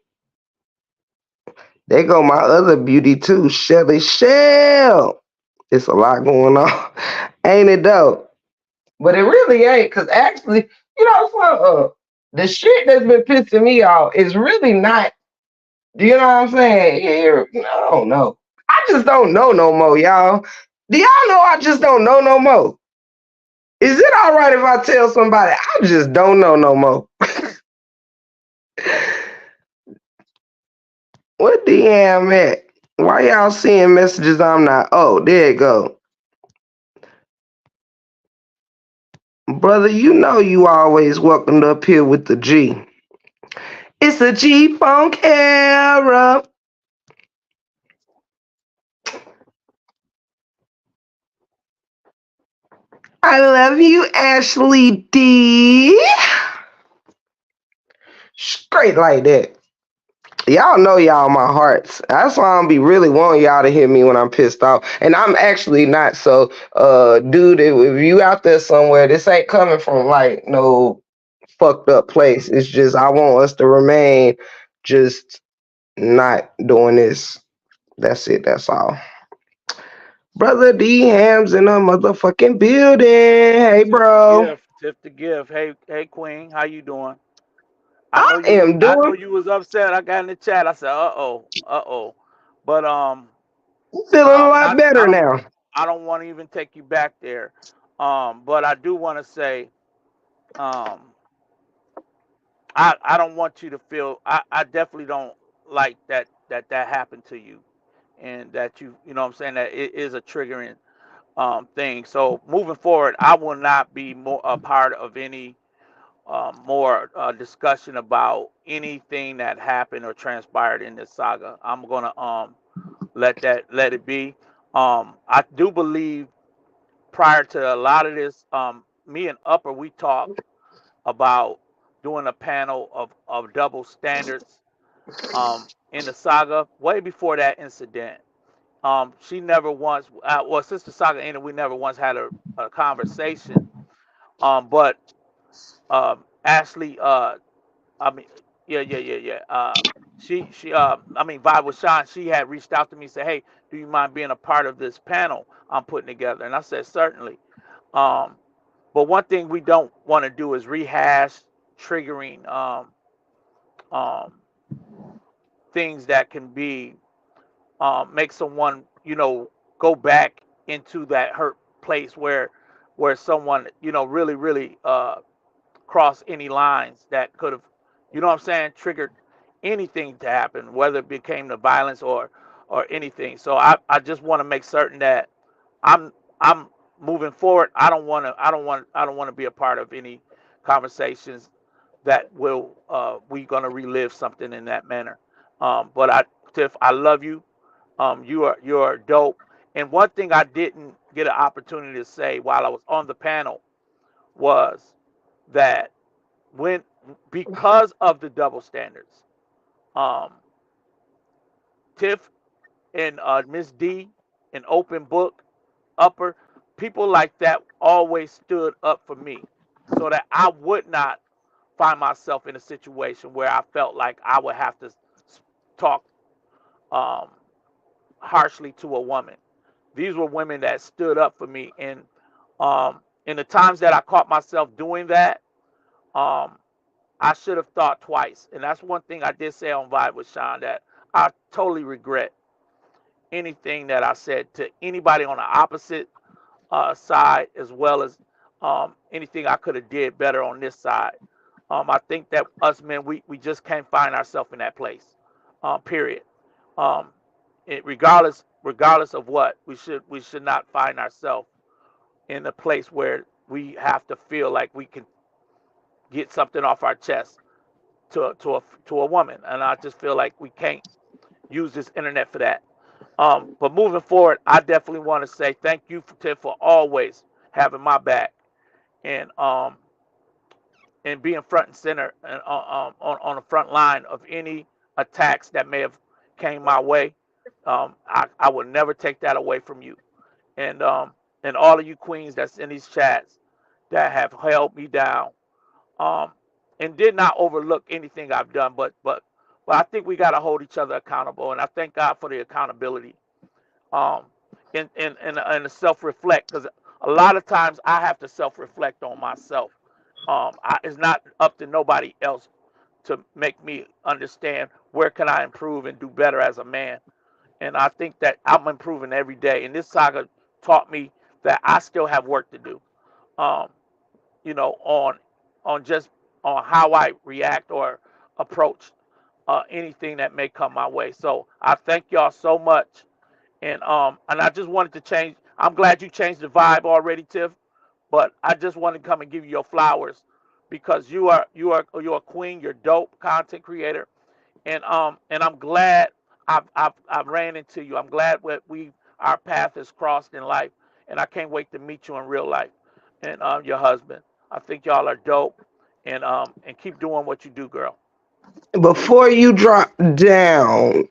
There go my other beauty too, Shelly Shell. It's a lot going on. Ain't it though? But it really ain't, because actually, the shit that's been pissing me off is really not, you know what I'm saying? Here, I don't know. I just don't know no more, y'all. Do y'all know I just don't know no more? Is it all right if I tell somebody I just don't know no more? What DM at? Why y'all seeing messages I'm not? Oh, there it go. Brother, you know you always welcomed up here with the G. It's a G-Funk era. I love you, Ashley D. Straight like that. Y'all know y'all my hearts. That's why I'm be really wanting y'all to hear me when I'm pissed off. And I'm actually not. So dude, if you out there somewhere, this ain't coming from like no fucked up place. It's just I want us to remain just not doing this. That's it, that's all. Brother D Hams in a motherfucking building. Hey Tip the bro. gift. Tip the gift. Hey Queen, how you doing? I am I know doing you was upset. I got in the chat. I said, but feeling a lot not better now. I don't want to even take you back there. But I do want to say, um, I don't want you to feel. I definitely don't like that happened to you, and that you know what I'm saying, that it is a triggering thing. So moving forward, I will not be more a part of any more discussion about anything that happened or transpired in this saga. I'm gonna let it be. I do believe prior to a lot of this, me and Upper we talked about doing a panel of double standards in the saga way before that incident. She never once, well, since the saga ended, we never once had a conversation. But Ashley, I mean, yeah. I mean, Vibe with Sean, she had reached out to me and said, "Hey, do you mind being a part of this panel I'm putting together?" And I said, "Certainly." Um, but one thing we don't want to do is rehash triggering um, things that can be make someone you know, go back into that hurt place where someone, you know, really, really crossed any lines that could have, you know what I'm saying, triggered anything to happen, whether it became the violence or anything. So I just want to make certain that I'm moving forward. I don't want to be a part of any conversations that will we gonna relive something in that manner. But Tiff, I love you. You are dope. And one thing I didn't get an opportunity to say while I was on the panel was that when because of the double standards, um, Tiff and Miss D and Open Book Upper, people like that always stood up for me, so that I would not find myself in a situation where I felt like I would have to talk um, harshly to a woman. These were women that stood up for me, and in the times that I caught myself doing that, um, I should have thought twice. And that's one thing I did say on Vibe with Sean, that I totally regret anything that I said to anybody on the opposite side, as well as anything I could have did better on this side. I think that us men, we just can't find ourselves in that place. Period. Um, regardless of what, we should not find ourselves in a place where we have to feel like we can get something off our chest to a woman. And I just feel like we can't use this internet for that. But moving forward, I definitely want to say thank you, Tiff, for always having my back, and being front and center, and on the front line of any attacks that may have came my way. I would never take that away from you, and all of you queens that's in these chats that have held me down, um, and did not overlook anything I've done. But I think we got to hold each other accountable, and I thank God for the accountability, um, and the self reflect, because a lot of times I have to self reflect on myself. It's not up to nobody else to make me understand where can I improve and do better as a man. And I think that I'm improving every day. And this saga taught me that I still have work to do. Um, you know, on just on how I react or approach anything that may come my way. So I thank y'all so much. And I just wanted to change. I'm glad you changed the vibe already, Tiff. But I just wanted to come and give you your flowers, because you're a queen. You're dope content creator, and I'm glad I've ran into you. I'm glad that we our path is crossed in life, and I can't wait to meet you in real life, and your husband. I think y'all are dope, and keep doing what you do, girl. Before you drop down,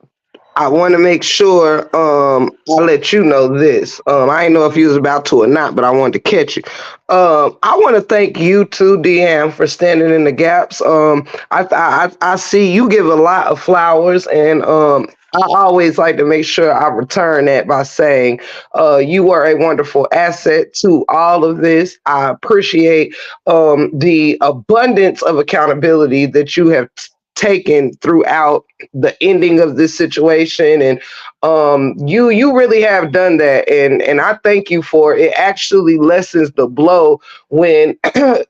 I want to make sure I let you know this. I didn't know if you was about to or not, but I wanted to catch you. I want to thank you too, Deanne, for standing in the gaps. I see you give a lot of flowers, and I always like to make sure I return that by saying you are a wonderful asset to all of this. I appreciate the abundance of accountability that you have taken throughout the ending of this situation, and you really have done that, and I thank you for it. Actually lessens the blow when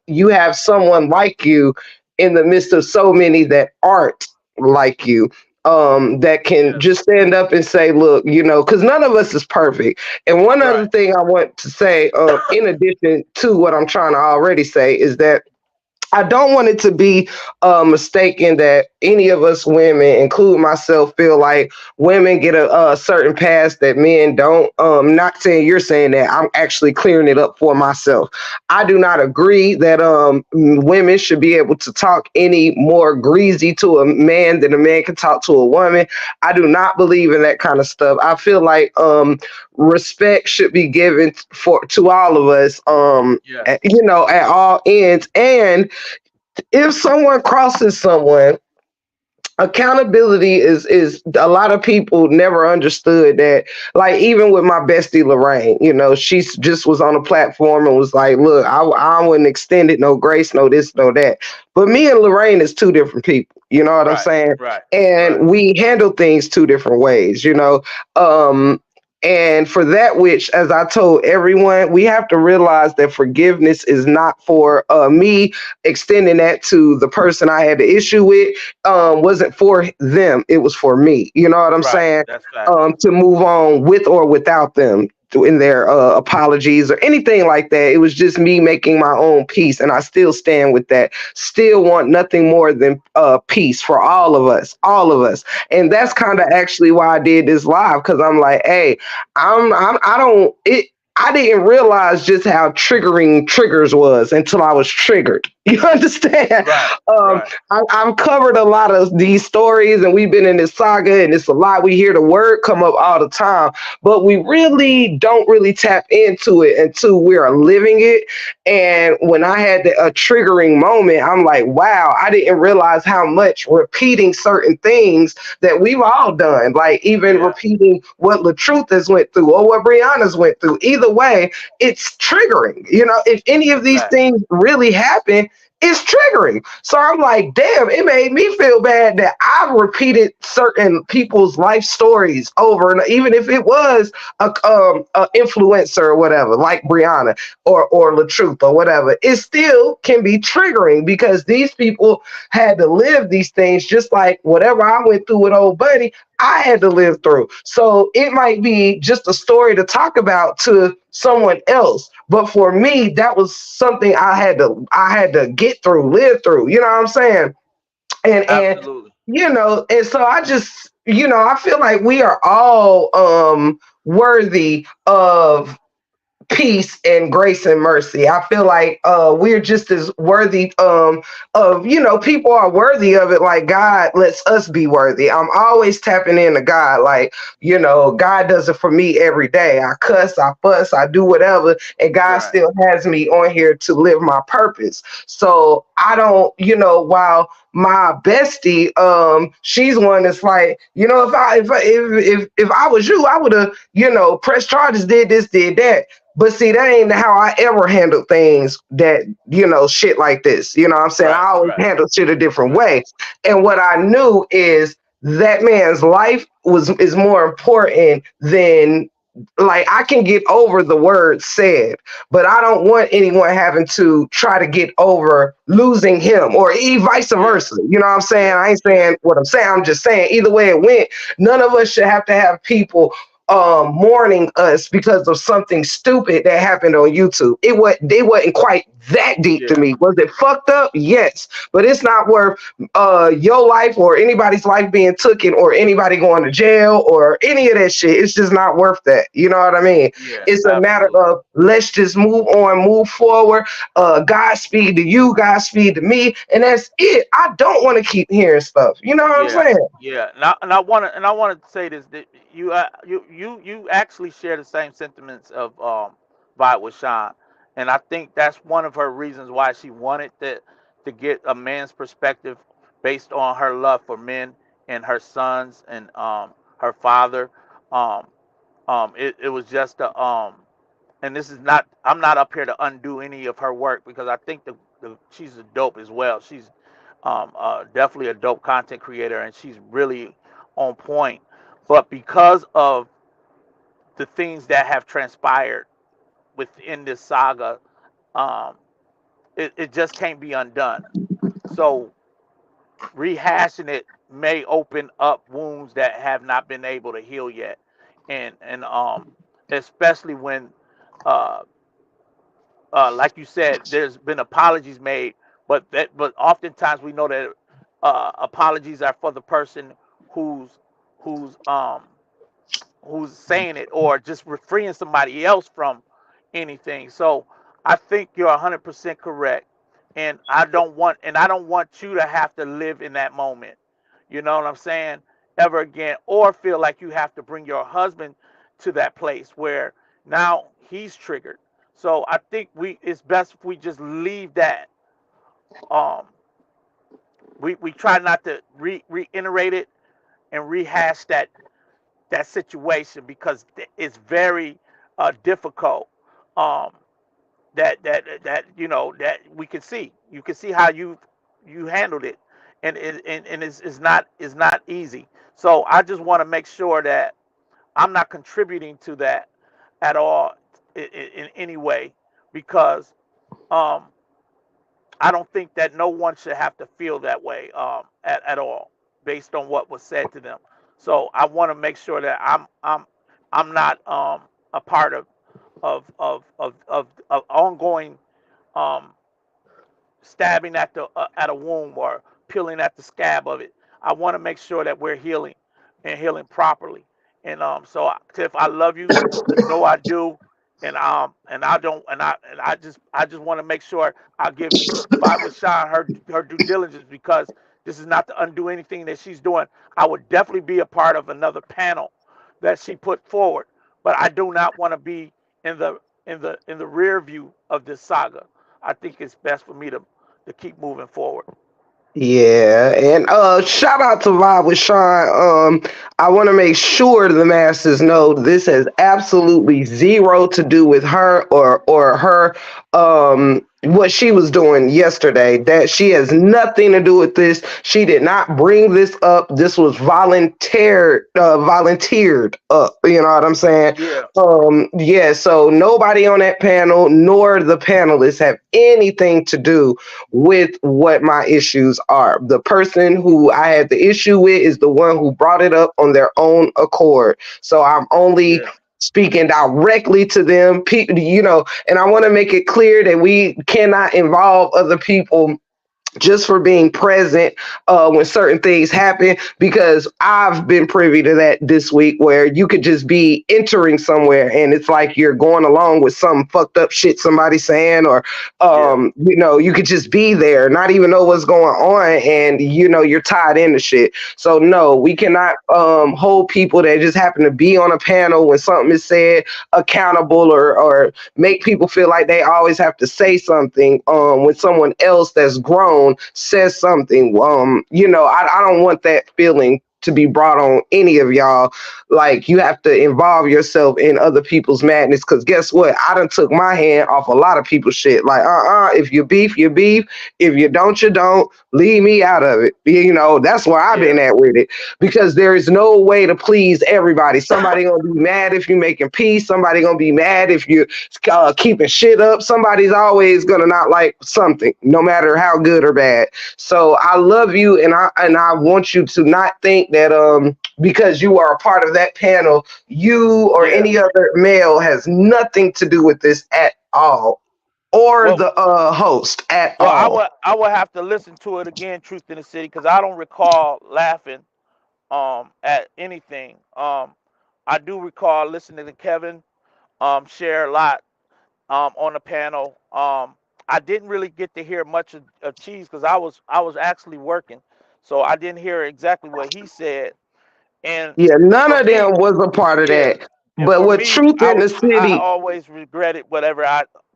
you have someone like you in the midst of so many that aren't like you, that can Yes. just stand up and say, look, because none of us is perfect. And one other Right. thing I want to say, in addition to what I'm trying to already say, is that I don't want it to be mistaken that any of us women, including myself, feel like women get a certain pass that men don't. Not saying you're saying that. I'm actually clearing it up for myself. I do not agree that women should be able to talk any more greasy to a man than a man can talk to a woman. I do not believe in that kind of stuff. I feel like respect should be given for to all of us. Yes. At all ends. And if someone crosses someone, accountability is a lot of people never understood that. Like, even with my bestie Lorraine, she just was on a platform and was like, look, I wouldn't extend it, no grace, no this, no that. But me and Lorraine is two different people, you know what I'm Right. saying? Right. Right. And we handle things two different ways. um And for that, which, as I told everyone, we have to realize that forgiveness is not for me extending that to the person I had the issue with. Wasn't for them; it was for me. You know what I'm Right. saying? That's facts. To move on with or without them in their apologies or anything like that. It was just me making my own peace, and I still stand with that. Still want nothing more than peace for all of us, all of us. And that's kind of Absolutely. actually why I did this live, because I'm like, hey, I don't it. I didn't realize just how triggering triggers was until I was triggered. You understand? Right. Um, Right. I've covered a lot of these stories, and we've been in this saga, and it's a lot. We hear the word come up all the time, but we really don't really tap into it until we are living it. And when I had a triggering moment, I'm like, wow, I didn't realize how much repeating certain things that we've all done, like even Yeah. repeating what LaTruth has went through or what Brianna's went through. Either way, it's triggering. You know, if any of these Facts. things really happen, it's triggering. So I'm like, damn, it made me feel bad that I've repeated certain people's life stories over, and even if it was a influencer or whatever, like Brianna or LaTruth or whatever, it still can be triggering because these people had to live these things just like whatever I went through with old buddy. I had to live through. So it might be just a story to talk about to someone else. But for me, that was something I had to get through, live through. You know what I'm saying? And Absolutely. and so I just I feel like we are all worthy of peace and grace and mercy. I feel like we're just as worthy of people are worthy of it, like God lets us be worthy. I'm always tapping into God, like God does it for me every day. I cuss, I fuss, I do whatever, and God Right. still has me on here to live my purpose. So I don't, while my bestie, she's one that's like, if I was you, I would have, pressed charges, did this, did that. But see, that ain't how I ever handle things that, shit like this. You know what I'm saying? Right. I always Right. handle shit a different Right. way. And what I knew is that man's life is more important than, like, I can get over the word said, but I don't want anyone having to try to get over losing him or vice Yeah. versa. You know what I'm saying? Yeah. I ain't Yeah. saying what I'm saying. I'm just saying either way it went, none of us should have to have people mourning us because of something stupid that happened on YouTube. It wasn't quite that deep to Yeah. me. Was it fucked up? Yes. But it's not worth your life or anybody's life being taken or anybody going to jail or any of that shit. It's just not worth that. You know what I mean? Yeah. It's a matter Absolutely. of let's just move on, move forward. Godspeed to you, Godspeed to me, and that's it. I don't want to keep hearing stuff. You know what I'm Yeah, saying? yeah, and I want to say this that you actually share the same sentiments of Vibe with Sean, and I think that's one of her reasons why she wanted to get a man's perspective based on her love for men and her sons and her father. Um, it was just a and this is not I'm not up here to undo any of her work because I think she's a dope as well. She's definitely a dope content creator and she's really on point. But because of the things that have transpired within this saga, um, it just can't be undone. So rehashing it may open up wounds that have not been able to heal yet, and especially when uh, like you said, there's been apologies made, but oftentimes we know that apologies are for the person who's who's um who's saying it or just freeing somebody else from anything. So I think you're 100% correct, and I don't want you to have to live in that moment. You know what I'm saying? Ever again, or feel like you have to bring your husband to that place where now he's triggered. So I think we it's best if we just leave that. Um, we try not to reiterate it and rehash that situation because it's very difficult. Um, that that we can see. You can see how you handled it, and it's not easy. So I just want to make sure that I'm not contributing to that at all in any way because um, I don't think that no one should have to feel that way at all based on what was said to them. So I want to make sure that I'm not a part of ongoing um, stabbing at a wound or peeling at the scab of it. I want to make sure that we're healing and healing properly. And so Tiff, I love you. You know I do. And I don't and I just want to make sure I give Bible Shine her due diligence because this is not to undo anything that she's doing. I would definitely be a part of another panel that she put forward, but I do not want to be in the rear view of this saga. I think it's best for me to keep moving forward. Yeah, and shout out to Vibe with Sean. I want to make sure the masses know this has absolutely zero to do with her or her what she was doing yesterday. That she has nothing to do with this. She did not bring this up. This was volunteered up. You know what I'm saying? Yeah, Yeah. So nobody on that panel nor the panelists have anything to do with what my issues are. The person who I had the issue with is the one who brought it up on their own accord. So I'm only yeah, speaking directly to them, and I want to make it clear that we cannot involve other people just for being present when certain things happen, because I've been privy to that this week where you could just be entering somewhere and it's like you're going along with some fucked up shit somebody's saying, or yeah, you could just be there, not even know what's going on, and you're tied into shit. So no, we cannot hold people that just happen to be on a panel when something is said accountable, or make people feel like they always have to say something when someone else that's grown says something. I don't want that feeling to be brought on any of y'all. Like, you have to involve yourself in other people's madness, because guess what? I done took my hand off a lot of people's shit. Like, if you beef, you beef. If you don't, you don't. Leave me out of it. That's where I've been yeah, at with it, because there is no way to please everybody. Somebody gonna be mad if you making peace. Somebody gonna be mad if you keeping shit up. Somebody's always gonna not like something, no matter how good or bad. So I love you, and I want you to not think that because you are a part of that panel, you or yeah. any other male has nothing to do with this at all, or Well, the host at well, all. I would have to listen to it again, Truth in the City, because I don't recall laughing at anything. I do recall listening to Kevin share a lot on the panel. I didn't really get to hear much of Cheese because I was actually working, so I didn't hear exactly what he said. And Yeah, none for of me, them was a part of yeah, that. and But for with me, Truth in the I City, always regretted whatever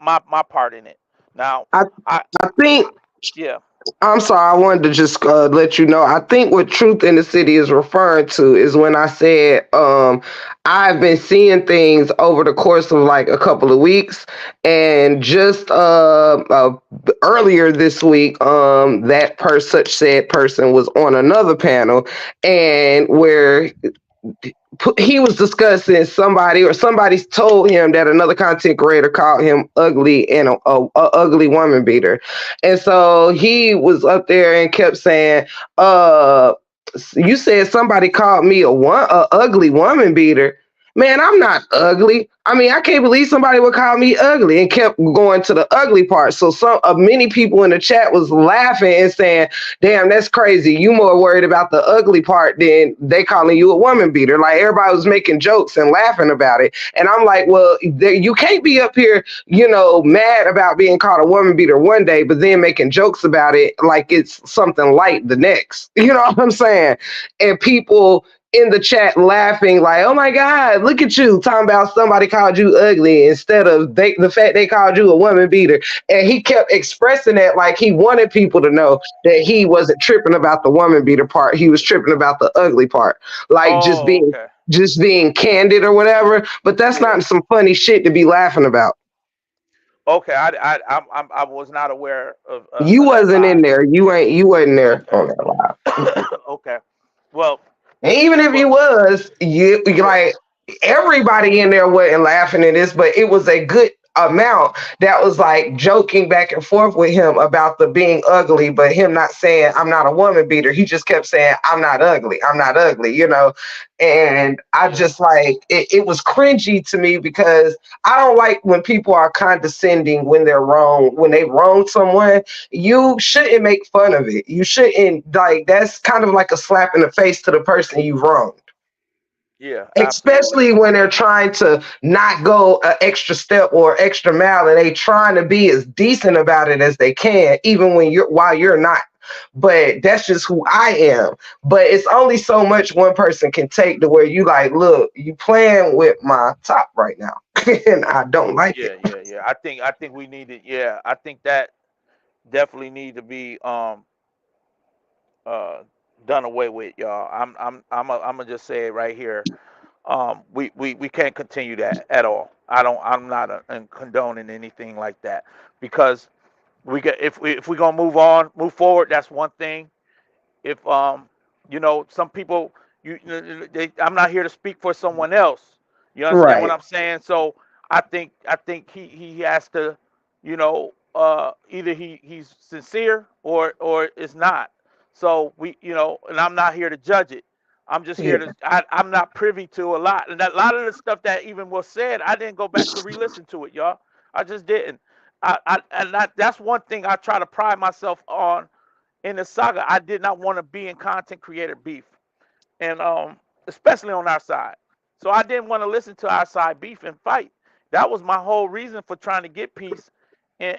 my part in it. Now, I I I think yeah, I'm sorry, I wanted to just let you know. I think what Truth in the City is referring to is when I said I've been seeing things over the course of like a couple of weeks, and just earlier this week, that such said person was on another panel, and where he was discussing somebody, or somebody told him that another content creator called him ugly and a ugly woman beater, and so he was up there and kept saying, uh you said somebody called me a ugly woman beater. Man, I'm not ugly. I mean, I can't believe somebody would call me ugly, and kept going to the ugly part. So many people in the chat was laughing and saying, damn, that's crazy. You more worried about the ugly part than they calling you a woman beater. Like, everybody was making jokes and laughing about it. And I'm like, well, you can't be up here, mad about being called a woman beater one day, but then making jokes about it like it's something light the next. You know what I'm saying? And people in the chat laughing like, oh my God, look at you talking about somebody called you ugly instead of the fact they called you a woman beater. And he kept expressing that like he wanted people to know that he wasn't tripping about the woman beater part. He was tripping about the ugly part, like oh okay, just being candid or whatever. But that's yeah, not some funny shit to be laughing about. okay. I was not aware You of that wasn't in lie. there. You wasn't there Okay, on that live. okay. Well, And even if well, you was, you yeah, like. everybody in there wasn't laughing at this, but it was a good amount that was like joking back and forth with him about the being ugly, but him not saying I'm not a woman beater. He just kept saying I'm not ugly. I'm not ugly, you know. And I Yeah. just like it was cringy to me because I don't like when people are condescending when they're wrong. When they wrong someone, you shouldn't make fun of it. You shouldn't like that's kind of like a slap in the face to the person you wronged, Yeah. Absolutely. especially when they're trying to not go an extra step or extra mile and they trying to be as decent about it as they can even when you're while you're not. But that's just who I am. But it's only so much one person can take to where you like, look, you playing with my top right now and I don't like it. Yeah. Yeah. Yeah. I think we need it. Yeah. I think that definitely need to be uh done away with, y'all. I'm gonna just say it right here. We can't continue that at all. I'm not condoning anything like that because we get if we gonna move forward, that's one thing. If some people, I'm not here to speak for someone else. You understand what Right. I'm saying? So I think he has to, either he's sincere or is not. So and I'm not here to judge it. I'm just here Yeah. to I'm not privy to a lot, and a lot of the stuff that even was said, I didn't go back to re-listen to it, y'all. I just didn't. That's one thing I try to pride myself on in the saga. I did not want to be in content creator beef, and especially on our side. So I didn't want to listen to our side beef and fight. That was my whole reason for trying to get peace, and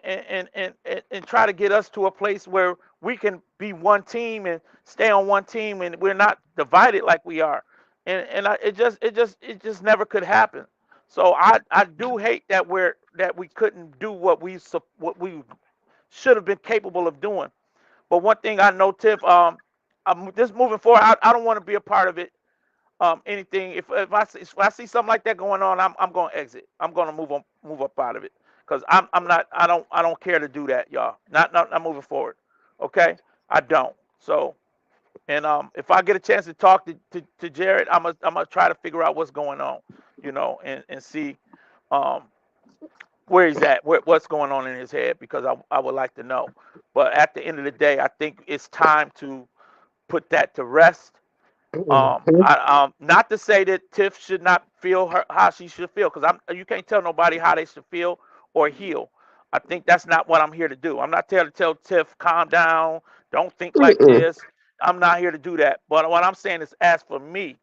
try to get us to a place where we can be one team and stay on one team, and we're not divided like we are. It just never could happen. So I do hate that we couldn't do what we should have been capable of doing. But one thing I know, Tiff, I'm just moving forward. I don't want to be a part of it. Anything if I see something like that going on, I'm going to exit. I'm going to move up out of it because I'm not I don't care to do that, y'all. Not moving forward. Okay, I don't. So and if I get a chance to talk to Jared, I'm gonna try to figure out what's going on, and see um where he's at, what's going on in his head, because I would like to know. But at the end of the day, I think it's time to put that to rest. Mhm. Not to say that Tiff should not feel how she should feel, because you can't tell nobody how they should feel or heal. I think that's not what I'm here to do. I'm not there to tell Tiff calm down, don't think like Mm-mm. this. I'm not here to do that. But what I'm saying is, as for me,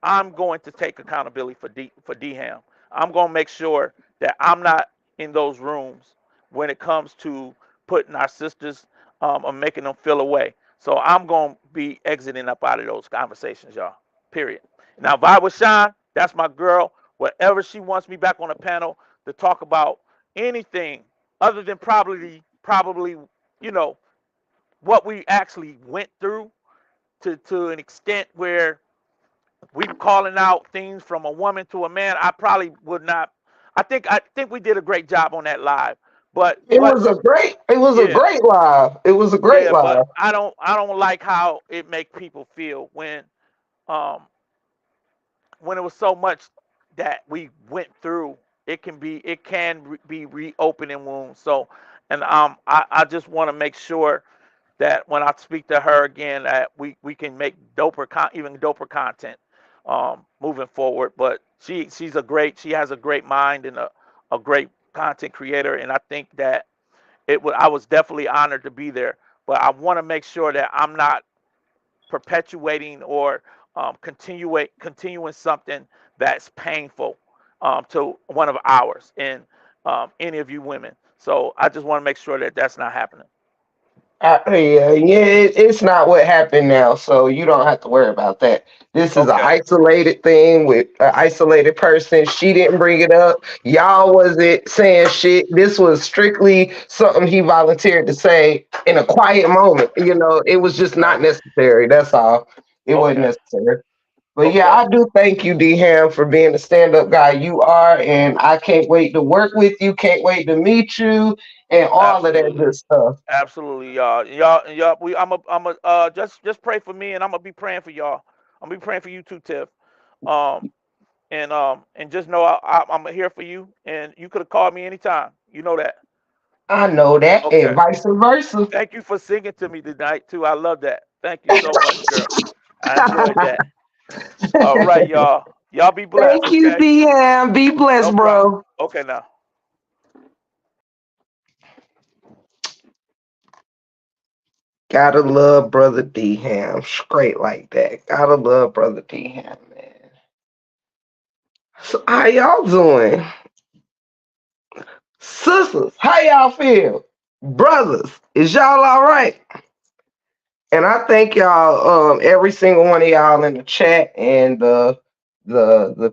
I'm going to take accountability for DHAM. I'm going to make sure that I'm not in those rooms when it comes to putting our sisters or making them feel away. So I'm going to be exiting up out of those conversations, y'all. Period. Now, Vibe with Shine, that's my girl. Whatever she wants me back on the panel to talk about anything other than probably, you know, what we actually went through to an extent where we calling out things from a woman to a man. I probably would not. I think we did a great job on that live, but It but was a great it was a yeah, great live. It was a great yeah, but live. I don't like how it make people feel um when it was so much that we went through. It can be reopening wounds. So, and I just want to make sure that when I speak to her again, that we can make even doper content moving forward. But she has a great mind and a great content creator, and I think that I was definitely honored to be there. But I want to make sure that I'm not perpetuating or continuing something that's painful to one of ours and any of you women. So I just want to make sure that that's not happening. Yeah, it's not what happened now, so you don't have to worry about that. This is an Okay. isolated thing with an isolated person. She didn't bring it up. Y'all wasn't saying shit. This was strictly something he volunteered to say in a quiet moment. You know, it was just Right. not necessary. That's all. It wasn't Okay. necessary. But yeah, Okay. I do thank you, D Ham, for being the stand up guy you are. And I can't wait to work with you, can't wait to meet you, and all of that Absolutely. good stuff. Absolutely, y'all. Y'all. Just pray for me, and I'm gonna be praying for y'all. I'm gonna be praying for you too, Tiff. Um, and just know I'm here for you, and you could have called me anytime. You know that. I know that, and Okay. vice versa. Thank you for singing to me tonight too. I love that. Thank you so much, girl. I enjoyed that. All right, y'all. Y'all be blessed. Thank you, Okay. DM. Be No blessed, problem. bro. Okay now. Gotta love brother D Ham. Straight like that. Gotta love brother D Ham, man. So how y'all doing? Sisters, how y'all feel? Brothers, is y'all all right? And I thank y'all, every single one of y'all in the chat, and the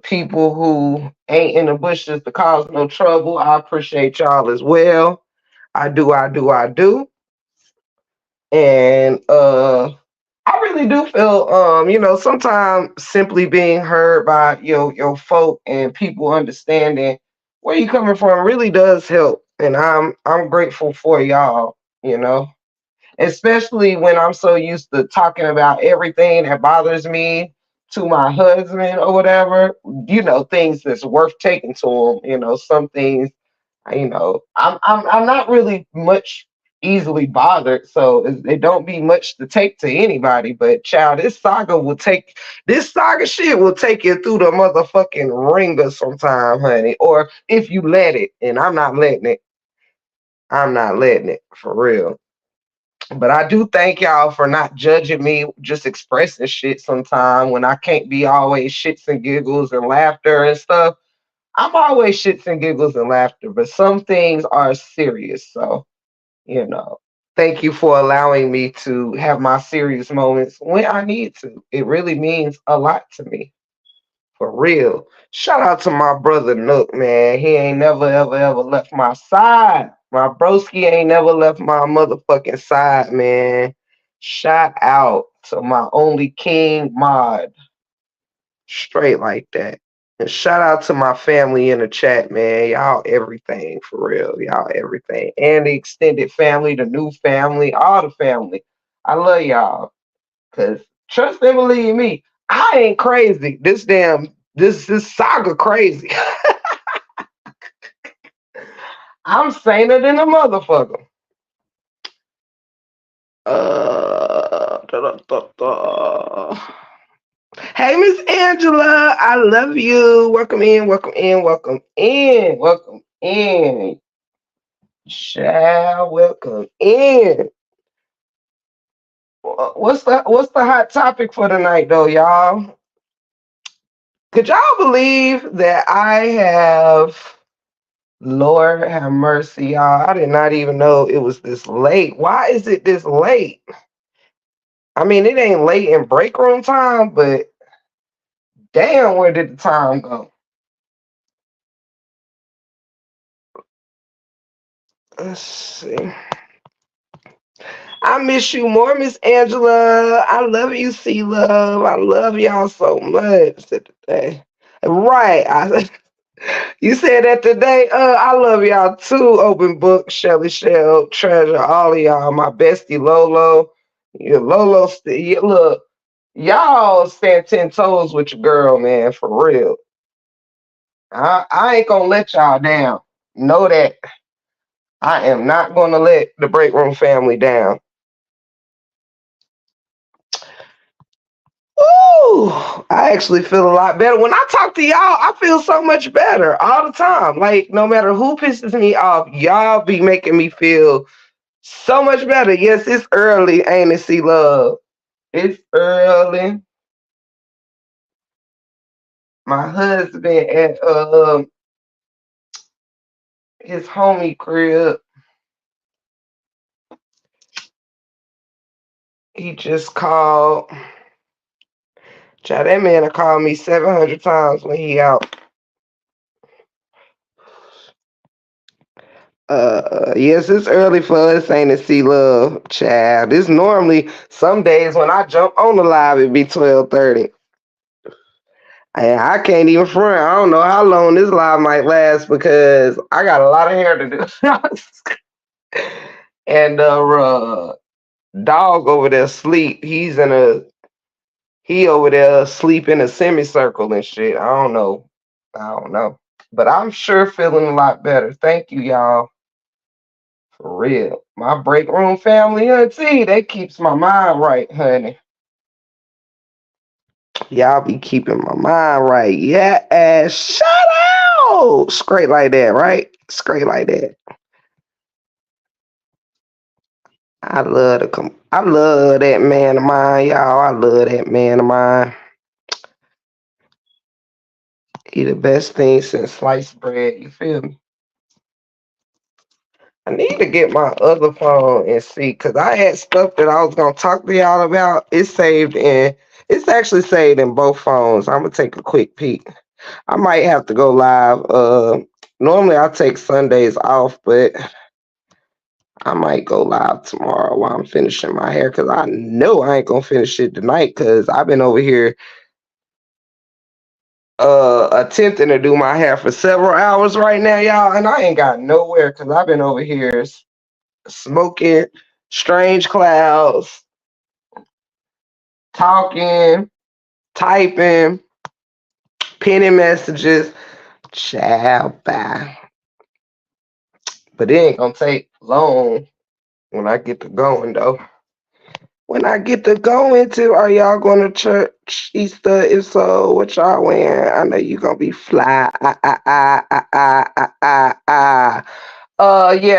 people who ain't in the bushes to cause no trouble. I appreciate y'all as well. I do, I do, I do. And I really do feel, sometimes simply being heard by your folk and people understanding where you coming from really does help. And I'm grateful for y'all, you know. Especially when I'm so used to talking about everything that bothers me to my husband or whatever, things that's worth taking to him, some things, I'm not really much easily bothered, so it don't be much to take to anybody. But child, this saga shit will take you through the motherfucking ringer sometime, honey. Or if you let it, and I'm not letting it for real. But I do thank y'all for not judging me, just expressing shit sometime when I can't be always shits and giggles and laughter and stuff. I'm always shits and giggles and laughter, but some things are serious. So, thank you for allowing me to have my serious moments when I need to. It really means a lot to me. For real. Shout out to my brother Nook, man. He ain't never, ever, ever left my side. My broski ain't never left my motherfucking side, man. Shout out to my only king mod. Straight like that. And shout out to my family in the chat, man. Y'all everything, for real. Y'all everything. And the extended family, the new family, all the family. I love y'all. Cause trust and believe me, I ain't crazy. This saga crazy. I'm saner than a motherfucker. Da, da, da. Hey, Miss Angela, I love you. Welcome in, welcome in, welcome in, welcome in. Shall welcome in. What's the hot topic for tonight, though, y'all? Could y'all believe that I have? Lord have mercy, y'all. I did not even know it was this late. Why is it this late? I mean, it ain't late in break room time, but damn, where did the time go? Let's see. I miss you more, Miss Angela. I love you, C Love. I love y'all so much today. Right. You said that today. I love y'all too. Open book, Shelly Shell, treasure, all of y'all. My bestie Lolo. Lolo, look, y'all stand 10 toes with your girl, man, for real. I ain't gonna let y'all down. Know that. I am not gonna let the break room family down. Ooh, I actually feel a lot better. When I talk to y'all, I feel so much better all the time. Like, no matter who pisses me off, y'all be making me feel so much better. Yes, it's early, ain't it, C Love? It's early. My husband at his homie crib, he just called. Child, that man will call me 700 times when he out. Yes, it's early for us, ain't it, C Love? Child, it's normally some days when I jump on the live, it be 12:30. And I can't even front. I don't know how long this live might last because I got a lot of hair to do. And dog over there sleep. He over there sleep in a semicircle and shit. I don't know. I don't know. But I'm sure feeling a lot better. Thank you, y'all. For real. My break room family, auntie, that keeps my mind right, honey. Y'all be keeping my mind right. Yeah, shut out. Straight like that, right? Straight like that. I love that man of mine, y'all. I love that man of mine. He the best thing since sliced bread. You feel me? I need to get my other phone and see, cause I had stuff that I was gonna talk to y'all about. It's actually saved in both phones. I'm gonna take a quick peek. I might have to go live. Normally I take Sundays off, but I might go live tomorrow while I'm finishing my hair, cause I know I ain't gonna finish it tonight, cause I've been over here attempting to do my hair for several hours right now, y'all, and I ain't got nowhere, cause I've been over here smoking strange clouds, talking, typing, penning messages. Ciao, bye. But it ain't gonna take long when I get to going though. When I get to going to, are y'all going to church Easter? If so, what y'all wearing? I know you gonna be fly. Yeah,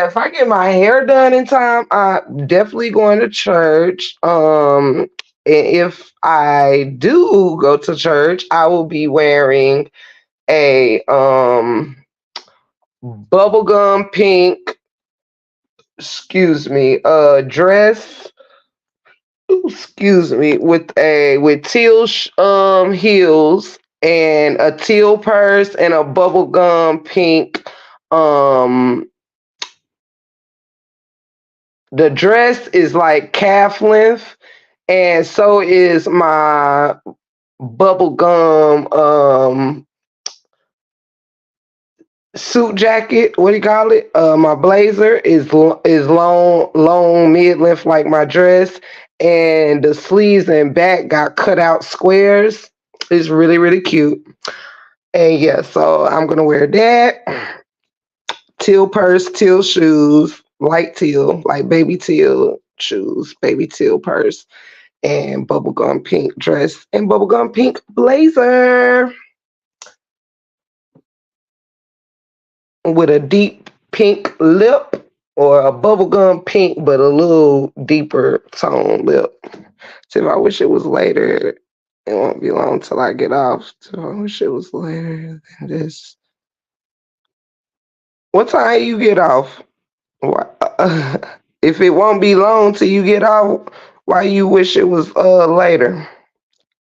if I get my hair done in time, I'm definitely going to church. And if I do go to church, I will be wearing a bubblegum pink, dress, excuse me, with teal heels and a teal purse and a bubblegum pink um the dress is like calf length, and so is my bubblegum suit jacket. What do you call it? My blazer is long mid length like my dress, and the sleeves and back got cut out squares. It's really really cute. And yeah, so I'm gonna wear that. Teal purse, teal shoes, light teal, like baby teal shoes, baby teal purse, and bubblegum pink dress and bubblegum pink blazer with a deep pink lip, or a bubblegum pink but a little deeper tone lip. So if I wish it was later, it won't be long till I get off. So I wish it was later than this. What time you get off? If it won't be long till you get off, why you wish it was later?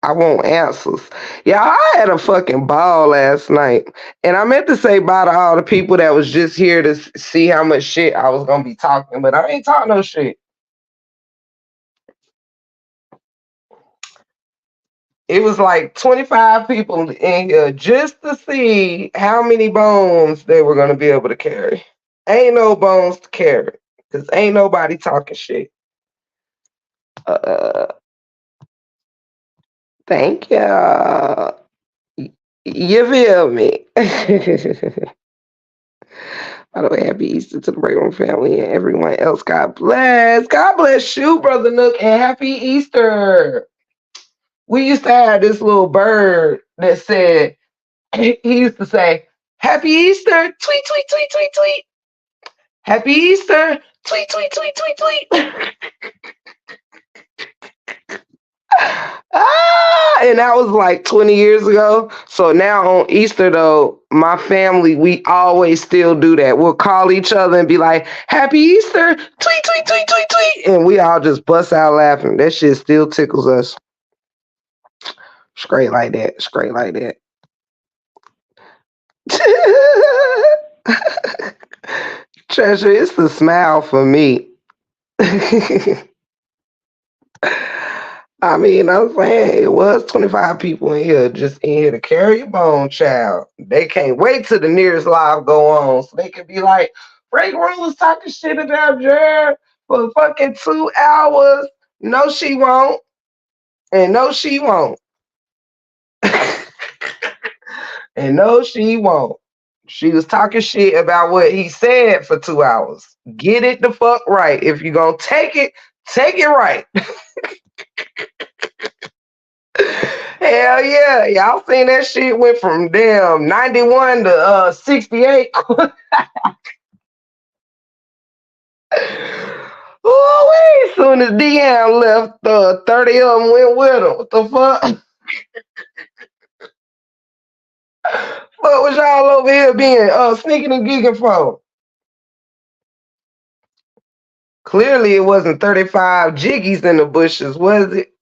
I want answers. Yeah, I had a fucking ball last night. And I meant to say bye to all the people that was just here to see how much shit I was gonna be talking, but I ain't talking no shit. It was like 25 people in here just to see how many bones they were gonna be able to carry. Ain't no bones to carry, cause ain't nobody talking shit. Uh, Thank you. You feel me? By the way, happy Easter to the Breakroom family and everyone else. God bless. God bless you, Brother Nook, and happy Easter. We used to have this little bird that said, he used to say, Happy Easter, tweet, tweet, tweet, tweet, tweet. Happy Easter, tweet, tweet, tweet, tweet, tweet. And that was like 20 years ago. So now on Easter, though, my family, we always still do that. We'll call each other and be like, Happy Easter, tweet, tweet, tweet, tweet, tweet. And we all just bust out laughing. That shit still tickles us. Straight like that. Straight like that. Treasure, it's the smile for me. I mean, I'm saying it was 25 people in here, just in here to carry your bone, child. They can't wait till the nearest live go on so they can be like, Break Room was talking shit about Jared for fucking 2 hours. No, she won't. And no, she won't. And no, she won't. She was talking shit about what he said for 2 hours. Get it the fuck right. If you're gonna take it right. Hell yeah. Y'all seen that shit went from damn 91 to 68. Ooh, soon as DM left, 30 of them went with him. What the fuck? What was y'all over here being sneaking and geeking for? Clearly it wasn't 35 jiggies in the bushes, was it?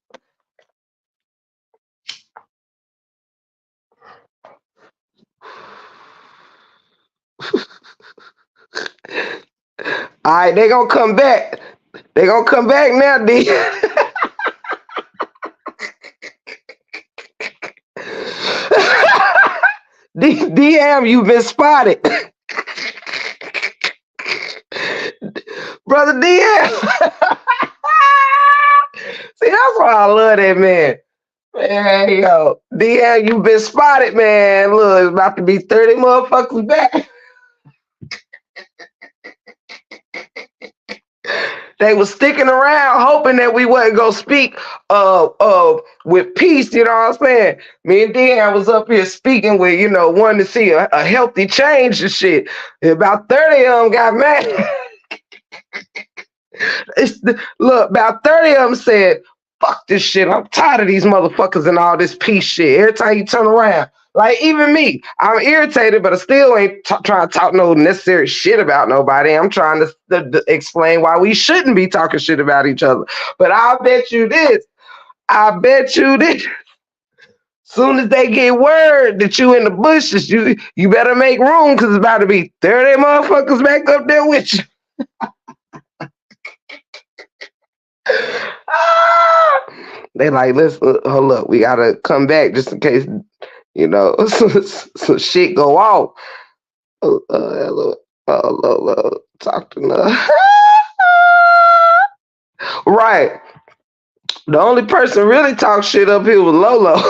Alright, they gonna come back. They gonna come back now, D. DM, you've been spotted. Brother DM. See, that's why I love that man. Man, yo, DM, you've been spotted, man. Look, it's about to be 30 motherfuckers back. They was sticking around hoping that we wasn't gonna speak with peace, you know what I'm saying? Me and Dan was up here speaking with, wanting to see a healthy change and shit. And about 30 of them got mad. Look, about 30 of them said, fuck this shit. I'm tired of these motherfuckers and all this peace shit. Every time you turn around. Like, even me, I'm irritated, but I still ain't trying to talk no necessary shit about nobody. I'm trying to explain why we shouldn't be talking shit about each other. But I bet you this. Soon as they get word that you in the bushes, you better make room because it's about to be 30 motherfuckers back up there with you. They like, listen, hold up, we gotta come back just in case, some shit go off. Hello, talk to me. Right. The only person really talk shit up here was Lolo.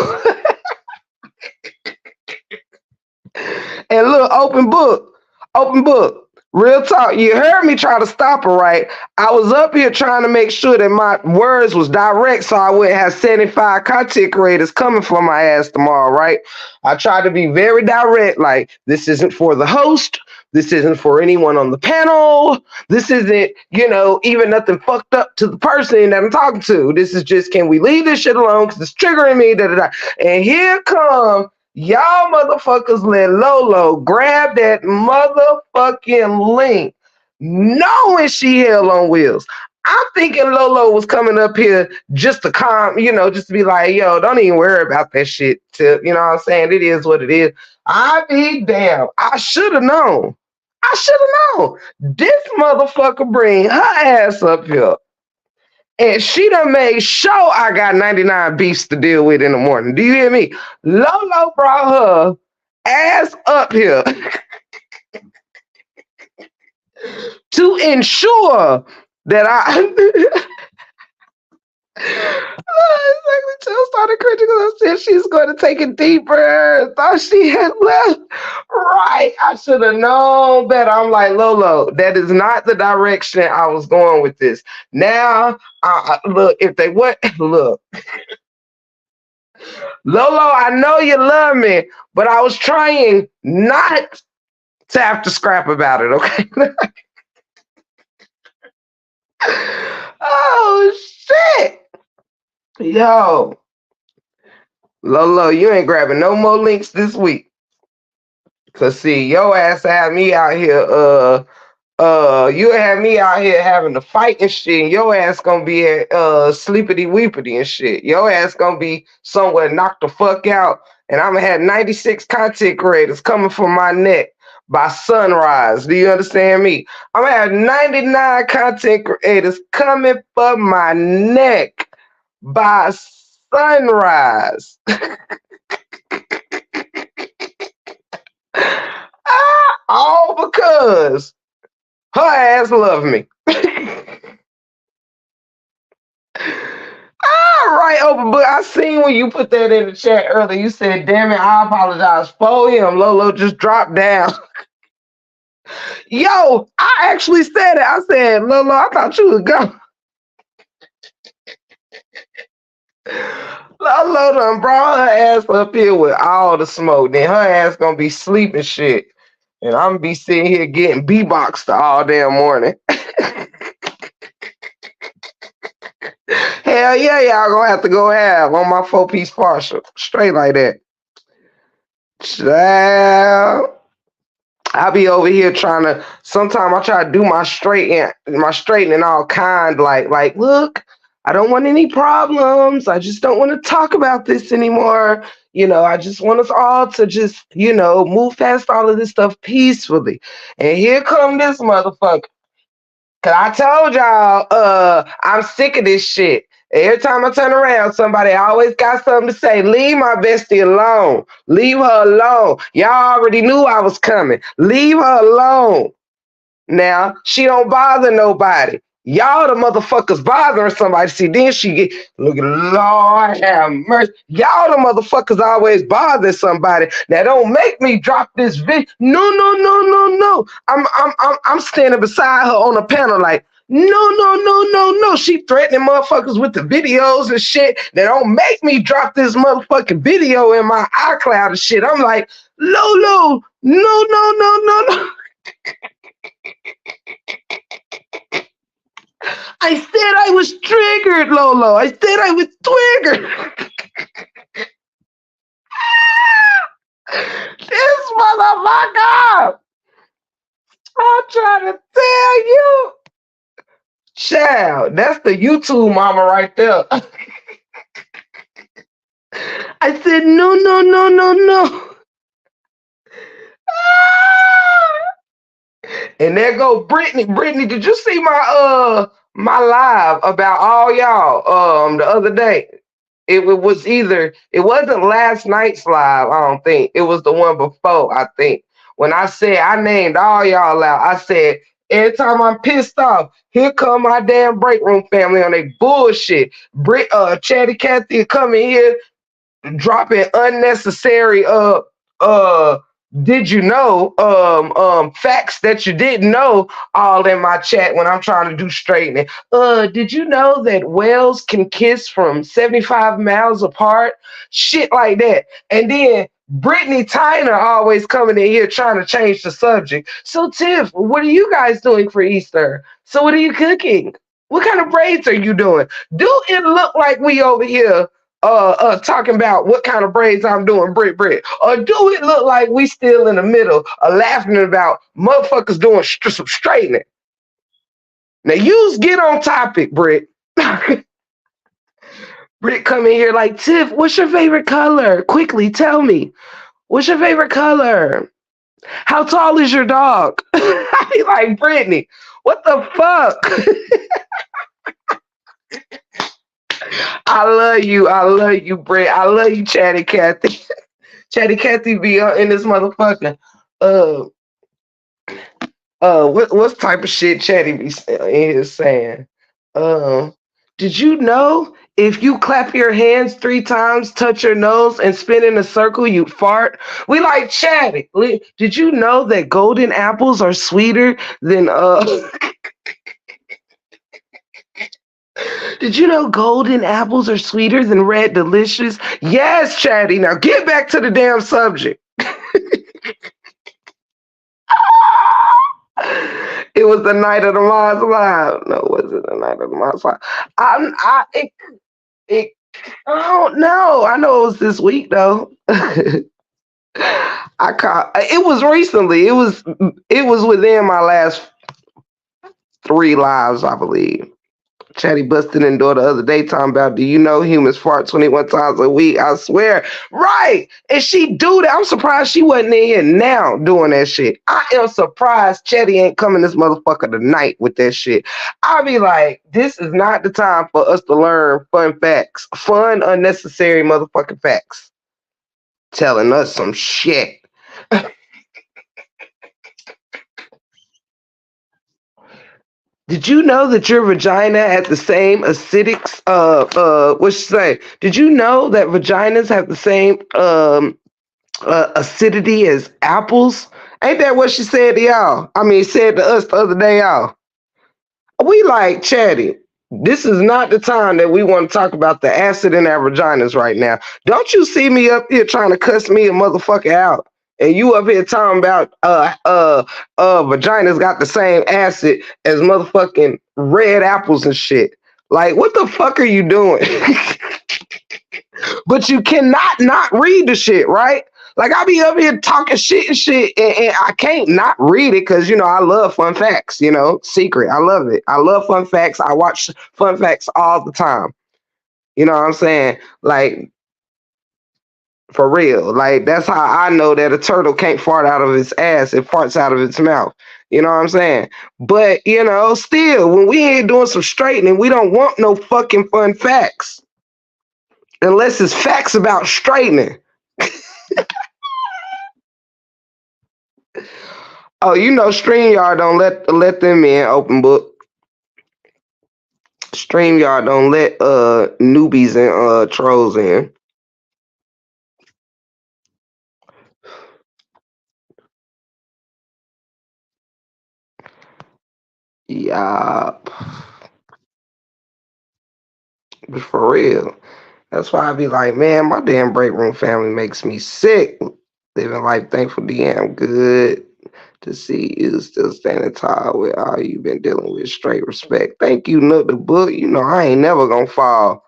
And look, open book. Real talk. You heard me try to stop her, right? I was up here trying to make sure that my words was direct so I wouldn't have 75 content creators coming for my ass tomorrow, right? I tried to be very direct, like, this isn't for the host. This isn't for anyone on the panel. This isn't, even nothing fucked up to the person that I'm talking to. This is just, can we leave this shit alone? Because it's triggering me. Da, da, da. And here come y'all motherfuckers let Lolo grab that motherfucking link, knowing she hell on wheels. I'm thinking Lolo was coming up here just to calm, just to be like, yo, don't even worry about that shit. You know what I'm saying? It is what it is. I be damn. I should have known. This motherfucker bring her ass up here. And she done made sure I got 99 beefs to deal with in the morning. Do you hear me? Lolo brought her ass up here to ensure that I... Jill started cringing because I said she's going to take it deeper. Thought she had left. Right. I should have known better. I'm like, Lolo, that is not the direction I was going with this. Now, look, if they went, look. Lolo, I know you love me, but I was trying not to have to scrap about it, okay? Oh, shit. Yo, Lolo, you ain't grabbing no more links this week. Cause see, your ass had me out here, you had me out here having to fight and shit, and your ass gonna be at sleepity weepity and shit. Your ass gonna be somewhere knocked the fuck out, and I'm gonna have 96 content creators coming for my neck by sunrise. Do you understand me? I'm gonna have 99 content creators coming for my neck by sunrise. All because her ass love me. All right, open book. I seen when you put that in the chat earlier. You said, "Damn it, I apologize for him." Lolo just dropped down. Yo, I actually said it. I said, "Lolo, I thought you would go." Lolo done brought her ass up here with all the smoke. Then her ass gonna be sleeping shit. And I'm gonna be sitting here getting B-boxed all damn morning. Hell yeah, y'all gonna have to go have on my 4-piece partial. Straight like that. Child. I be over here trying to. Sometimes I try to do my straightening all kind. Look, I don't want any problems. I just don't want to talk about this anymore. I just want us all to just, move past all of this stuff peacefully. And here come this motherfucker. Cause I told y'all, I'm sick of this shit. Every time I turn around, somebody always got something to say. Leave my bestie alone. Leave her alone. Y'all already knew I was coming. Leave her alone. Now, she don't bother nobody. Y'all the motherfuckers bothering somebody. See, then she get, look at Lord have mercy. Y'all the motherfuckers always bother somebody. Now don't make me drop this video. No, no, no, no, no. I'm standing beside her on a panel like, no, no, no, no, no. She threatening motherfuckers with the videos and shit. Now don't make me drop this motherfucking video in my iCloud and shit. I'm like, Lolo, no, no, no, no, no. I said I was triggered, Lolo. I said I was triggered. This motherfucker. I'm trying to tell you. Child, that's the YouTube mama right there. I said, no, no, no, no, no. And there go Brittany. Brittany, did you see my live about all y'all the other day? It wasn't last night's live, I don't think. It was the one before, I think. When I said I named all y'all out, I said, every time I'm pissed off, here come my damn break room family on their bullshit. Chatty Cathy come in here dropping unnecessary uh did you know facts that you didn't know all in my chat when I'm trying to do straightening. Did you know that whales can kiss from 75 miles apart? Shit like that. And then Brittany Tyner always coming in here trying to change the subject. So Tiff, what are you guys doing for Easter? So what are you cooking? What kind of braids are you doing? Do it look like we over here talking about what kind of braids I'm doing, Brit? Or do it look like we still in the middle of laughing about motherfuckers doing some straightening? Now, you get on topic, Brit. Brit come in here like, Tiff, what's your favorite color? Quickly, tell me. What's your favorite color? How tall is your dog? I be like, Brittany, what the fuck? I love you, Brett. I love you, Chatty Cathy. Chatty Cathy be in this motherfucker. What type of shit Chatty be in here saying? Did you know if you clap your hands 3 times, touch your nose, and spin in a circle, you fart? We like Chatty. Did you know that golden apples are sweeter than Did you know golden apples are sweeter than red delicious? Yes, Chatty. Now get back to the damn subject. It was the night of the Mars Live. No, was it the night of the Mars Live? I don't know. I know it was this week though. It was recently. It was within my last 3 lives, I believe. Chatty busted in door the other day talking about, do you know humans fart 21 times a week? I swear. Right. And she do that. I'm surprised she wasn't in here now doing that shit. I am surprised Chatty ain't coming this motherfucker tonight with that shit. I'll be like, this is not the time for us to learn fun facts. Fun, unnecessary motherfucking facts. Telling us some shit. Did you know that your vagina has the same acidic what you say? Did you know that vaginas have the same acidity as apples? Ain't that what she said to y'all? I mean, said to us the other day, y'all. We like chatty. This is not the time that we want to talk about the acid in our vaginas right now. Don't you see me up here trying to cuss me a motherfucker out? And you up here talking about vaginas got the same acid as motherfucking red apples and shit. Like, what the fuck are you doing? But you cannot not read the shit, right? Like I be up here talking shit and shit, and I can't not read it because I love fun facts. Secret. I love it. I love fun facts. I watch fun facts all the time. You know what I'm saying? Like for real. Like that's how I know that a turtle can't fart out of its ass. It farts out of its mouth. You know what I'm saying? But still, when we ain't doing some straightening, we don't want no fucking fun facts unless it's facts about straightening. Oh, StreamYard don't let them in open book. StreamYard don't let newbies and trolls in. Yeah, for real. That's why I be like, man, my damn break room family makes me sick. Living life thankful, damn good to see you still standing tall with all you've been dealing with. Straight respect. Thank you, Nook the book. I ain't never gonna fall.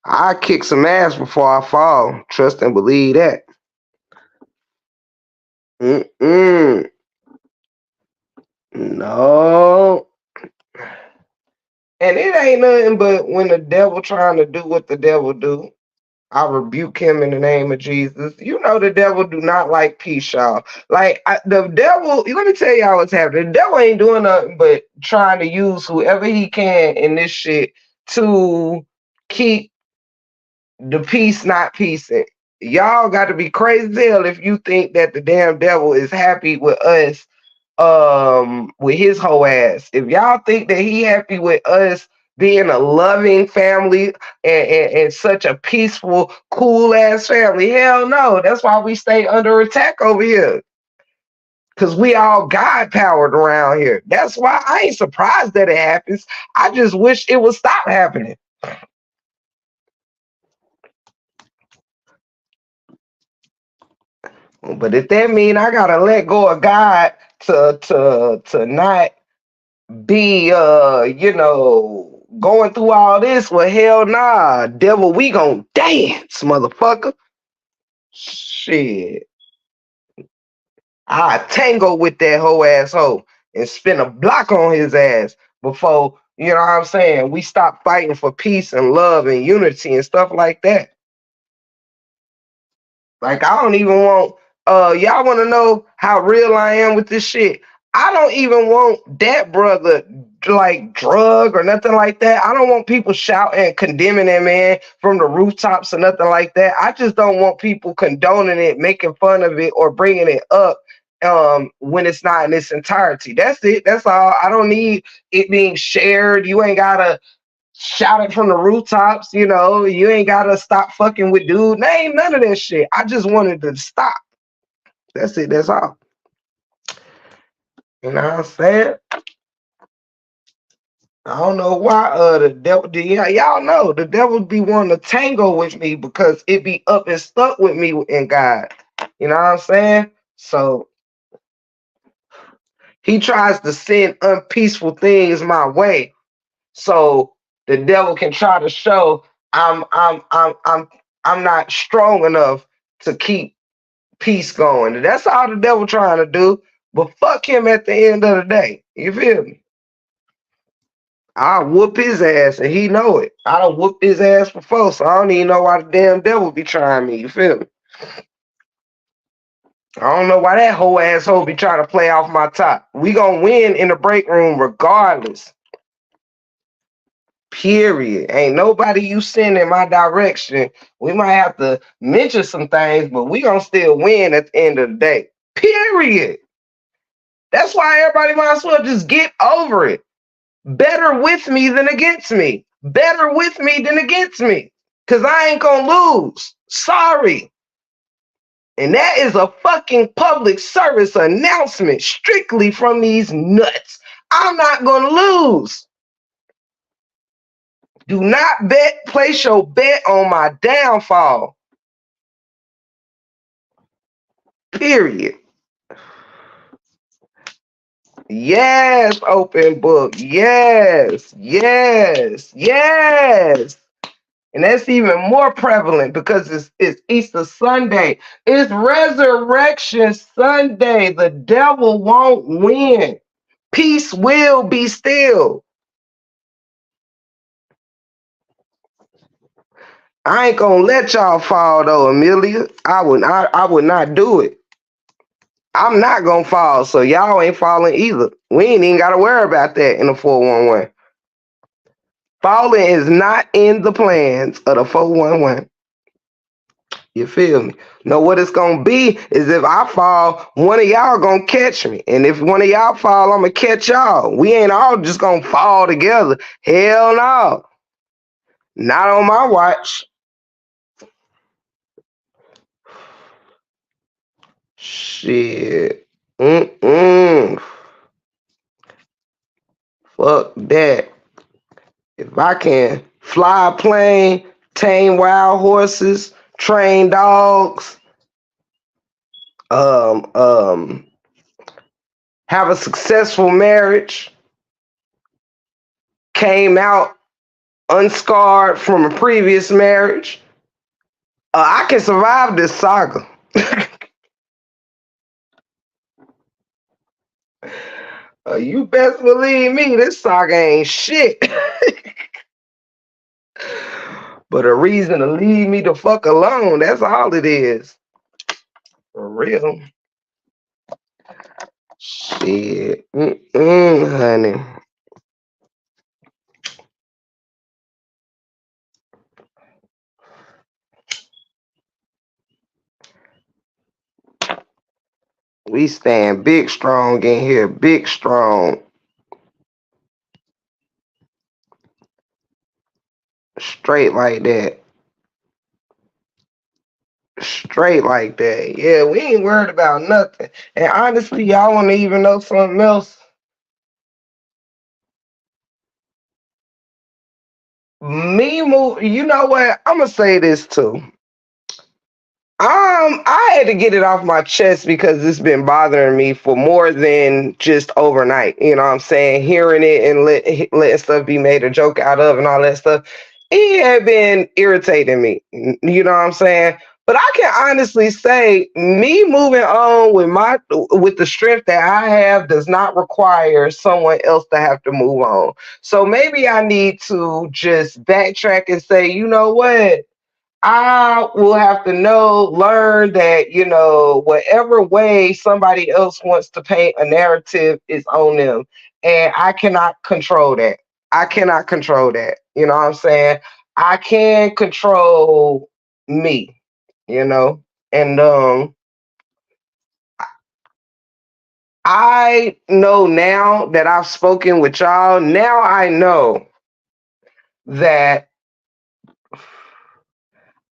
I kick some ass before I fall. Trust and believe that. Mm-mm. No. And it ain't nothing but when the devil trying to do what the devil do. I rebuke him in the name of Jesus. The devil do not like peace, y'all. Like the devil, let me tell y'all what's happening. The devil ain't doing nothing but trying to use whoever he can in this shit to keep the peace not peacing. Y'all got to be crazy as hell if you think that the damn devil is happy with us with his whole ass. If y'all think that he happy with us being a loving family and such a peaceful, cool ass family, hell no. That's why we stay under attack over here. Cause we all God powered around here. That's why I ain't surprised that it happens. I just wish it would stop happening. But if that mean I gotta let go of God to not be going through all this, well hell nah, devil, we gonna dance, motherfucker. Shit. I tango with that whole asshole and spin a block on his ass before, you know what I'm saying, we stop fighting for peace and love and unity and stuff like that. Like I don't even want y'all want to know how real I am with this shit. I don't even want that brother like drug or nothing like that. I don't want people shouting and condemning that man from the rooftops or nothing like that. I just don't want people condoning it, making fun of it, or bringing it up when it's not in its entirety. That's it. That's all. I don't need it being shared. You ain't gotta shout it from the rooftops, you ain't gotta stop fucking with dude. Name none of that shit. I just wanted to stop. That's it, that's all. You know what I'm saying? I don't know why the devil y'all know the devil be wanting to tango with me because it be up and stuck with me in God. You know what I'm saying? So he tries to send unpeaceful things my way. So the devil can try to show I'm not strong enough to keep peace going. That's all the devil trying to do. But fuck him at the end of the day. You feel me? I'll whoop his ass and he know it. I don't whoop his ass before, so I don't even know why the damn devil be trying me. You feel me? I don't know why that whole asshole be trying to play off my top. We gonna win in the break room regardless. Period. Ain't nobody you send in my direction. We might have to mention some things, but we gonna still win at the end of the day. Period. That's why everybody might as well just get over it. Better with me than against me. Better with me than against me. Cause I ain't gonna lose. Sorry. And that is a fucking public service announcement strictly from these nuts. I'm not gonna lose. Do not place your bet on my downfall. Period. Yes, open book. Yes, yes, yes. And that's even more prevalent because it's Easter Sunday. It's Resurrection Sunday. The devil won't win. Peace will be still. I ain't gonna let y'all fall though, Amelia. I would not do it. I'm not gonna fall, so y'all ain't falling either. We ain't even gotta worry about that in the 411. Falling is not in the plans of the 411. You feel me? No, what it's gonna be is if I fall, one of y'all gonna catch me. And if one of y'all fall, I'm gonna catch y'all. We ain't all just gonna fall together. Hell no. Not on my watch. Shit. Mm-mm. Fuck that. If I can fly a plane, tame wild horses, train dogs, um, um, have a successful marriage, came out unscarred from a previous marriage, I can survive this saga. You best believe me, this saga ain't shit. But a reason to leave me the fuck alone, that's all it is. For real. Shit. Honey. We stand big strong in here, big strong. Straight like that. Straight like that. Yeah, we ain't worried about nothing. And honestly, y'all want to even know something else? Me move. You know what? I'm gonna say this too. I had to get it off my chest because it's been bothering me for more than just overnight. You know what I'm saying? Hearing it and letting stuff be made a joke out of and all that stuff. It had been irritating me. You know what I'm saying? But I can honestly say me moving on with the strength that I have does not require someone else to have to move on. So maybe I need to just backtrack and say, you know what? I will have to learn that, whatever way somebody else wants to paint a narrative is on them. And I cannot control that. I cannot control that. You know what I'm saying? I can control me, you know? And I know now that I've spoken with y'all, now I know that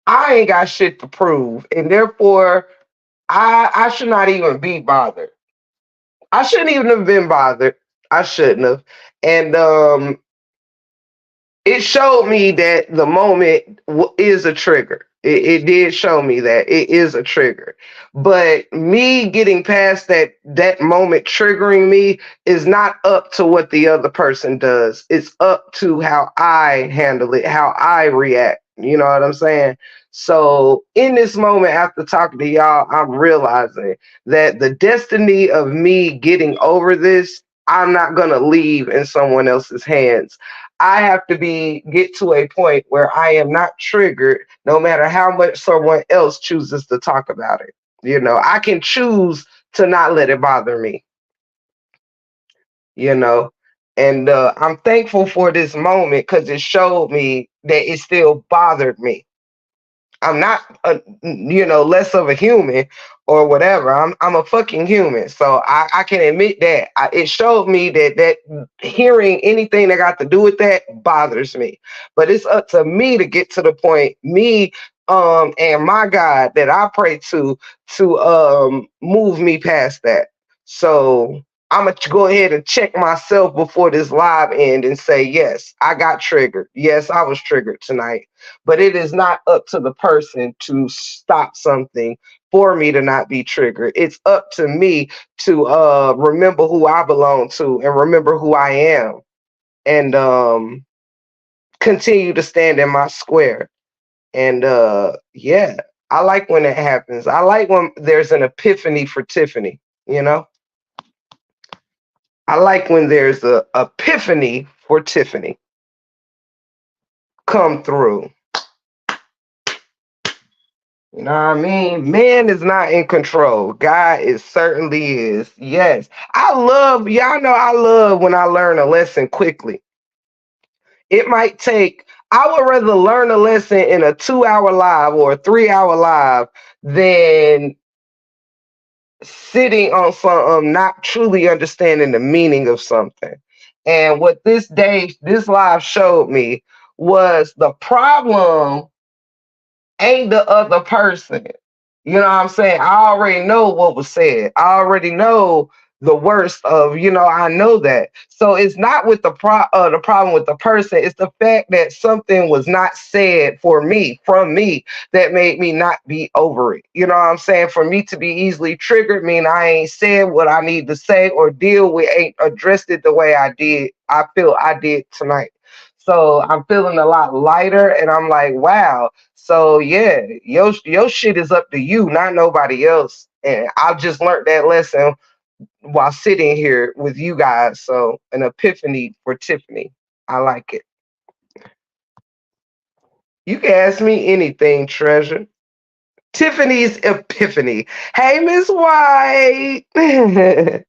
I ain't got shit to prove. And therefore, I should not even be bothered. I shouldn't even have been bothered. I shouldn't have. And it showed me that the moment is a trigger. It did show me that it is a trigger. But me getting past that moment triggering me is not up to what the other person does. It's up to how I handle it, how I react. You know what I'm saying? So in this moment, after talking to y'all, I'm realizing that the destiny of me getting over this, I'm not gonna leave in someone else's hands. I have to get to a point where I am not triggered, no matter how much someone else chooses to talk about it. I can choose to not let it bother me. You know, and I'm thankful for this moment because it showed me that it still bothered me. I'm not less of a human or whatever. I'm a fucking human. So I can admit that. It showed me that hearing anything that got to do with that bothers me. But it's up to me to get to the point, me and my God that I pray to move me past that. So I'm gonna go ahead and check myself before this live end and say, yes, I got triggered. Yes, I was triggered tonight. But it is not up to the person to stop something for me to not be triggered. It's up to me to remember who I belong to and remember who I am, and continue to stand in my square. And yeah, I like when it happens. I like when there's an epiphany for Tiffany, you know? I like when there's a epiphany for Tiffany come through. You know what I mean? Man is not in control. God is certainly is. Yes. Y'all know I love when I learn a lesson quickly. It might take, I would rather learn a lesson in a 2-hour live or a 3-hour live than sitting on something, not truly understanding the meaning of something. And what this live showed me was the problem ain't the other person. You know what I'm saying? I already know what was said. I already know the worst of, I know that. So it's not with the problem with the person. It's the fact that something was not said from me, that made me not be over it. You know what I'm saying? For me to be easily triggered mean I ain't said what I need to say or deal with, ain't addressed it the way I feel I did tonight. So I'm feeling a lot lighter, and I'm like, wow. So yeah, your shit is up to you, not nobody else. And I just learned that lesson while sitting here with you guys. So an epiphany for Tiffany. I like it. You can ask me anything, treasure. Tiffany's epiphany. Hey, Miss White. Hey,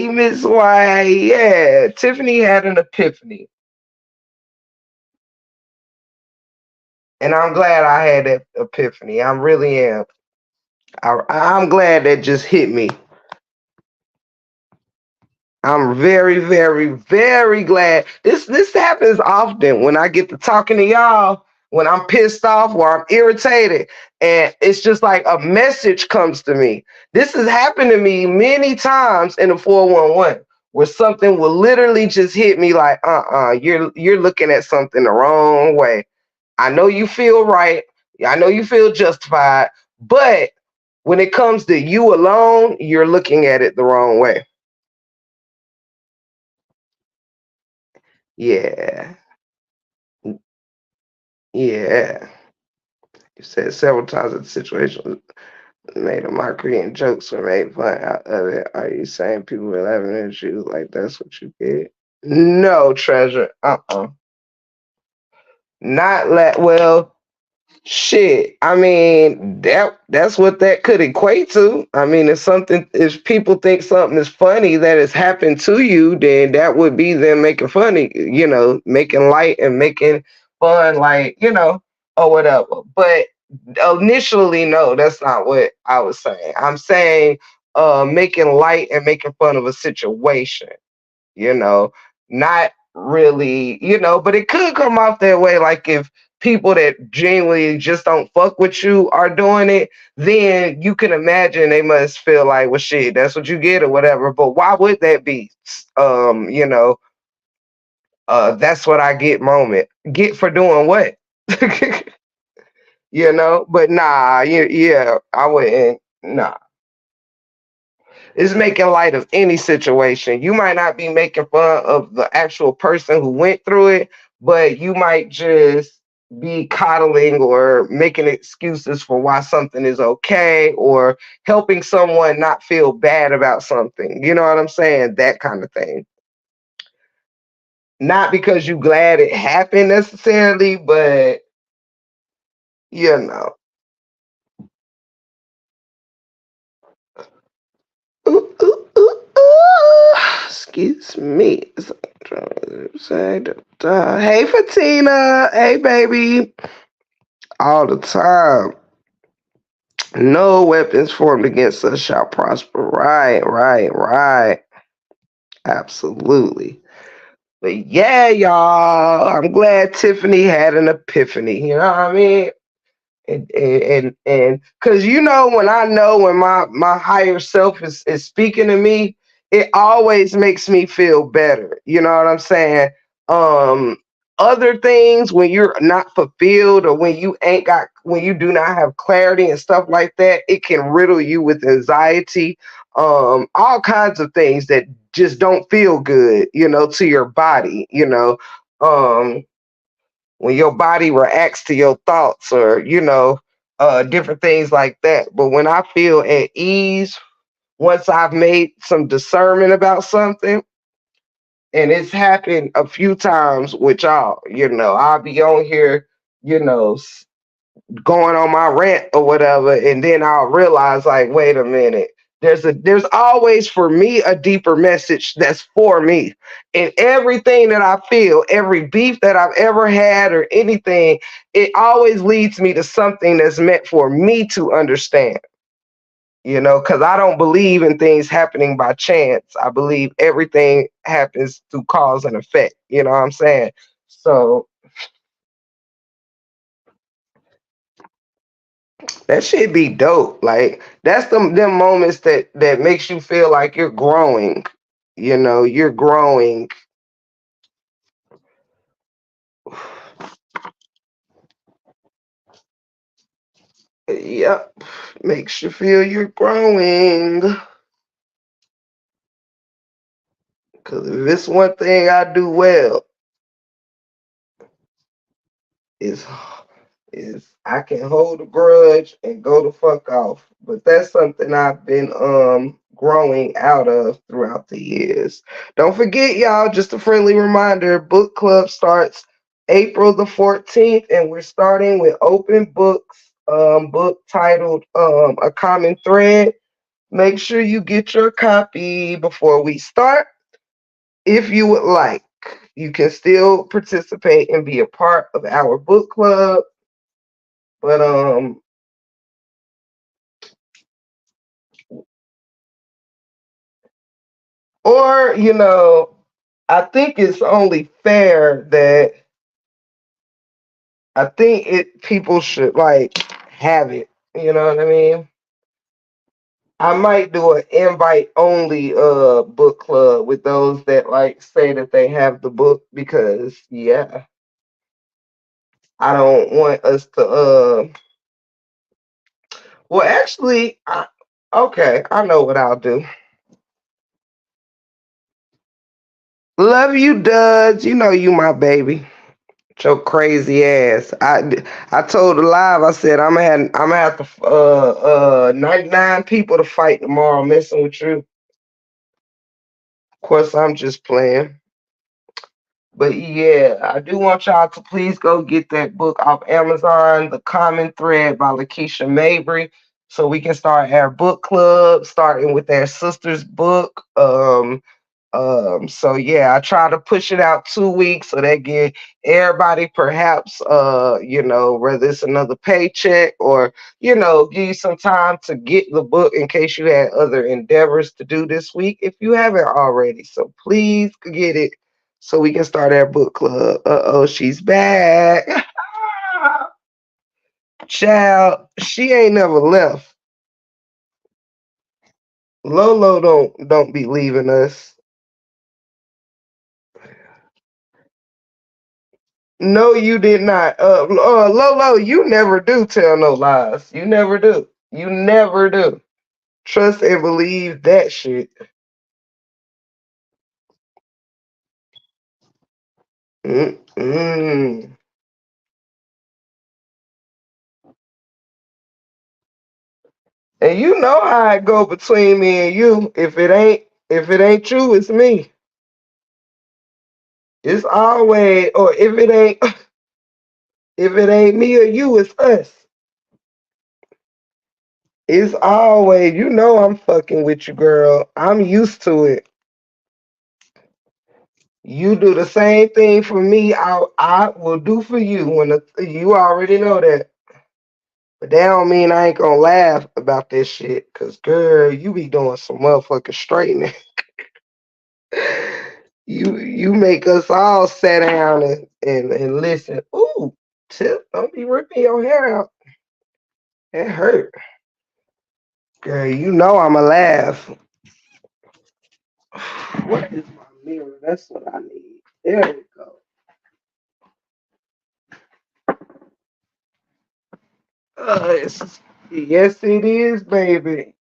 Miss White. Yeah, Tiffany had an epiphany. And I'm glad I had that epiphany. I really am. I'm glad that just hit me. I'm very, very, very glad. This happens often when I get to talking to y'all, when I'm pissed off or I'm irritated, and it's just like a message comes to me. This has happened to me many times in the 411, where something will literally just hit me like, you're looking at something the wrong way. I know you feel right. I know you feel justified, but when it comes to you alone, you're looking at it the wrong way. Yeah. Yeah. You said several times that the situation made a mockery and jokes were made fun out of it. Are you saying people were laughing at you like that's what you did? No, treasure. Not well, shit. I mean, that's what that could equate to. I mean, if people think something is funny that has happened to you, then that would be them making funny, making light and making fun, like, or whatever. But initially, no, that's not what I was saying. I'm saying making light and making fun of a situation, you know, not really, but it could come off that way. Like if people that genuinely just don't fuck with you are doing it, then you can imagine they must feel like, well, shit, that's what you get or whatever. But why would that be? That's what I get moment. Get for doing what? But nah, yeah, I wouldn't. Nah. It's making light of any situation. You might not be making fun of the actual person who went through it, but you might just be coddling or making excuses for why something is okay or helping someone not feel bad about something. You know what I'm saying? That kind of thing. Not because you glad it happened necessarily, but you know. Ooh, ooh, ooh, ooh. Excuse me. Hey, Fatina. Hey, baby. all the time. No weapons formed against us shall prosper. Right, right, right. Absolutely. But yeah, y'all, I'm glad Tiffany had an epiphany. You know what I mean? And because when I know when my higher self is speaking to me, it always makes me feel better. You know what I'm saying? um Other things, when you're not fulfilled, or when you do not have clarity and stuff like that, it can riddle you with anxiety, all kinds of things that just don't feel good, to your body. um when your body reacts to your thoughts, or different things like that. But when I feel at ease, once I've made some discernment about something, and it's happened a few times with y'all, I'll be on here, you know going on my rant or whatever, and then I'll realize, like, wait a minute. There's always, for me, a deeper message that's for me. And everything that I feel, every beef that I've ever had or anything, it always leads me to something that's meant for me to understand. Because I don't believe in things happening by chance. I believe everything happens through cause and effect. You know what I'm saying? So that should be dope. Like, that's them moments that makes you feel like you're growing. You're growing. Yep, makes you feel you're growing. Cause if it's one thing I do well, is I can hold a grudge and go the fuck off. But that's something I've been growing out of throughout the years. Don't forget, y'all, just a friendly reminder, book club starts April the 14th, and we're starting with open books, book titled A Common Thread. Make sure you get your copy before we start. If you would like, you can still participate and be a part of our book club. But or I think it's only fair that I think it people should, like, have it. You know what I mean? I might do an invite only book club with those that, like, say that they have the book, because yeah, I don't want us to well, actually, okay, I know what I'll do. Love you, Duds. You know you my baby. Your crazy ass. I told the live. I said I'm gonna have to 99 people to fight tomorrow, messing with you. Of course, I'm just playing. But yeah, I do want y'all to please go get that book off Amazon, The Common Thread by Lakeisha Mabry, so we can start our book club, starting with our sister's book. So yeah, I try to push it out 2 weeks, so that give everybody, perhaps, whether it's another paycheck, or, give you some time to get the book in case you had other endeavors to do this week if you haven't already. So please get it so we can start our book club. Uh-oh, she's back. Child, she ain't never left. Lolo don't be leaving us. No, you did not. Lolo, you never do tell no lies. You never do. You never do. Trust and believe that shit. Mm-mm. And you know how it go between me and you. If it ain't you, it's me. It's always, or if it ain't me or you, it's us. It's always, I'm fucking with you, girl. I'm used to it. You do the same thing for me. I will do for you. You already know that. But that don't mean I ain't gonna laugh about this shit. Cause girl, you be doing some motherfucking straightening. You make us all sit down and listen. Ooh, Tip, don't be ripping your hair out. It hurt. Girl, you know I'ma laugh. What is my mirror? That's what I need. There we go. Yes, it is, baby.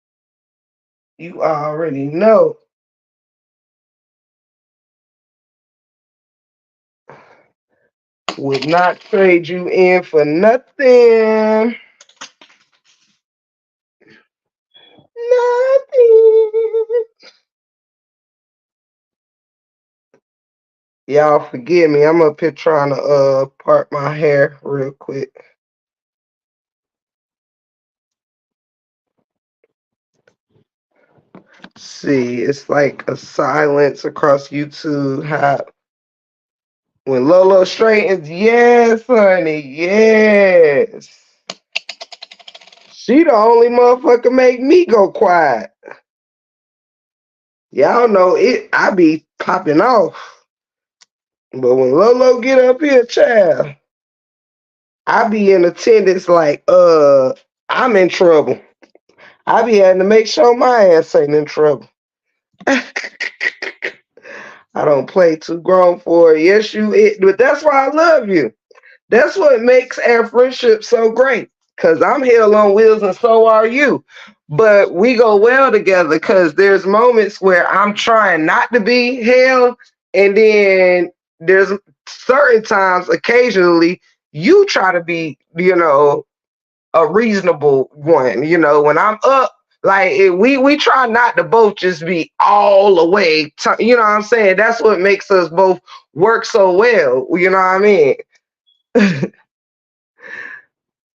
You already know. Would not trade you in for nothing. Nothing. Y'all forgive me. I'm up here trying to part my hair real quick. See, it's like a silence across YouTube. How when Lolo straightens, yes, honey, yes. She the only motherfucker make me go quiet. Y'all know it. I be popping off, but when Lolo get up here, child, I be in attendance like I'm in trouble. I be having to make sure my ass ain't in trouble. I don't play too grown for it. Yes, but that's why I love you. That's what makes our friendship so great. Cause I'm hell on wheels and so are you. But we go well together because there's moments where I'm trying not to be hell, and then there's certain times, occasionally, you try to be, a reasonable one. When I'm up, like we try not to both just be all the way. You know what I'm saying? That's what makes us both work so well. You know what I mean?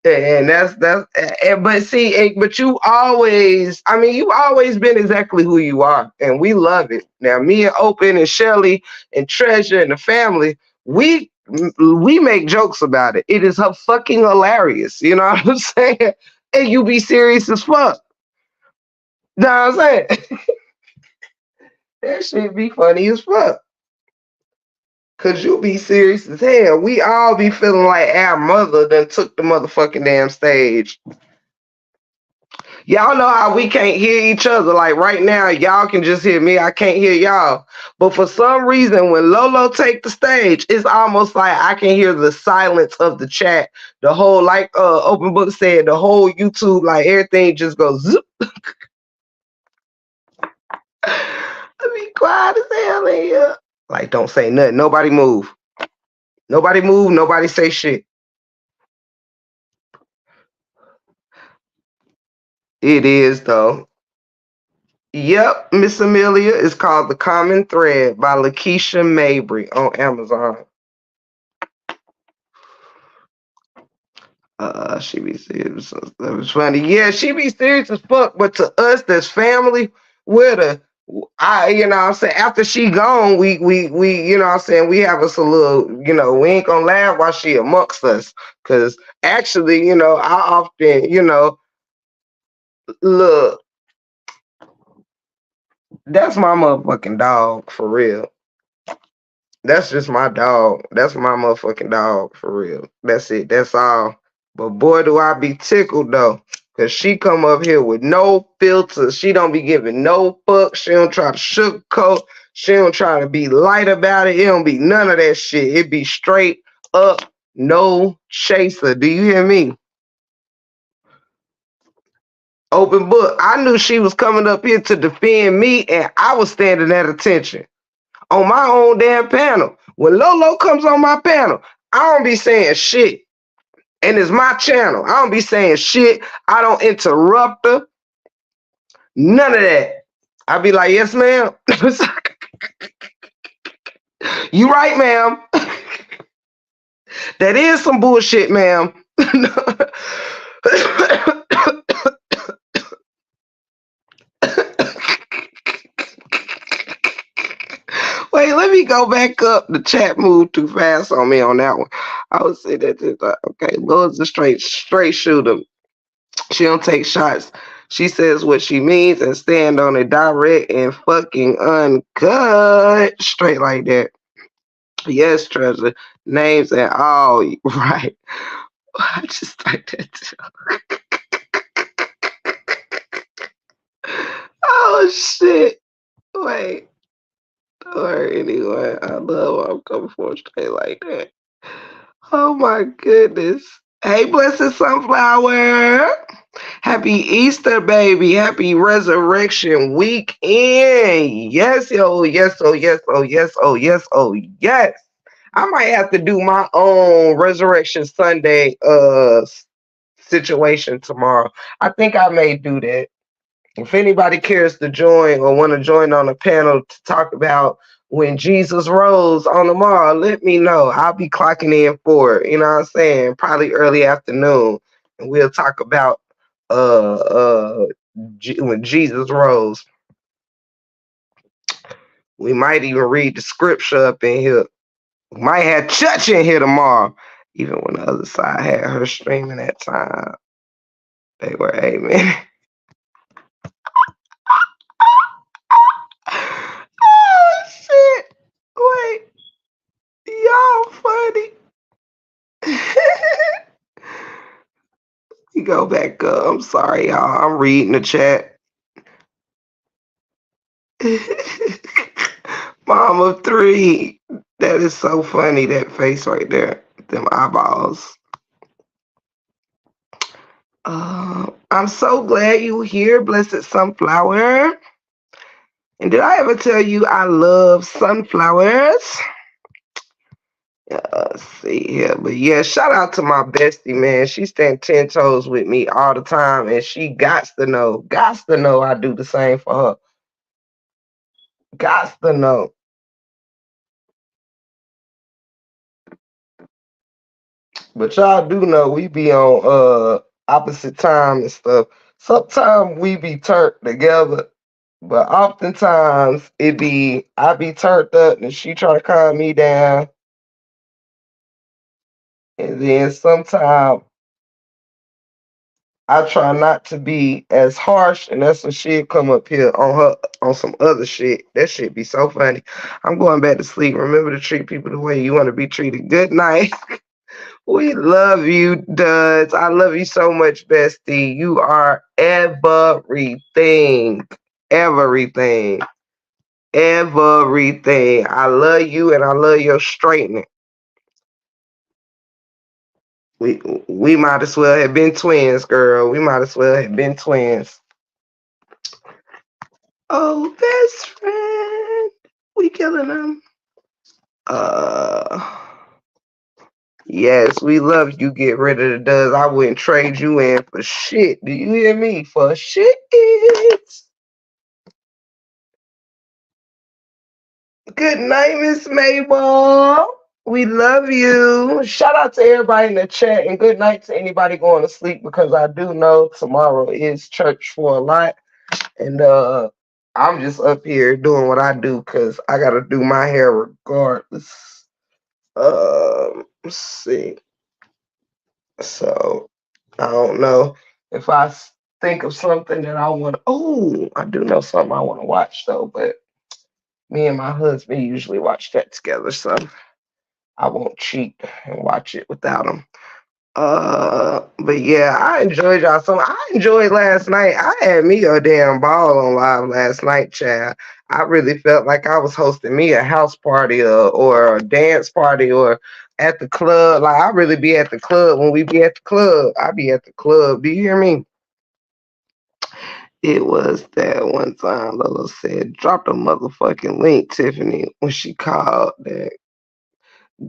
And but see, but you always, I mean, you always been exactly who you are, and we love it. Now, me and Open and Shelly and Treasure and the family, we make jokes about it. It is fucking hilarious. You know what I'm saying? And you be serious as fuck. You know what I'm saying? That shit be funny as fuck. Cause you be serious as hell. We all be feeling like our mother done took the motherfucking damn stage. Y'all know how we can't hear each other. Like right now, y'all can just hear me. I can't hear y'all. But for some reason, when Lolo take the stage, it's almost like I can hear the silence of the chat. The whole, like Open Book said, the whole YouTube, like everything just goes zip. Let me quiet as hell in here. Like, don't say nothing. Nobody move. Nobody move. Nobody say shit. It is though. Yep, Miss Amelia is called The Common Thread by Lakeisha Mabry on Amazon. She be serious. That was funny. Yeah, she be serious as fuck. But to us, that's family. We're the, you know what I'm saying. After she gone, we, you know what I'm saying. We have us a little, we ain't gonna laugh while she amongst us. Cause actually, I often, look, that's my motherfucking dog for real. That's just my dog. That's my motherfucking dog for real. That's it. That's all. But boy, do I be tickled though. Cause she come up here with no filters. She don't be giving no fuck. She don't try to sugarcoat. She don't try to be light about it. It don't be none of that shit. It be straight up, no chaser. Do you hear me? Open book. I knew she was coming up here to defend me, and I was standing at attention on my own damn panel. When Lolo comes on my panel, I don't be saying shit. And it's my channel. I don't be saying shit. I don't interrupt her. None of that. I be like, yes, ma'am. You right, ma'am. That is some bullshit, ma'am. Wait, let me go back up. The chat moved too fast on me on that one. I would say that, okay, Lord's a straight shooter. She don't take shots. She says what she means and stand on it direct and fucking uncut. Straight like that. Yes, treasure. Names and all. Right. I just like that too. Oh shit. Wait. Don't hurt anyone. I love when I'm coming for straight like that. Oh my goodness. Hey, blessed sunflower. Happy Easter, baby. Happy Resurrection Weekend. Yes, yo, yes, oh, yes, oh, yes, oh, yes, oh, yes. I might have to do my own Resurrection Sunday situation tomorrow. I think I may do that. If anybody cares to join or want to join on a panel to talk about when Jesus rose on tomorrow, let me know. I'll be clocking in for it. You know what I'm saying? Probably early afternoon. And we'll talk about uh uh when Jesus rose. We might even read the scripture up in here. We might have church in here tomorrow. Even when the other side had her streaming that time. They were amen. Oh shit. Wait. Y'all funny. You go back up. I'm sorry, y'all. I'm reading the chat. Mom of three. That is so funny, that face right there. Them eyeballs. I'm so glad you here, blessed sunflower. And did I ever tell you I love sunflowers? Let's see here. But yeah, shout out to my bestie, man. She stand 10 toes with me all the time. And she gots to know I do the same for her. Gots to know. But y'all do know we be on opposite time and stuff. Sometimes we be turned together, but oftentimes I be turned up and she try to calm me down. And then sometimes I try not to be as harsh, and that's when she'll come up here on some other shit. That shit be so funny. I'm going back to sleep. Remember to treat people the way you want to be treated. Good night. We love you, Duds. I love you so much, bestie. You are everything. Everything. Everything. I love you and I love your straightening. We might as well have been twins, girl. We might as well have been twins. Oh, best friend. We killing them. Yes, we love you. Get rid of the Duds. I wouldn't trade you in for shit. Do you hear me? For shit. Good night, Miss Mabel. We love you. Shout out to everybody in the chat and good night to anybody going to sleep because I do know tomorrow is church for a lot. And I'm just up here doing what I do because I gotta do my hair regardless. Let's see. So I don't know if I think of something that I want. Oh, I do know something I want to watch though, but me and my husband usually watch that together, so I won't cheat and watch it without him. But yeah, I enjoyed y'all so much. I enjoyed last night. I had me a damn ball on live last night, Chad. I really felt like I was hosting me a house party or a dance party or at the club. Like I really be at the club when we be at the club. I be at the club. Do you hear me? It was that one time Lola said, drop the motherfucking link, Tiffany, when she called that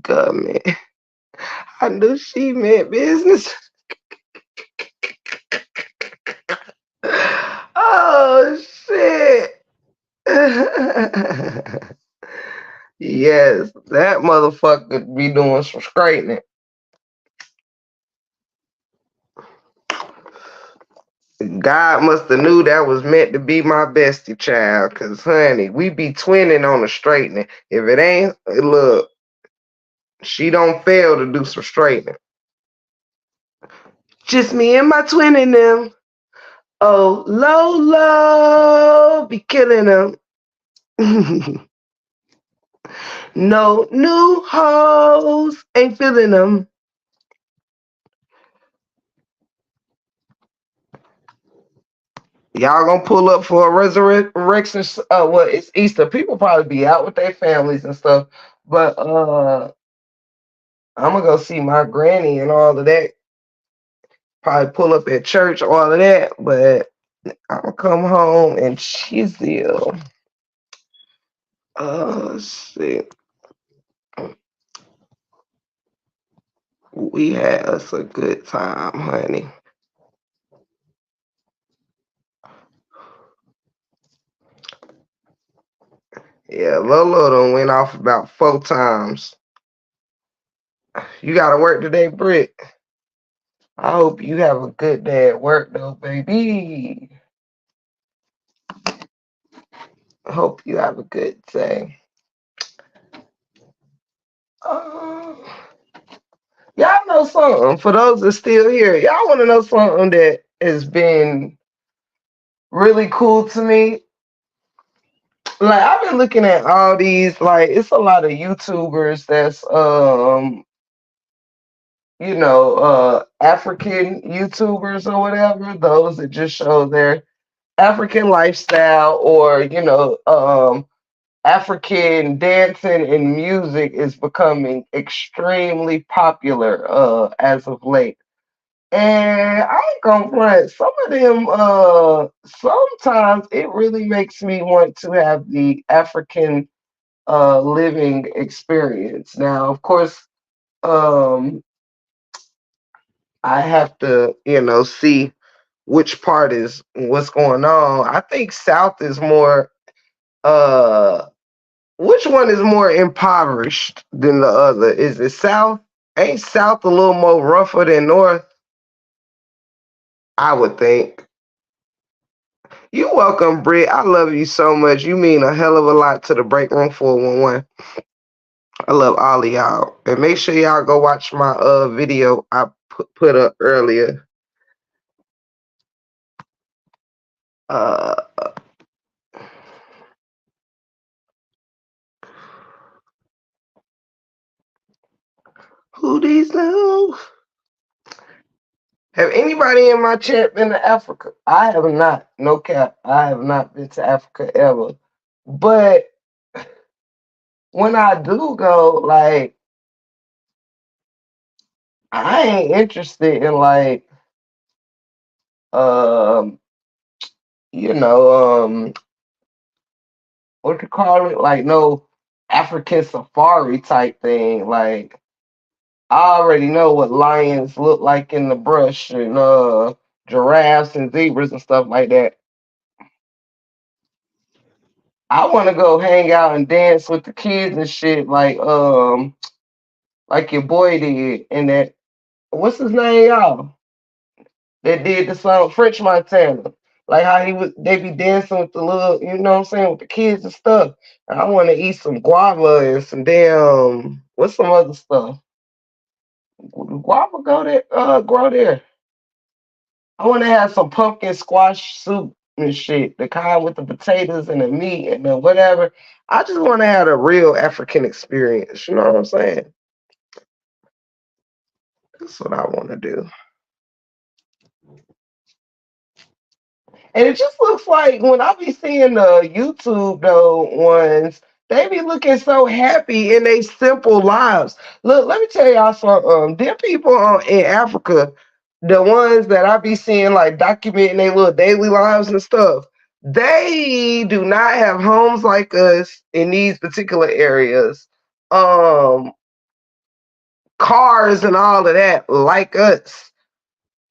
government. I knew she meant business. Oh shit. Yes, that motherfucker be doing some straightening. God must have knew that was meant to be my bestie child, cause honey, we be twinning on the straightening. If it ain't, look, she don't fail to do some straightening. Just me and my twin and them. Oh, Lolo, be killing them. No new hoes, ain't feeling them. Y'all gonna pull up for a resurrection? Well, it's Easter. People probably be out with their families and stuff. But I'm gonna go see my granny and all of that. Probably pull up at church, all of that. But I'm gonna come home and chill. Shit. We had us a good time, honey. Yeah, Lolo done went off about 4 times. You gotta work today, Britt. I hope you have a good day at work, though, baby. I hope you have a good day. Uh, y'all know something. For those that still here, y'all want to know something that has been really cool to me. Like I've been looking at all these. Like it's a lot of YouTubers that's African YouTubers or whatever. Those that just show their African lifestyle, or African dancing and music is becoming extremely popular as of late. And I ain't gonna front, some of them sometimes it really makes me want to have the African living experience. Now, of course, um I have to, see which part is what's going on. I think South is more uh which one is more impoverished than the other? Is it South? Ain't South a little more rougher than North? I would think. You welcome, Britt. I love you so much. You mean a hell of a lot to the Break Room 411. I love all of y'all. And make sure y'all go watch my video I put up earlier. Uh who these now? Have anybody in my chat been to Africa? I have not. No cap. I have not been to Africa ever. But when I do go, like, I ain't interested in like, um, you know, what you call it? Like, no African safari type thing. Like, I already know what lions look like in the brush, and giraffes and zebras and stuff like that. I want to go hang out and dance with the kids and shit, like your boy did, and that what's his name, y'all? That did the song French Montana. Like how they be dancing with the little, you know what I'm saying, with the kids and stuff. And I want to eat some guava and some damn, what's some other stuff? Guava grow there. I want to have some pumpkin squash soup and shit, the kind with the potatoes and the meat and the whatever. I just want to have a real African experience. You know what I'm saying? That's what I want to do. And it just looks like when I be seeing the YouTube though ones, they be looking so happy in their simple lives. Look, let me tell y'all something. Them people in Africa, the ones that I be seeing like documenting their little daily lives and stuff, they do not have homes like us in these particular areas. Um, Cars and all of that like us,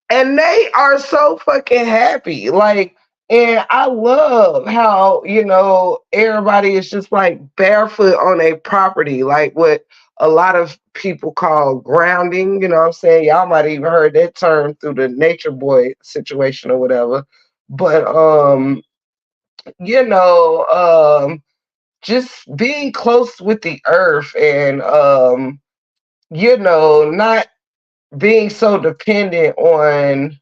and they are so fucking happy. Like, and I love how everybody is just like barefoot on a property, like what a lot of people call grounding. You know what I'm saying? Y'all might even heard that term through the Nature Boy situation or whatever. But you know, just being close with the earth, and not being so dependent on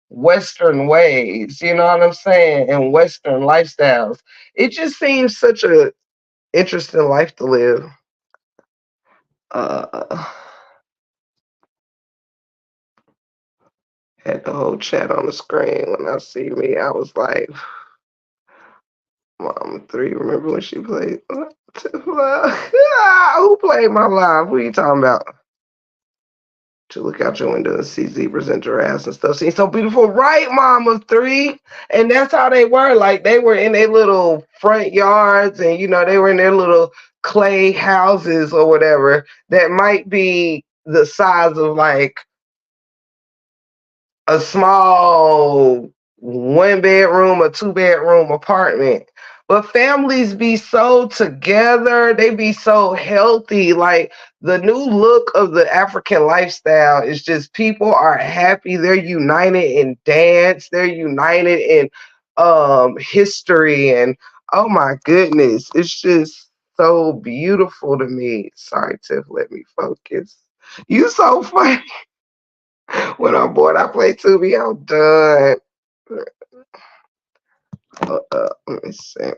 Western ways, you know what I'm saying, and Western lifestyles. It just seems such a interesting life to live. Uh, had the whole chat on the screen when I see me. I was like, Mom 3, remember when she played? Who played my live? Who are you talking about? To look out your window and see zebras and giraffes and stuff. Seems so beautiful, right, Mama 3? And that's how they were. Like they were in their little front yards, and they were in their little clay houses or whatever that might be the size of like a small 1 bedroom or 2 bedroom apartment. But families be so together, they be so healthy. Like the new look of the African lifestyle is just people are happy, they're united in dance, they're united in history, and oh my goodness, it's just so beautiful to me. Sorry, Tiff, let me focus. You so funny. When I'm bored, I play Tubi. I'm done. Let me see.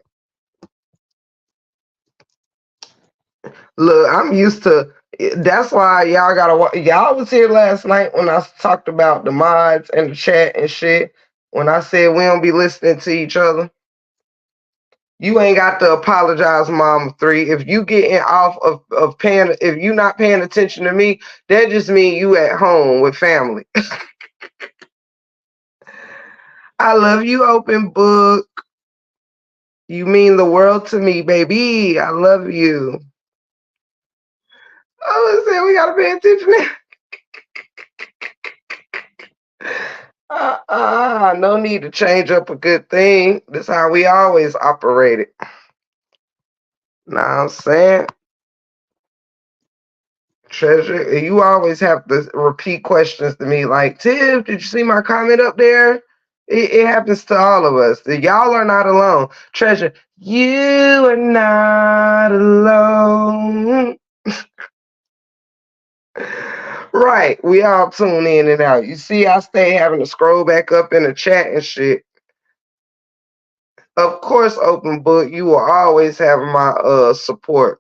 Look, I'm used to. That's why y'all gotta. Y'all was here last night when I talked about the mods and the chat and shit. When I said we don't be listening to each other, you ain't got to apologize, Mama 3. If you getting off of paying, if you not paying attention to me, that just mean you at home with family. I love you, open book. You mean the world to me, baby. I love you. Oh, I said we gotta pay attention. No need to change up a good thing. That's how we always operated. Know what I'm saying? Treasure, you always have to repeat questions to me like, Tiff, did you see my comment up there? It happens to all of us. Y'all are not alone. Treasure, you are not alone. Right, we all tune in and out. You see, I stay having to scroll back up in the chat and shit. Of course, open book, you will always have my support.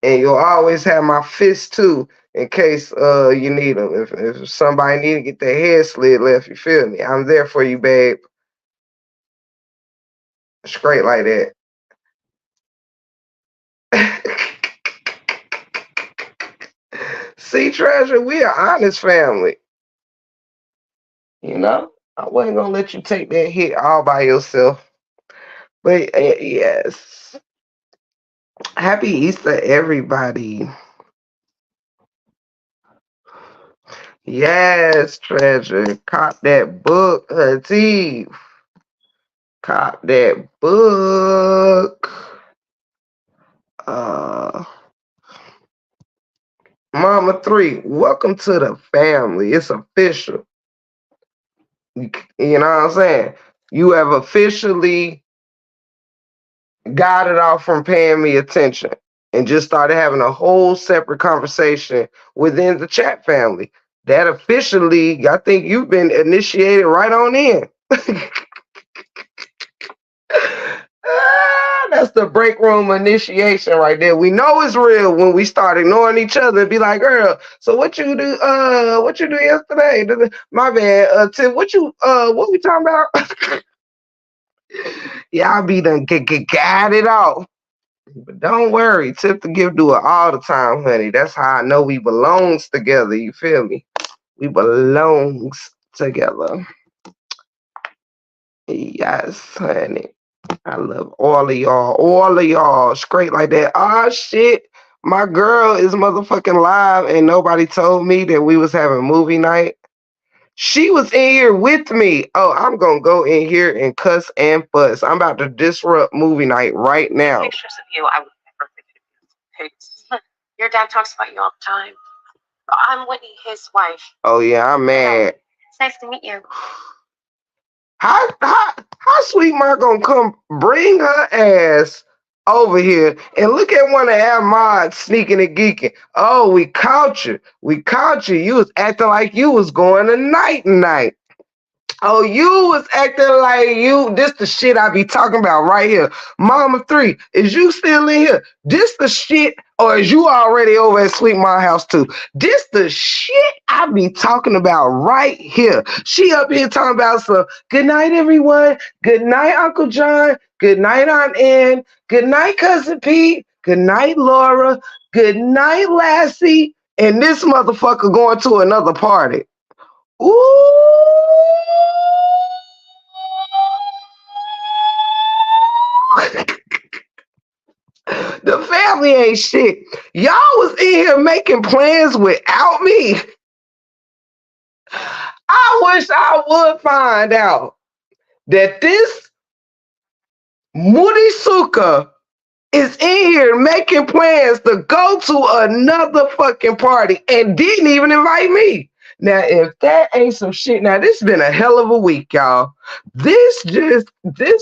And you'll always have my fist too, in case you need them. If somebody need to get their head slid left, you feel me? I'm there for you, babe. Straight like that. See, Treasure, we are honest family. I wasn't gonna let you take that hit all by yourself. But yes. Happy Easter, everybody. Yes, Treasure. Cop that book, her teeth. Cop that book. Uh, Mama 3, welcome to the family. It's official. You know what I'm saying? You have officially got it off from paying me attention and just started having a whole separate conversation within the chat family. That officially, I think you've been initiated right on in. That's the break room initiation right there. We know it's real when we start ignoring each other and be like, girl, so what you do yesterday? My bad. Tim, what we talking about? Y'all be done got it off. But don't worry, Tip the Gift do it all the time, honey. That's how I know we belongs together. You feel me? We belongs together. Yes, honey. I love all of y'all. All of y'all. Straight like that. Ah, shit. My girl is motherfucking live and nobody told me that we was having movie night. She was in here with me. Oh, I'm going to go in here and cuss and fuss. I'm about to disrupt movie night right now. Pictures of you, I would never pics. Your dad talks about you all the time. I'm Whitney, his wife. Oh, yeah, I'm mad. It's nice to meet you. How sweet Mark gonna come bring her ass over here and look at one of our mods sneaking and geeking. Oh, we caught you. We caught you. You was acting like you was going to night night. Oh, you was acting like you. This the shit I be talking about right here. Mama 3, is you still in here? This the shit, or is you already over at Sweet My House too? This the shit I be talking about right here. She up here talking about some good night, everyone. Good night, Uncle John. Good night, Aunt Ann. Good night, Cousin Pete. Good night, Laura. Good night, Lassie. And this motherfucker going to another party. Ooh. The family ain't shit. Y'all was in here making plans without me. I wish I would find out that this Moody Suka is in here making plans to go to another fucking party and didn't even invite me. Now, if that ain't some shit, now this been a hell of a week, y'all. This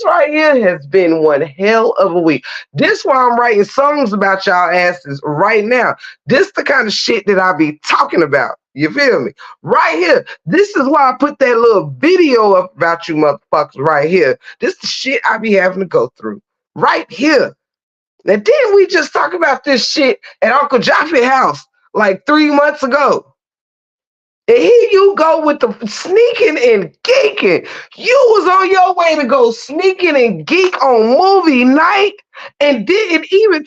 right here has been one hell of a week. This why I'm writing songs about y'all asses right now. This the kind of shit that I be talking about. You feel me? Right here. This is why I put that little video up about you motherfuckers right here. This the shit I be having to go through. Right here. Now, didn't we just talk about this shit at Uncle Jaffe house like 3 months ago? And here you go with the sneaking and geeking. You was on your way to go sneaking and geek on movie night and didn't even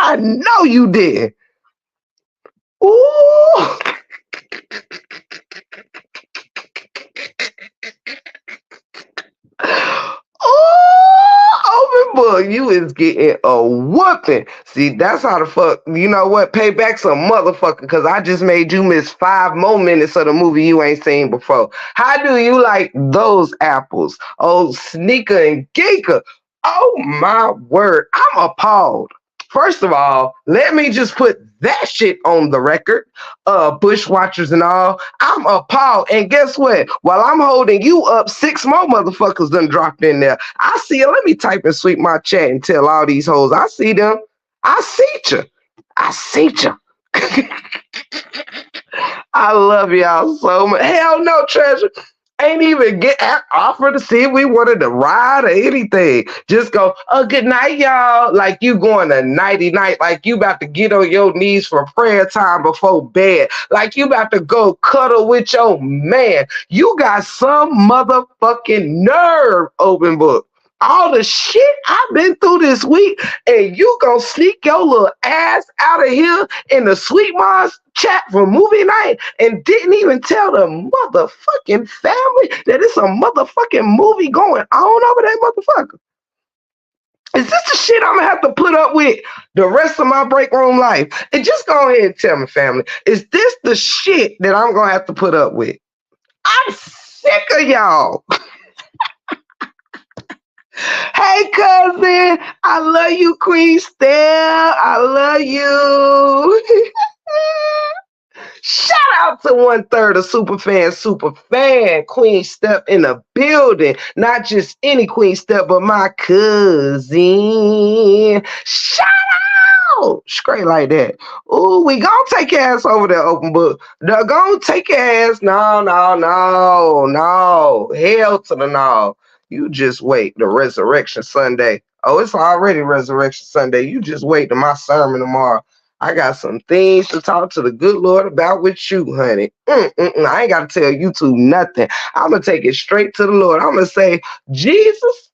I know you did. Ooh. Oh, open book, you is getting a whooping. See, that's how the fuck, you know what? Pay back some motherfucker, because I just made you miss 5 more minutes of the movie you ain't seen before. How do you like those apples? Oh, sneaker and geeker. Oh, my word. I'm appalled. First of all, let me just put that shit on the record. Bushwatchers and all. I'm appalled. And guess what? While I'm holding you up, 6 more motherfuckers done dropped in there. I see it. Let me type and sweep my chat and tell all these hoes. I see them. I see you. I see you. I love y'all so much. Hell no, Treasure. Ain't even get offer to see if we wanted to ride or anything. Just go, oh, good night, y'all. Like you going to nighty night. Like you about to get on your knees for prayer time before bed. Like you about to go cuddle with your man. You got some motherfucking nerve, open book. All the shit I've been through this week, and you gonna sneak your little ass out of here in the Sweet Mars chat for movie night and didn't even tell the motherfucking family that it's a motherfucking movie going on over that motherfucker. Is this the shit I'm gonna have to put up with the rest of my break room life? And just go ahead and tell me, family, is this the shit that I'm gonna have to put up with? I'm sick of y'all. Hey, cousin, I love you, Queen Stell. I love you. Shout out to 1/3 of Superfan, Queen Step in the building. Not just any Queen Step, but my cousin. Shout out! Straight like that. Ooh, we gonna take your ass over there, open book. Gonna take your ass. No. Hell to the no. You just wait. The Resurrection Sunday. Oh, it's already Resurrection Sunday. You just wait to my sermon tomorrow. I got some things to talk to the good Lord about with you, honey. I ain't got to tell YouTube nothing. I'm going to take it straight to the Lord. I'm going to say, Jesus,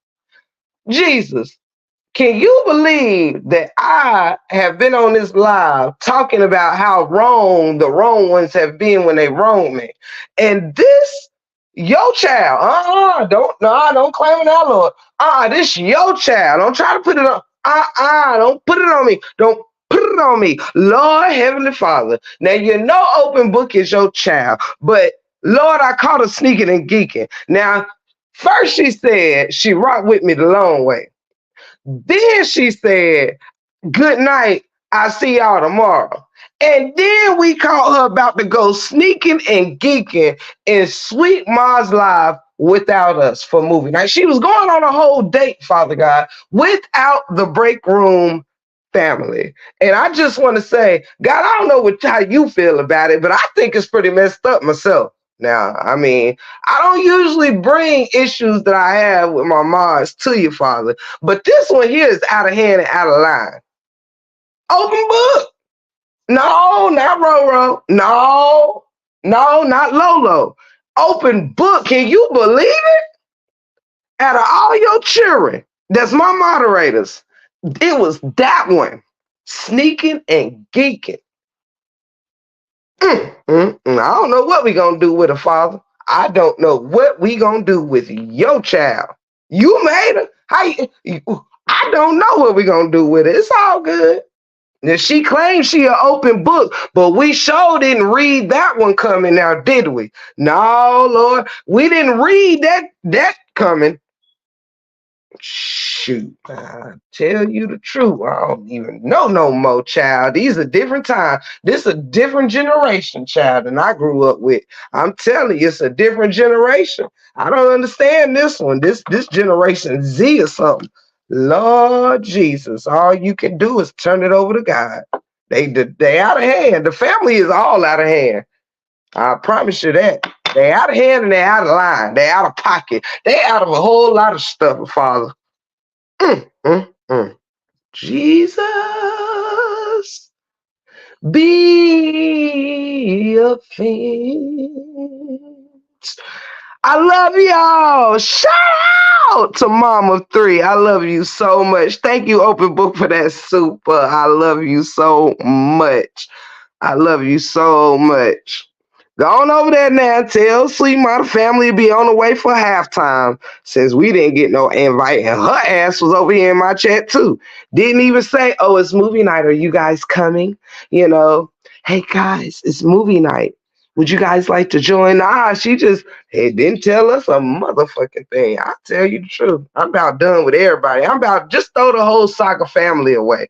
can you believe that I have been on this live talking about how wrong the wrong ones have been when they wrong me? And this, your child, don't claim it out, Lord. This your child. Don't try to put it on. Don't put it on me. Don't put it on me. Lord, Heavenly Father. Now, you know open book is your child, but Lord, I caught her sneaking and geeking. Now, first she said she rocked with me the long way. Then she said, good night, I see y'all tomorrow. And then we caught her about to go sneaking and geeking in Sweet Ma's live without us for movie night. She was going on a whole date, Father God, without the break room family. And I just want to say, God, I don't know how you feel about it, but I think it's pretty messed up myself. Now, I mean, I don't usually bring issues that I have with my moms to you, Father, but this one here is out of hand and out of line. Open book. No, not Roro. No, no, not Lolo. Open book. Can you believe it? Out of all your children, that's my moderators, it was that one. Sneaking and geeking. I don't know what we gonna do with her, Father. I don't know what we gonna do with your child. You made her. I don't know what we gonna do with it. It's all good. Now she claims she an open book, but we sure didn't read that one coming now, did we? No, Lord, we didn't read that coming. Shoot, I tell you the truth, I don't even know no more, child. These are different times. This is a different generation, child, than I grew up with. I'm telling you, it's a different generation. I don't understand this one. This generation Z or something. Lord Jesus, all you can do is turn it over to God. They out of hand. The family is all out of hand. I promise you that. They out of hand and they out of line. They out of pocket. They out of a whole lot of stuff, Father. Jesus, be offense. I love y'all. Shout out to Mama 3. I love you so much. Thank you, Open Book, for that super. I love you so much. I love you so much. Go on over there now. Tell Sweet Mama family to be on the way for halftime since we didn't get no invite. And her ass was over here in my chat too. Didn't even say, oh, it's movie night. Are you guys coming? You know, hey guys, it's movie night. Would you guys like to join? Nah, she just didn't tell us a motherfucking thing. I tell you the truth. I'm about done with everybody. I'm about just throw the whole Saga family away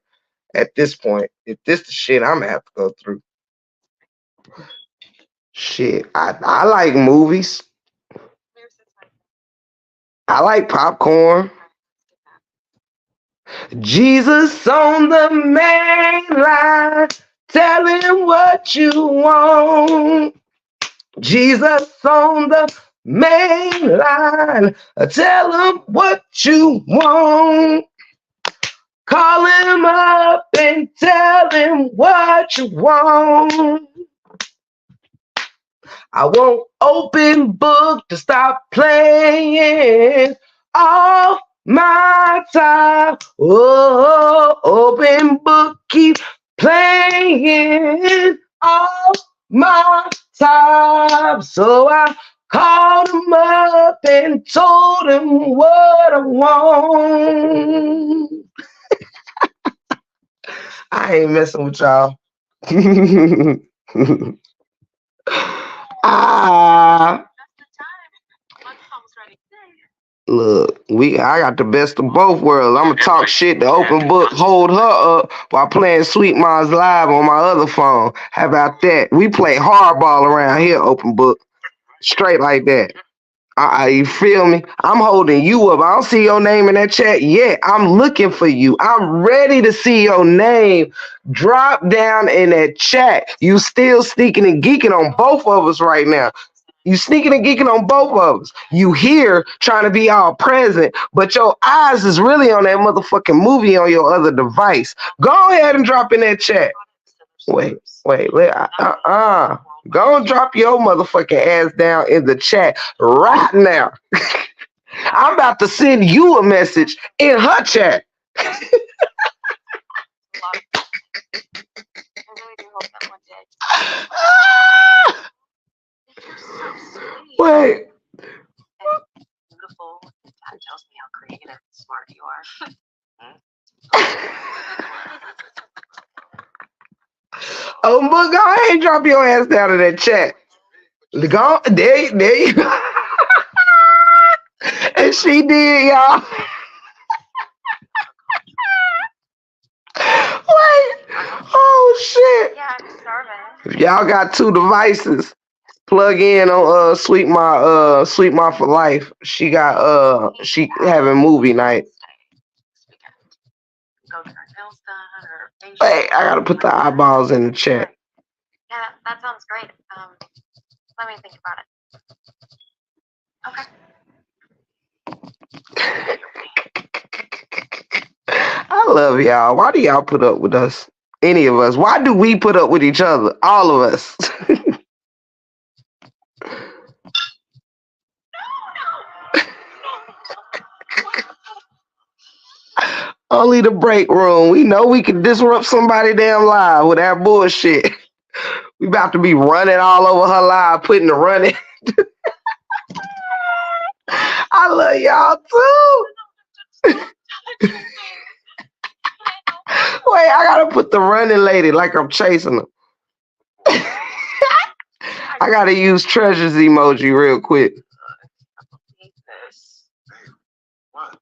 at this point. If this the shit I'm gonna have to go through. Shit, I like movies. I like popcorn. Jesus on the main line, tell him what you want. Jesus on the main line, tell him what you want. Call him up and tell him what you want. I want Open Book to stop playing all my time. Oh, Open Book keep playing all my time. So I called him up and told him what I want. I ain't messing with y'all. Look, I got the best of both worlds. I'm gonna talk shit to Open Book, hold her up while playing Sweet Ma's live on my other phone. How about that? We play hardball around here, Open Book. Straight like that. You feel me? I'm holding you up. I don't see your name in that chat yet. I'm looking for you. I'm ready to see your name drop down in that chat. You still sneaking and geeking on both of us right now. You sneaking and geeking on both of us. You here trying to be all present, but your eyes is really on that motherfucking movie on your other device. Go ahead and drop in that chat. Wait. Go and drop your motherfucking ass down in the chat right now. I'm about to send you a message in her chat. Wait. Beautiful. That tells me how creative and smart you are. Oh, but go ahead and drop your ass down in that chat. Go, there you go. And she did, y'all. Wait. If y'all got two devices, plug in on Sweet Ma for Life. She having movie night. Go get our nails done or facial. Wait, I gotta put the eyeballs in the chat. Yeah, that sounds great. Let me think about it. Okay. I love y'all. Why do y'all put up with us? Any of us? Why do we put up with each other? All of us. Only the break room. We know we can disrupt somebody damn live with that bullshit. We about to be running all over her live, putting the running. I love y'all too. Wait, I gotta put the running lady like I'm chasing her. I gotta use treasures emoji real quick. What?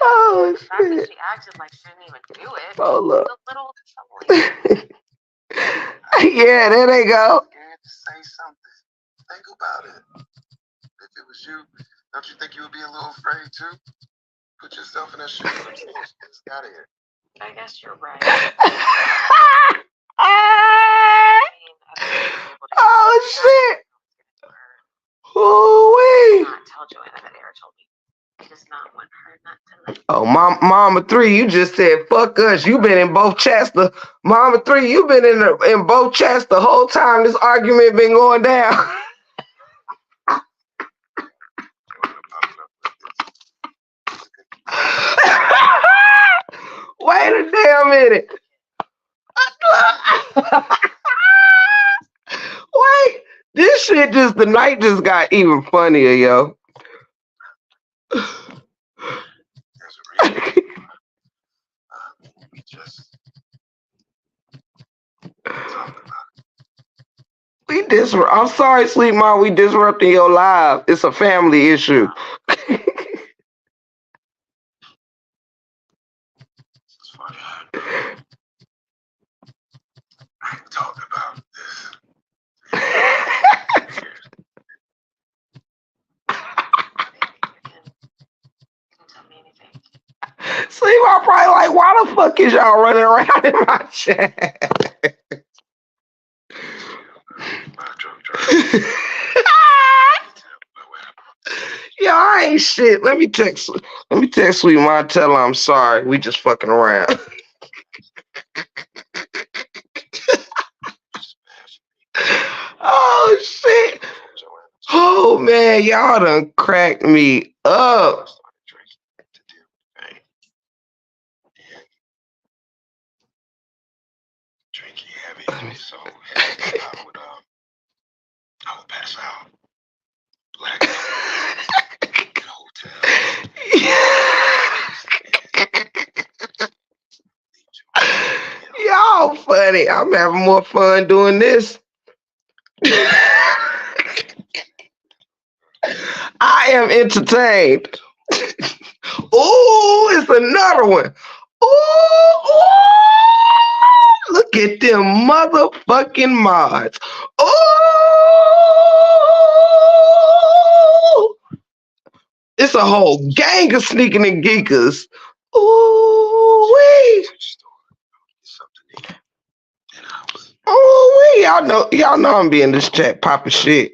Oh The fact that shit. she acted like she didn't even do it Hold was up. a little troubling. Yeah, there they go. Scared to say something. Think about it. If it was you, don't you think you would be a little afraid too? Put yourself in that shoe. I'm saying, just out of here. I guess you're right. I mean, I don't think we were able to Oh shit. her. Ooh-wee. Not tell Joanna that Eric told me. He does not want her not to like. Oh, Mama 3, you just said fuck us. You been in both chats. Mama 3, you been in both chats the whole time this argument been going down. Wait a damn minute. Wait, this shit the night just got even funnier, yo. There's a reason. We just talked about I'm sorry, Sweet Mom, we disrupting your live. It's a family issue. It's funny. I talked about this. Sweet Mom probably like, why the fuck is y'all running around in my chat? Yo, I ain't shit. Let me text Sweet Mom, tell her I'm sorry. We just fucking around. Oh shit. Oh man, y'all done cracked me up. Drinking heavy, so heavy, I would pass out. Black in a hotel. Y'all funny. I'm having more fun doing this. I am entertained. Ooh, it's another one. Ooh, look at them motherfucking mods. Ooh, it's a whole gang of sneaking and geekers. Ooh, wee. Ooh, wee. Y'all know I'm being this chat popping shit.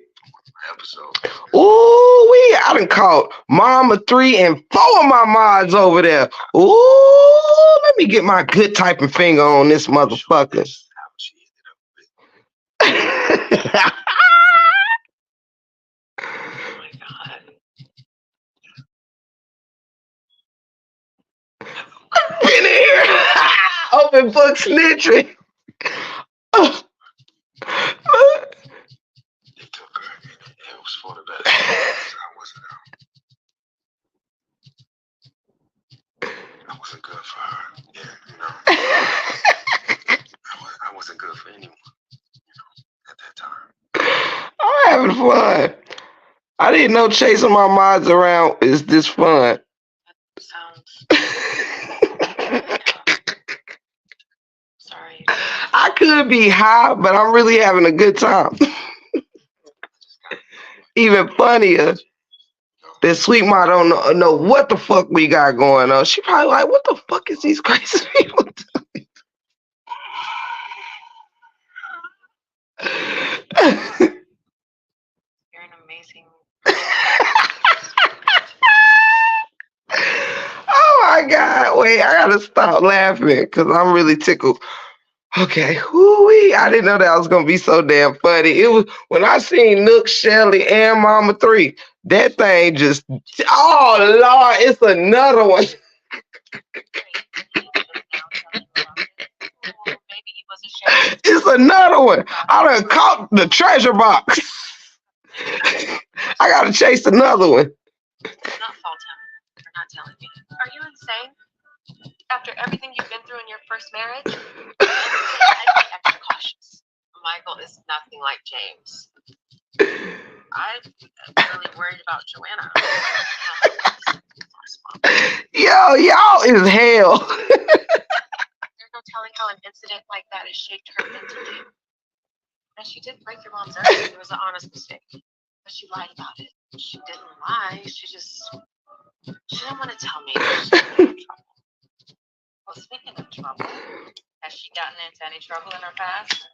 Ooh, wee. I done caught Mama 3 and 4 of my mods over there. Ooh, let me get my good typing finger on this motherfucker. In here. Open book snitching. They took her, and it was for the best. I wasn't good for her. Yeah, you know. I wasn't good for anyone, you know, at that time. I'm having fun. I didn't know chasing my mods around is this fun. Sounds sorry. I could be high, but I'm really having a good time. Even funnier, that Sweet Ma don't know what the fuck we got going on. She probably like, what the fuck is these crazy people doing? You're an amazing. Oh my God. Wait, I gotta stop laughing because I'm really tickled. Okay, whoo-wee. I didn't know that was gonna be so damn funny. It was when I seen Nook, Shelly, and Mama 3. That thing just, oh Lord, it's another one. Maybe he was ashamed. It's another one. I done caught the treasure box. I gotta chase another one. Not fault him for not telling me. Are you insane? After everything you've been through in your first marriage, I'd be extra cautious. Michael is nothing like James. I'm really worried about Joanna. Yo, y'all is hell. There's no telling how an incident like that has shaped her mentally. And she did break your mom's heart. It was an honest mistake. But she lied about it. She didn't lie. She didn't want to tell me that she was in trouble. Well, speaking of trouble, has she gotten into any trouble in her past?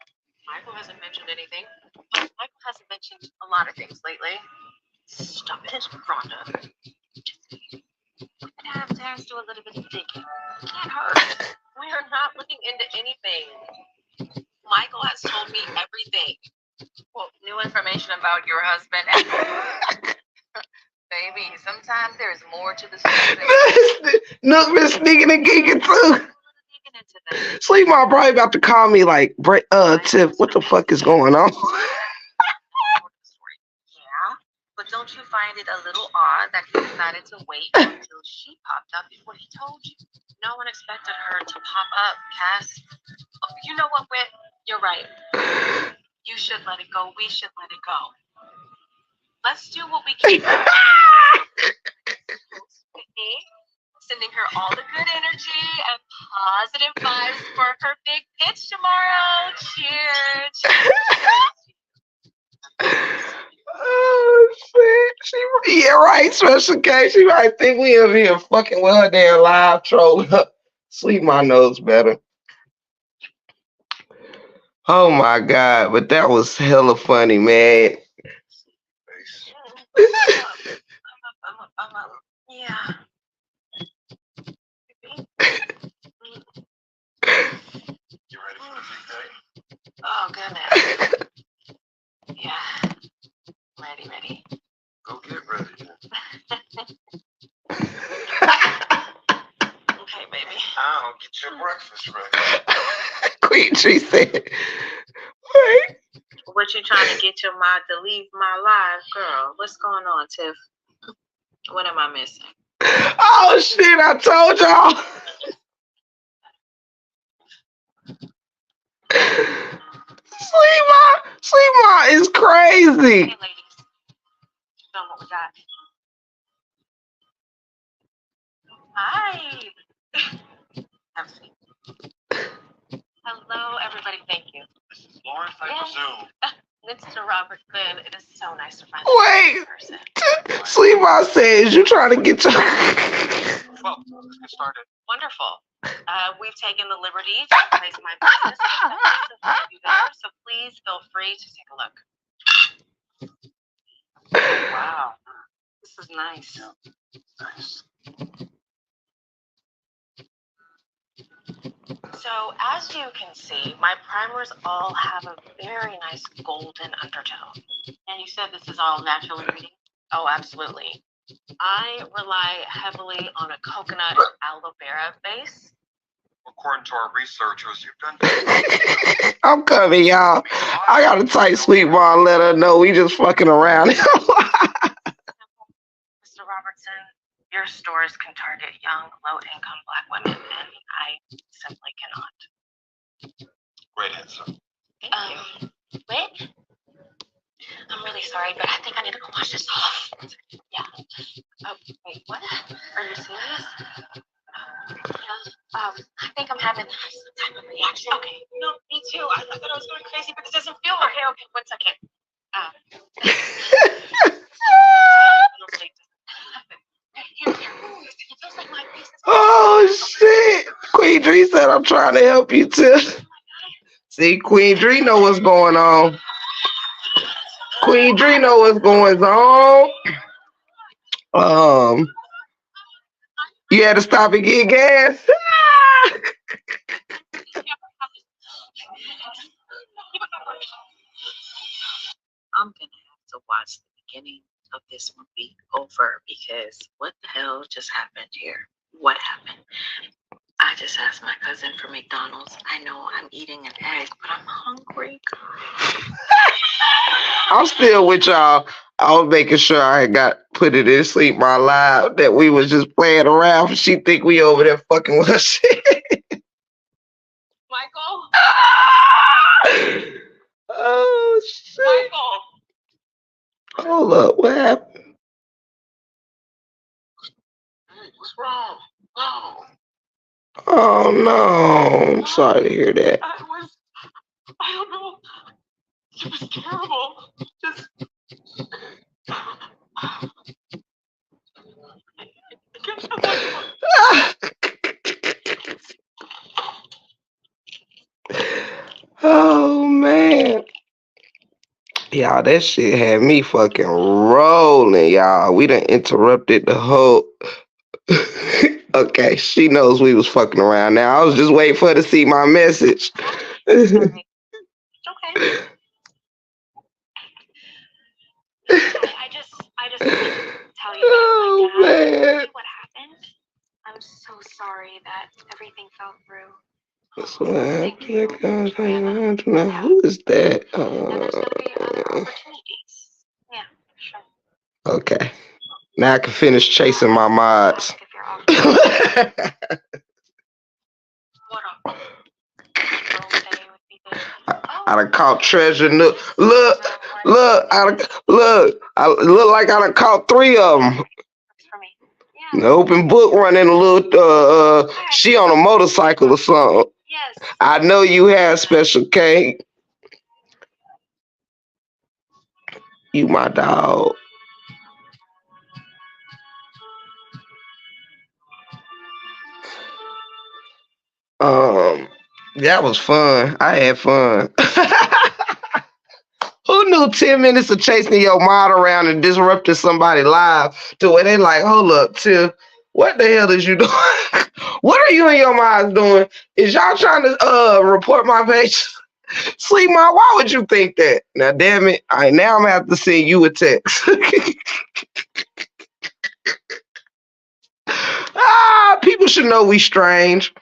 Michael hasn't mentioned anything. Michael hasn't mentioned a lot of things lately. Stop it, Rhonda. It has to do a little bit of digging. Can't hurt. We are not looking into anything. Michael has told me everything. Well, new information about your husband. Baby, sometimes there's more to the story. Nook been sneaking and geeking too. Sleep Ma probably about to call me like, Tiff, what the fuck is going on? Yeah, but don't you find it a little odd that he decided to wait until she popped up before he told you? No one expected her to pop up, Cass. Oh, you know what, Whit? You're right. You should let it go. We should let it go. Let's do what we can. Sending her all the good energy and positive vibes for her big pitch tomorrow. Cheers. Oh shit. Yeah, right, Special K. She might think we over here fucking with her damn live troll. Sleep Ma knows better. Oh my God, but that was hella funny, man. Yeah. You ready for the big day? Oh, goodness. Yeah. Ready. Go get ready. Okay, baby. I'll get your breakfast ready. Queen Tree said, wait. What you trying to get your mod to leave my life, girl? What's going on, Tiff? What am I missing? Oh shit, I told y'all. Sleep Ma is crazy. Hey, ladies. Show 'em what we got. Hi. Have a seat. Hello, everybody. Thank you. This is Lauren, I presume. Mr. Robert Flynn, it is so nice to find Wait. you in person. Sleep Ma says you trying to get your. Well, let's get started. Wonderful. We've taken the liberty to place my business in you there, so please feel free to take a look. Wow, this is nice. Nice. So as you can see, my primers all have a very nice golden undertone. And you said this is all natural ingredients? Oh, absolutely. I rely heavily on a coconut aloe vera base. According to our researchers, you've done. I'm coming, y'all. I gotta type Sweet Ma and let her know we just fucking around. Mr. Robertson, your stores can target young, low-income Black women, and I simply cannot. Great answer. Wait. I'm really really sorry, but I think I need to go wash this off. Yeah. Wait, what? Are you serious? I think I'm having some type of reaction. Okay. No, me too. I thought I was going crazy, but it doesn't feel right. Okay, 1 second. Here. It feels like my face is. Oh shit! Queen Dree said I'm trying to help you too. See, Queen Dree know what's going on. Queen Dree know what's going on. You had to stop and get gas. I'm gonna have to watch the beginning of this movie over because what the hell just happened here? What happened? I just asked my cousin for McDonald's. I know I'm eating an egg, but I'm hungry. I'm still with y'all. I was making sure I had got put it in sleep my live that we was just playing around. She think we over there fucking with her shit. Michael? Oh shit. Michael! Hold up, what happened? Hey, what's wrong? Oh, Oh no. I'm sorry to hear that. I don't know. It was terrible. Just. Oh man. Y'all, that shit had me fucking rolling, y'all. We done interrupted the whole. Okay, she knows we was fucking around now. I was just waiting for her to see my message. Okay. I just wanted to tell you that my dad told me what happened. I'm so sorry that everything fell through. That's what happened. Who is that? And there's gonna be other opportunities. Yeah, sure. Okay. Now I can finish chasing my mods. If you're off. What up? Birthday would be good. I done caught treasure. Look, I look like I done caught 3 of them. Works for me. Yeah. The open book running a little, she on a motorcycle or something. Yes. I know you have Special K. You my dog. That was fun. I had fun. Who knew 10 minutes of chasing your mod around and disrupting somebody live to where they like, hold up, Tim, what the hell is you doing? What are you and your mods doing? Is y'all trying to report my page? Sleep Mod, why would you think that? Now damn it, now I'm gonna have to send you a text. People should know we strange.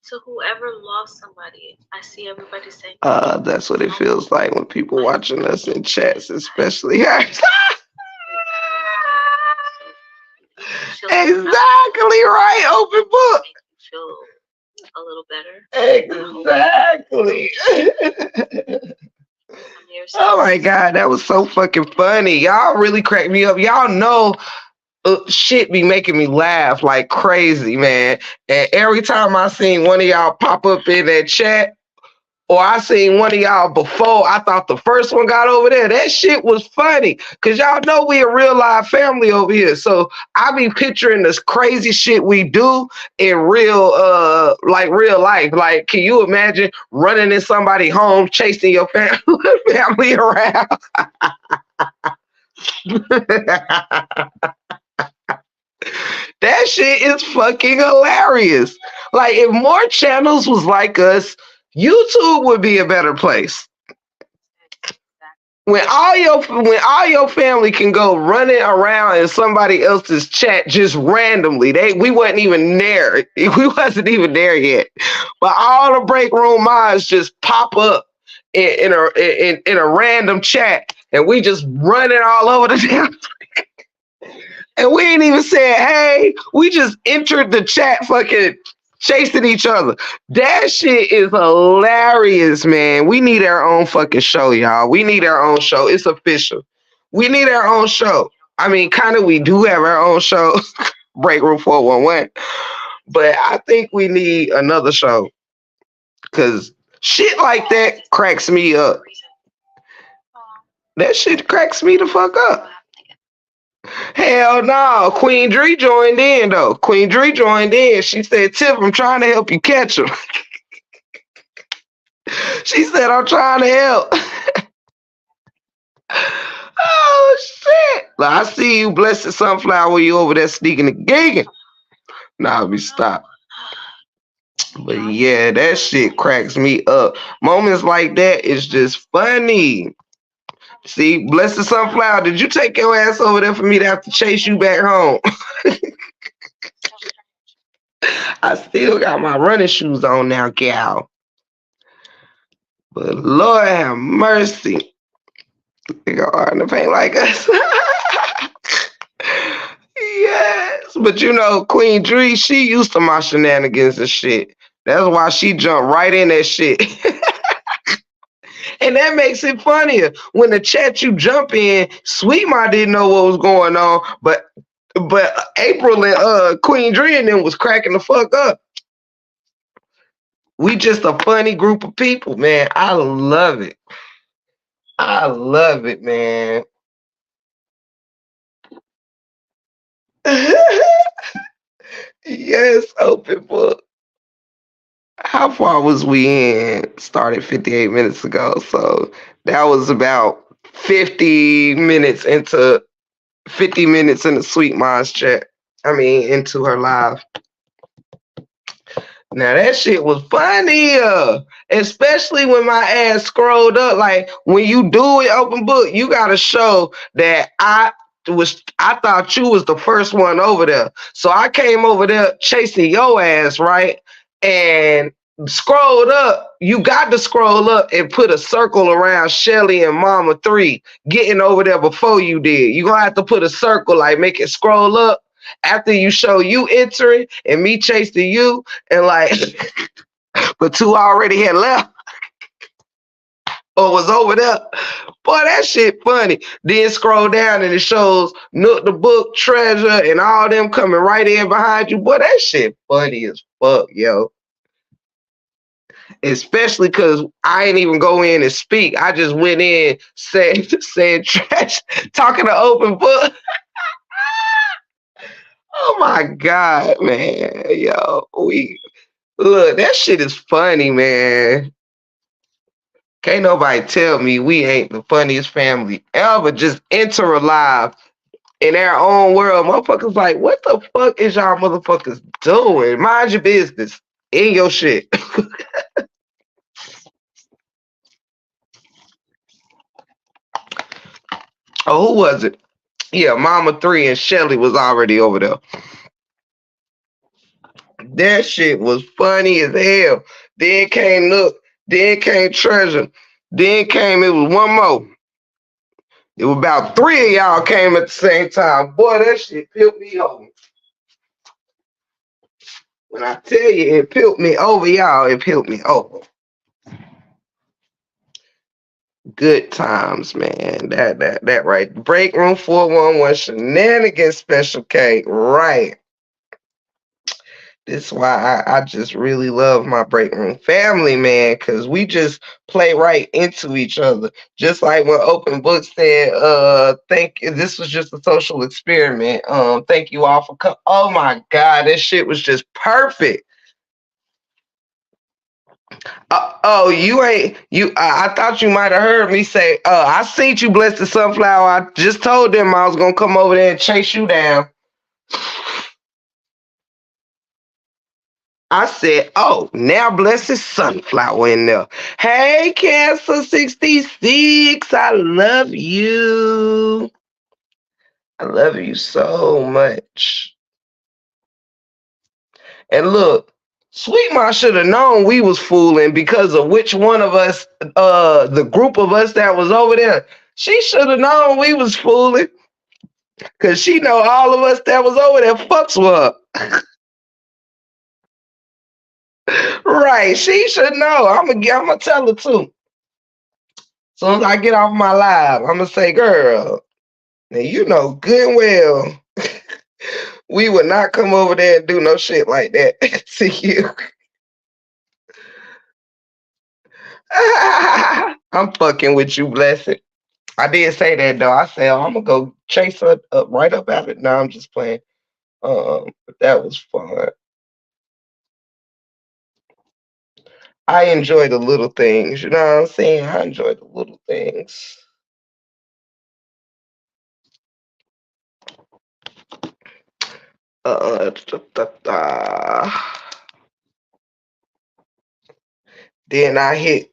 So whoever lost somebody, I see everybody saying. That's what it feels like when people watching us in chats, especially her. Exactly right, open book. Feel a little better. Exactly. Oh my god, that was so fucking funny. Y'all really cracked me up. Y'all know shit be making me laugh like crazy, man. And every time I seen one of y'all pop up in that chat, or I seen one of y'all before, I thought the first one got over there. That shit was funny. Cause y'all know we a real live family over here. So I be picturing this crazy shit we do in real real life. Like, can you imagine running in somebody's home, chasing your family around? That shit is fucking hilarious. Like, if more channels was like us, YouTube would be a better place. When all your family can go running around in somebody else's chat just randomly, we wasn't even there. We wasn't even there yet. But all the break room mods just pop up in a random chat, and we just running all over the damn. And we ain't even said, hey, we just entered the chat fucking chasing each other. That shit is hilarious, man. We need our own fucking show, y'all. We need our own show. It's official. We need our own show. I mean, kind of, we do have our own show, Break Room 411. But I think we need another show because shit like that cracks me up. That shit cracks me the fuck up. Hell no. Queen Dree joined in, though. Queen Dree joined in. She said, Tiff, I'm trying to help you catch him. She said, I'm trying to help. Oh, shit. Like, I see you, blessed sunflower. You over there sneaking and gigging. Nah, we stop. But yeah, that shit cracks me up. Moments like that is just funny. See, blessed sunflower, did you take your ass over there for me to have to chase you back home? I still got my running shoes on now, gal. But Lord have mercy. They go hard in the paint like us. Yes. But you know, Queen Dree, she used to my shenanigans and shit. That's why she jumped right in that shit. And that makes it funnier. When the chat you jump in, Sweet Ma didn't know what was going on, but April and Queen Dree and them was cracking the fuck up. We just a funny group of people, man. I love it. I love it, man. Yes, open book. How far was we in? Started 58 minutes ago. So that was about 50 minutes into Sweet Ma's chat. I mean, into her live. Now that shit was funny, especially when my ass scrolled up. Like when you do it open book, you gotta show that I thought you was the first one over there. So I came over there chasing your ass, right? And scrolled up. You got to scroll up and put a circle around Shelly and Mama 3 getting over there before you did. You're gonna have to put a circle, like make it scroll up after you show you entering and me chasing you, and like but 2 already had left or was over there. Boy, that shit funny. Then scroll down and it shows Nook the Book, Treasure, and all them coming right in behind you. Boy, that shit funny as fuck, yo. Especially because I ain't even go in and speak. I just went in, said trash, talking to open book. Oh my God, man. Yo, look, that shit is funny, man. Can't nobody tell me we ain't the funniest family ever. Just enter alive in our own world. Motherfuckers like, what the fuck is y'all motherfuckers doing? Mind your business. In your shit. Oh, who was it? Yeah, Mama 3 and Shelly was already over there. That shit was funny as hell. Then came Nook. Then came Treasure. Then came, it was one more. It was about 3 of y'all came at the same time. Boy, that shit peeled me over. When I tell you it peeled me over, y'all, it peeled me over. Good times, man. That right. Break Room 411 shenanigans special K. Right. This is why I just really love my break room family, man, because we just play right into each other. Just like when Open Book said, thank you. This was just a social experiment. Thank you all for coming. Oh my God, this shit was just perfect. You ain't you. I thought you might have heard me say, I seen you, bless the sunflower. I just told them I was gonna come over there and chase you down. I said, oh, now bless the sunflower in there. Hey, Cancer 66, I love you. I love you so much. And look, Sweet Ma should have known we was fooling because of which one of us, the group of us that was over there. She should have known we was fooling because she know all of us that was over there fucks with her. Right. She should know. I'm gonna tell her too. Soon as I get off my live, I'm gonna say, girl, now you know good and well we would not come over there and do no shit like that to you. I'm fucking with you, blessed. I did say that though. I said, oh, I'm gonna go chase her up right up at it. No, I'm just playing. But that was fun. I enjoy the little things. You know what I'm saying? I enjoy the little things. Da, da, da. Then I hit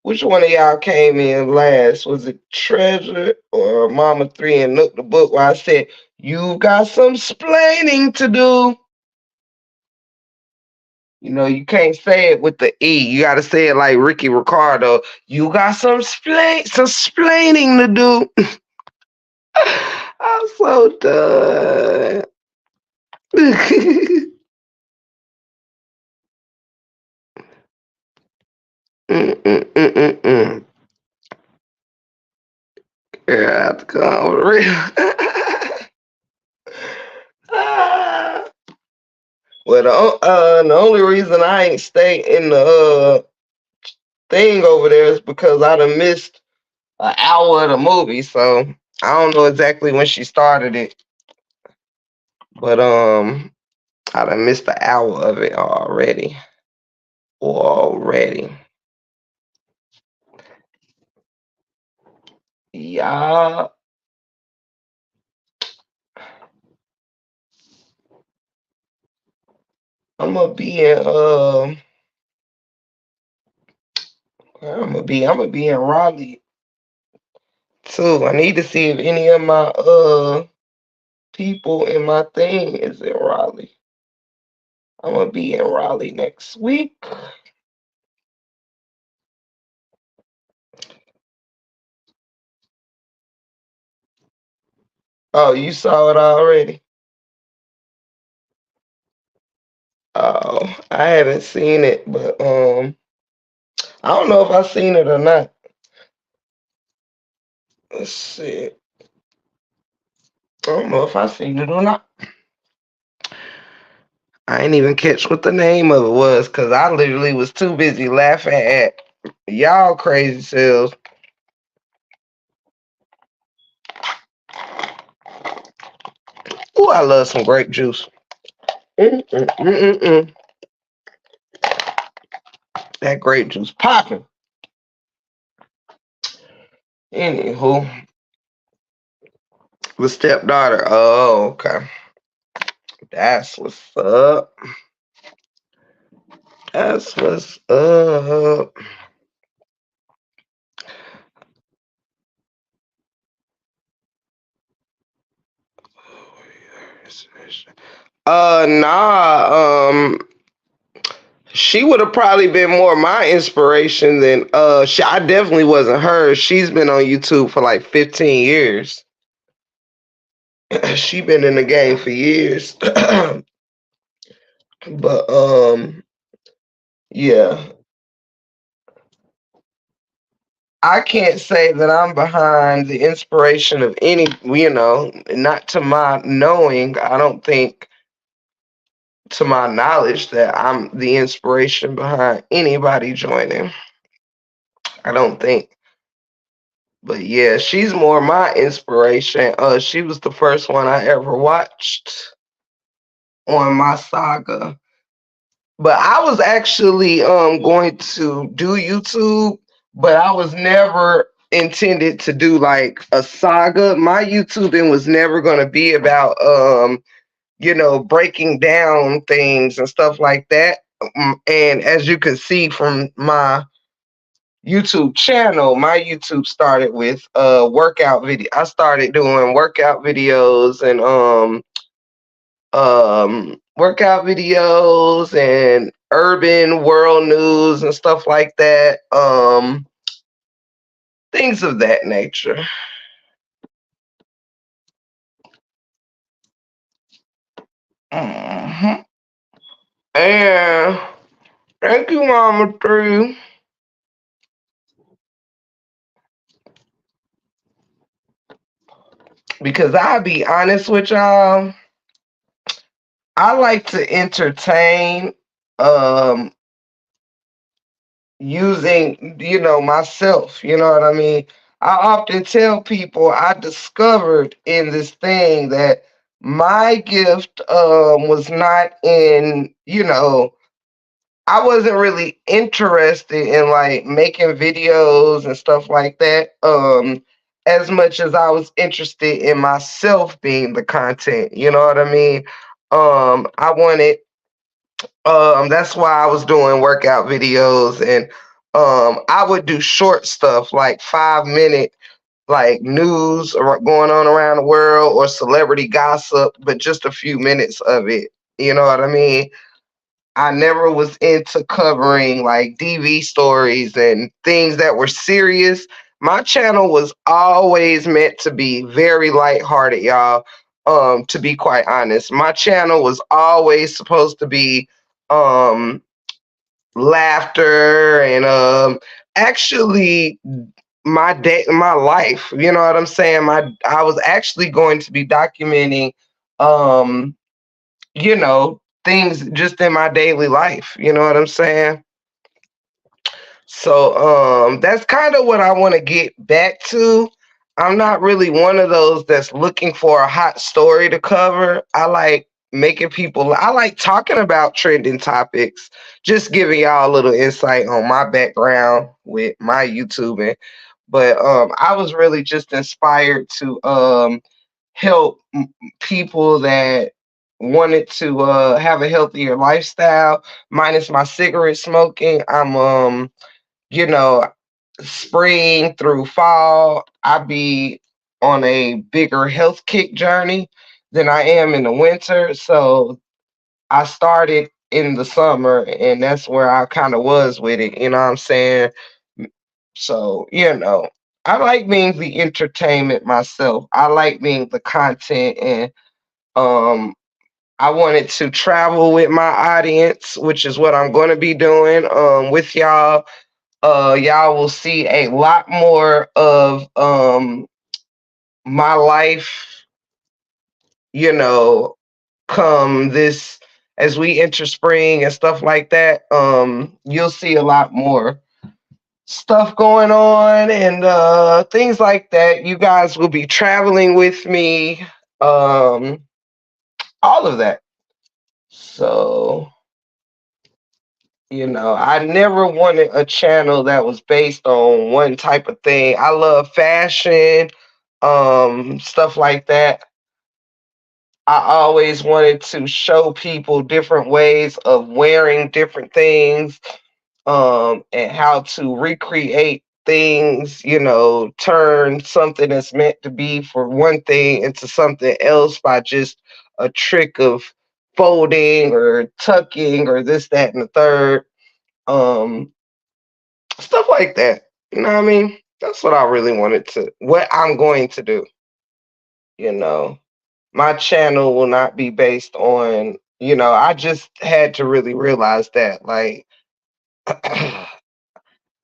which one of y'all came in last? Was it Treasure or Mama 3 and Nook the Book where I said, you got some splaining to do. You know, you can't say it with the E. You gotta say it like Ricky Ricardo. You got some splaining to do. I'm so done. Mm-mm-mm-mm-mm. Yeah, I have to come over real. Well, the only reason I ain't stay in the thing over there is because I done missed an hour of the movie, so I don't know exactly when she started it, but I done missed an hour of it already. Already, yeah. I'm gonna be in I'm gonna be in Raleigh too. I need to see if any of my people in my thing is in Raleigh. I'm gonna be in Raleigh next week. Oh, you saw it already? Oh, I haven't seen it, but I don't know if I've seen it or not. Let's see. I don't know if I've seen it or not. I ain't even catch what the name of it was because I literally was too busy laughing at y'all crazy selves. Ooh, I love some grape juice. Mm-mm-mm-mm-mm. That grape juice popping. Anywho, the stepdaughter. Oh, okay. That's what's up. That's what's up. Nah. She would have probably been more my inspiration than I definitely wasn't her. She's been on YouTube for like 15 years. She been in the game for years. But yeah. I can't say that I'm behind the inspiration of any, not to my knowing. I don't think, to my knowledge, that I'm the inspiration behind anybody joining. I don't think. But yeah, she's more my inspiration. She was the first one I ever watched on my saga. But I was actually going to do YouTube, but I was never intended to do like a saga. My YouTubing was never going to be about breaking down things and stuff like that. And as you can see from my YouTube channel, my YouTube started with workout video. I started doing workout videos and workout videos and urban world news and stuff like that. Things of that nature. Mhm. And thank you, Mama Tree, because I'll be honest with y'all, I like to entertain um using, myself, you know what I mean? I often tell people I discovered in this thing that my gift was not in, I wasn't really interested in like making videos and stuff like that. As much as I was interested in myself being the content, you know what I mean? I wanted that's why I was doing workout videos, and I would do short stuff like 5 minute like news or going on around the world or celebrity gossip, but just a few minutes of it. You know what I mean? I never was into covering like DV stories and things that were serious. My channel was always meant to be very lighthearted, y'all. To be quite honest, my channel was always supposed to be um laughter and actually my life, you know what I'm saying? I was actually going to be documenting um things just in my daily life, you know what I'm saying? So that's kind of what I want to get back to. I'm not really one of those that's looking for a hot story to cover. I like making people I like talking about trending topics, just giving y'all a little insight on my background with my YouTubing. But I was really just inspired to help people that wanted to have a healthier lifestyle minus my cigarette smoking. I'm you know, spring through fall, I be on a bigger health kick journey than I am in the winter. So I started in the summer, and that's where I kind of was with it. You know what I'm saying? So, I like being the entertainment myself. I like being the content, and um I wanted to travel with my audience, which is what I'm going to be doing with y'all. Y'all will see a lot more of my life, you know, come this as we enter spring and stuff like that. You'll see a lot more stuff going on and things like that. You guys will be traveling with me, um, all of that. So, I never wanted a channel that was based on one type of thing. I love fashion, stuff like that. I always wanted to show people different ways of wearing different things, and how to recreate things, turn something that's meant to be for one thing into something else by just a trick of folding or tucking or this, that, and the third. Um, Stuff like that. You know what I mean? That's what I really wanted to, what I'm going to do. You know, my channel will not be based on, I just had to really realize that, like,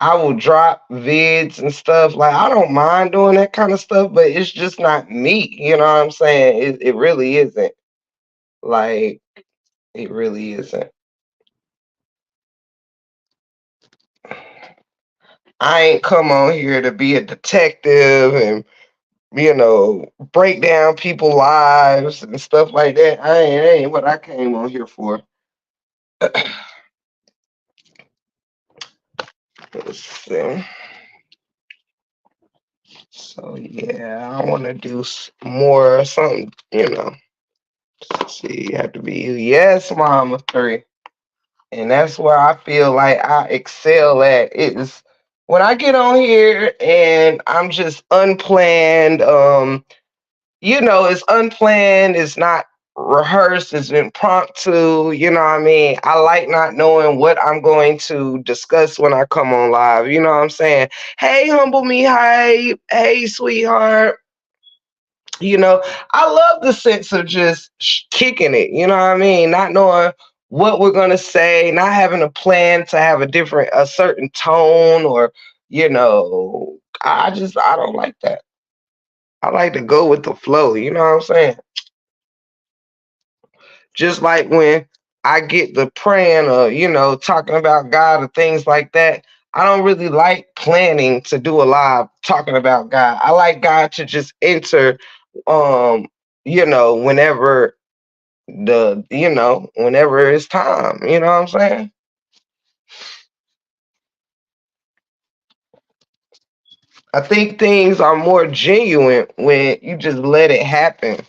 I will drop vids and stuff. Like, I don't mind doing that kind of stuff, but it's just not me. You know what I'm saying? It really isn't. Like, it really isn't. I ain't come on here to be a detective and break down people's lives and stuff like that. I ain't what I came on here for. Let's see. So yeah, I want to do more something. Let's see, you have to be yes, Mama Three, and that's where I feel like I excel at is when I get on here and I'm just unplanned. It's unplanned, it's not rehearsed, it's impromptu, you know what I mean? I like not knowing what I'm going to discuss when I come on live, you know what I'm saying? Hey, humble me, hi, hey, sweetheart. You know, I love the sense of just kicking it, you know what I mean? Not knowing what we're gonna say, not having a plan to have a certain tone, or I don't like that. I like to go with the flow. You know what I'm saying? Just like when I get the praying or talking about God or things like that. I don't really like planning to do a live talking about God. I like God to just enter, um, whenever whenever it's time. You know what I'm saying? I think things are more genuine when you just let it happen.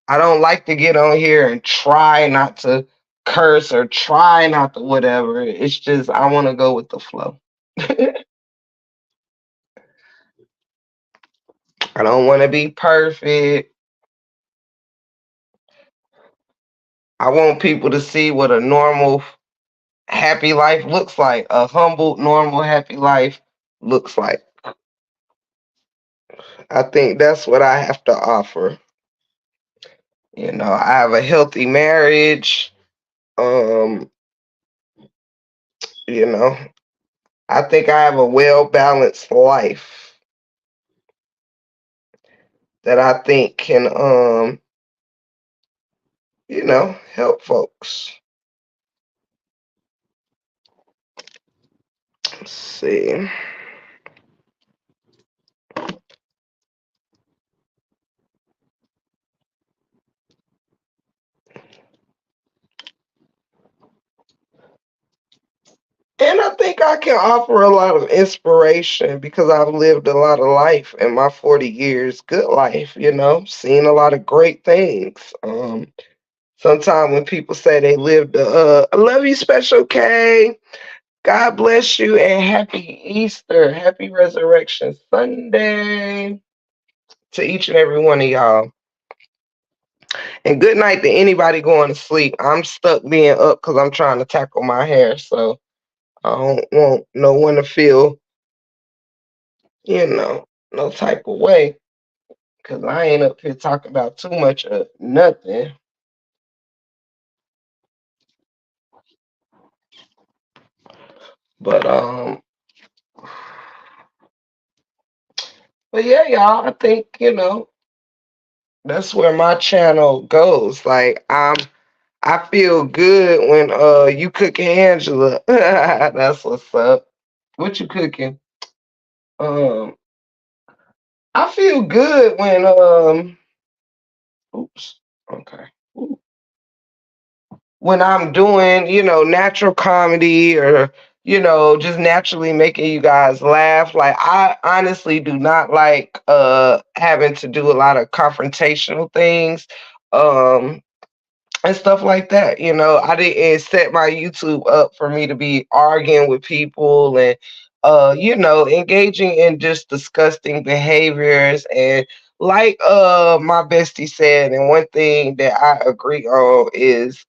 I don't like to get on here and try not to curse or try not to whatever. It's just I want to go with the flow. I don't want to be perfect. I want people to see what a normal, happy life looks like. A humble, normal, happy life looks like. I think that's what I have to offer. I have a healthy marriage. Um, you know, I think I have a well balanced life that I think can help folks. Let's see. And I think I can offer a lot of inspiration because I've lived a lot of life in my 40 years, good life, seen a lot of great things. Sometimes when people say they lived, I love you, Special K. God bless you and happy Easter, happy Resurrection Sunday to each and every one of y'all. And good night to anybody going to sleep. I'm stuck being up because I'm trying to tackle my hair, so I don't want no one to feel, no type of way because I ain't up here talking about too much of nothing. But but yeah, y'all, I think, that's where my channel goes. Like I feel good when you cooking, Angela. That's what's up. What you cooking? Um I feel good when oops, okay. When I'm doing, natural comedy or, just naturally making you guys laugh. Like I honestly do not like having to do a lot of confrontational things. Um and stuff like that. I didn't set my YouTube up for me to be arguing with people and engaging in just disgusting behaviors. And like my bestie said, and one thing that I agree on is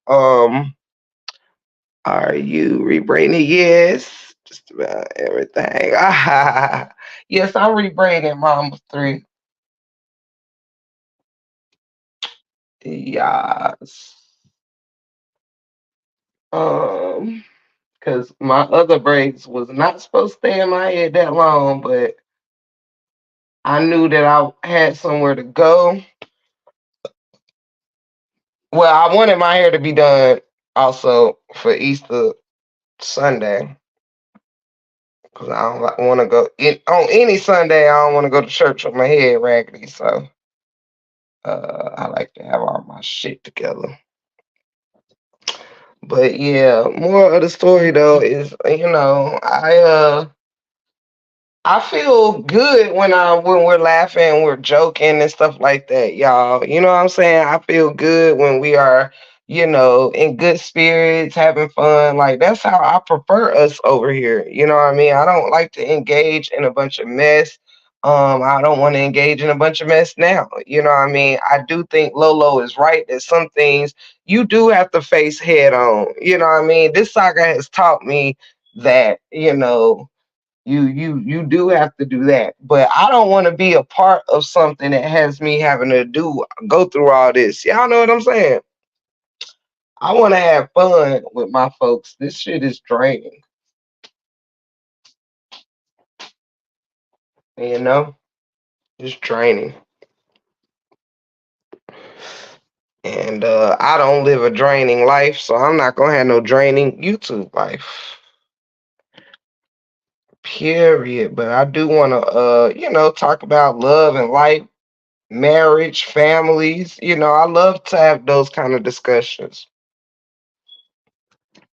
are you rebraiding? Yes, just about everything. Yes, I'm rebraiding Mama 3. Yes. Um because my other braids was not supposed to stay in my head that long, but I knew that I had somewhere to go. Well, I wanted my hair to be done also for Easter Sunday because I don't want to go on any Sunday. I don't want to go to church with my head raggedy, so I like to have all my shit together. But yeah, more of the story though is I feel good when we're laughing, we're joking and stuff like that, y'all. You know what I'm saying? I feel good when we are, in good spirits, having fun. Like that's how I prefer us over here. You know what I mean? I don't like to engage in a bunch of mess. I don't want to engage in a bunch of mess now. You know what I mean? I do think Lolo is right that some things you do have to face head on. You know what I mean? This saga has taught me that, you do have to do that, but I don't want to be a part of something that has me having to go through all this. Y'all know what I'm saying? I want to have fun with my folks. This shit is draining, you know? It's draining. And I don't live a draining life, so I'm not going to have no draining YouTube life. Period. But I do want to, talk about love and life, marriage, families. I love to have those kind of discussions.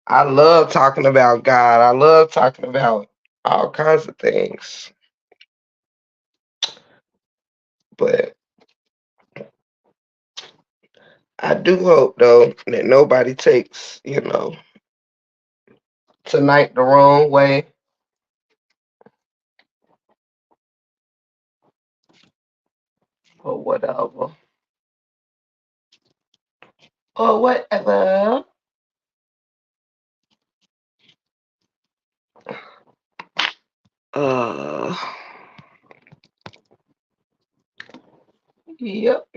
I love talking about God. I love talking about all kinds of things. But I do hope though that nobody takes, tonight the wrong way or whatever. Or whatever. Uh yep.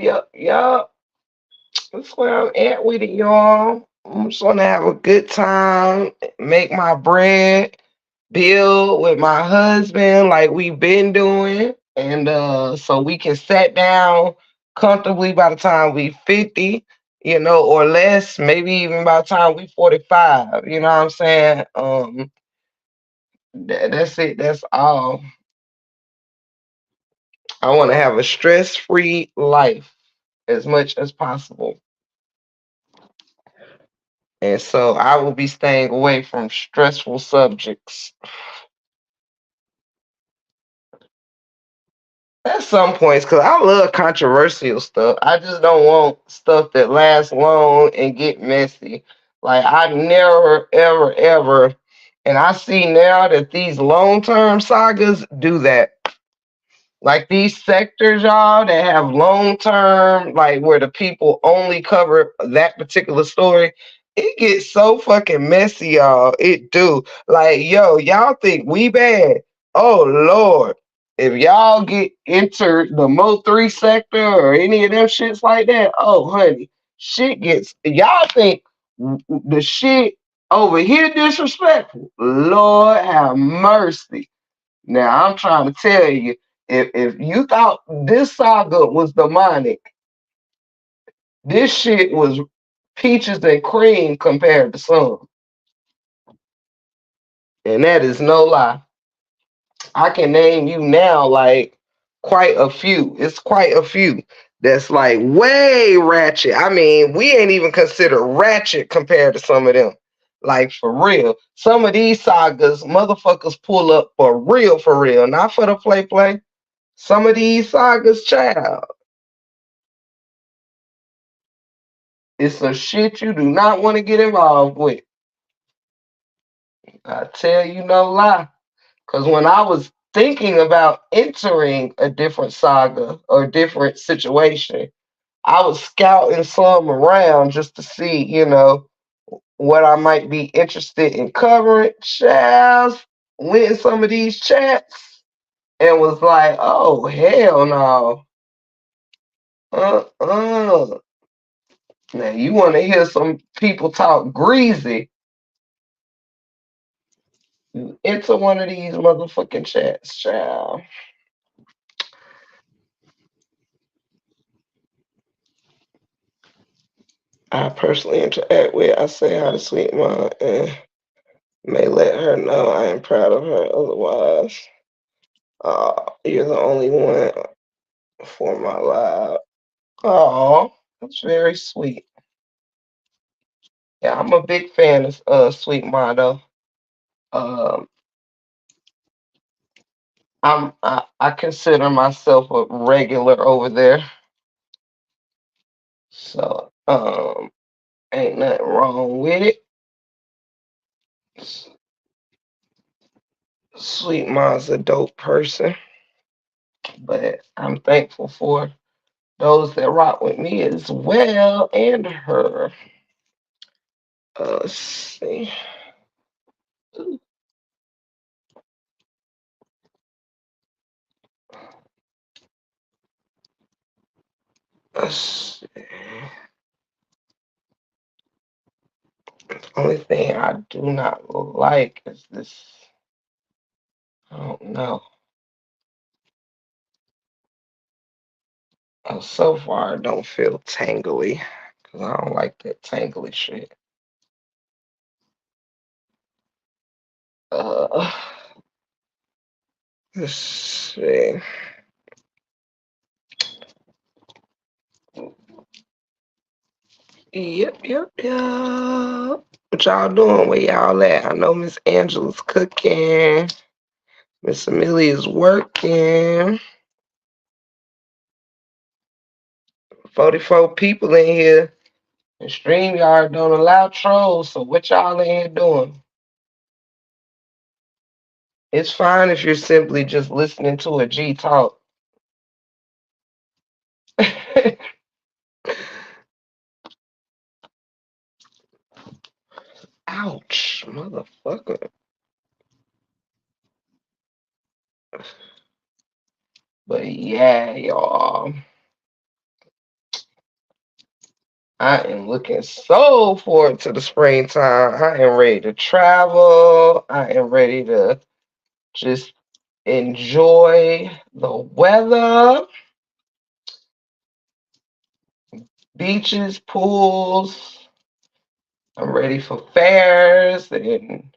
That's where I'm at with it, y'all. I'm just gonna have a good time, make my bread, build with my husband like we've been doing, and so we can sit down comfortably by the time we 50, or less, maybe even by the time we 45. You know what I'm saying? That's it. That's all. I want to have a stress-free life as much as possible. And so I will be staying away from stressful subjects at some points because I love controversial stuff. I just don't want stuff that lasts long and get messy. Like I never, ever, ever, and I see now that these long-term sagas do that. Like these sectors, y'all, that have long term, like where the people only cover that particular story, it gets so fucking messy, y'all. It do. Like, yo, y'all think we bad? Oh Lord. If y'all get entered the Mo3 sector or any of them shits like that, oh honey, shit gets y'all think the shit over here disrespectful. Lord have mercy. Now I'm trying to tell you, if you thought this saga was demonic, this shit was peaches and cream compared to some. And that is no lie. I can name you now like quite a few. It's quite a few that's like way ratchet. I mean, we ain't even consider ratchet compared to some of them. Like for real. Some of these sagas, motherfuckers pull up for real. Not for the play. Some of these sagas, child, it's some shit you do not want to get involved with. I tell you no lie. Because when I was thinking about entering a different saga or different situation, I was scouting some around just to see, what I might be interested in covering. Child, went in some of these chats and was like, oh, hell no. Uh-uh. Now, you want to hear some people talk greasy, into one of these motherfucking chats, child. I personally interact with. I say hi to Sweet Mom and may let her know I am proud of her. Otherwise, you're the only one for my life. Oh, that's very sweet. Yeah, I'm a big fan of Sweet Mom though. Um, I consider myself a regular over there, so ain't nothing wrong with it. Sweet Mom's a dope person, but I'm thankful for those that rock with me as well and her. Let's see. Let's see. Only thing I do not like is this. I don't know. So far, I don't feel tangly because I don't like that tangly shit. Uh, let's see. Yep. What y'all doing? Where y'all at? I know Miss Angela's cooking. Miss Amelia's working. 44 people in here. And StreamYard don't allow trolls, so what y'all in here doing? It's fine if you're simply just listening to a G talk. Ouch, motherfucker. But yeah, y'all. I am looking so forward to the springtime. I am ready to travel. I am ready to just enjoy the weather, beaches, pools. I'm ready for fairs and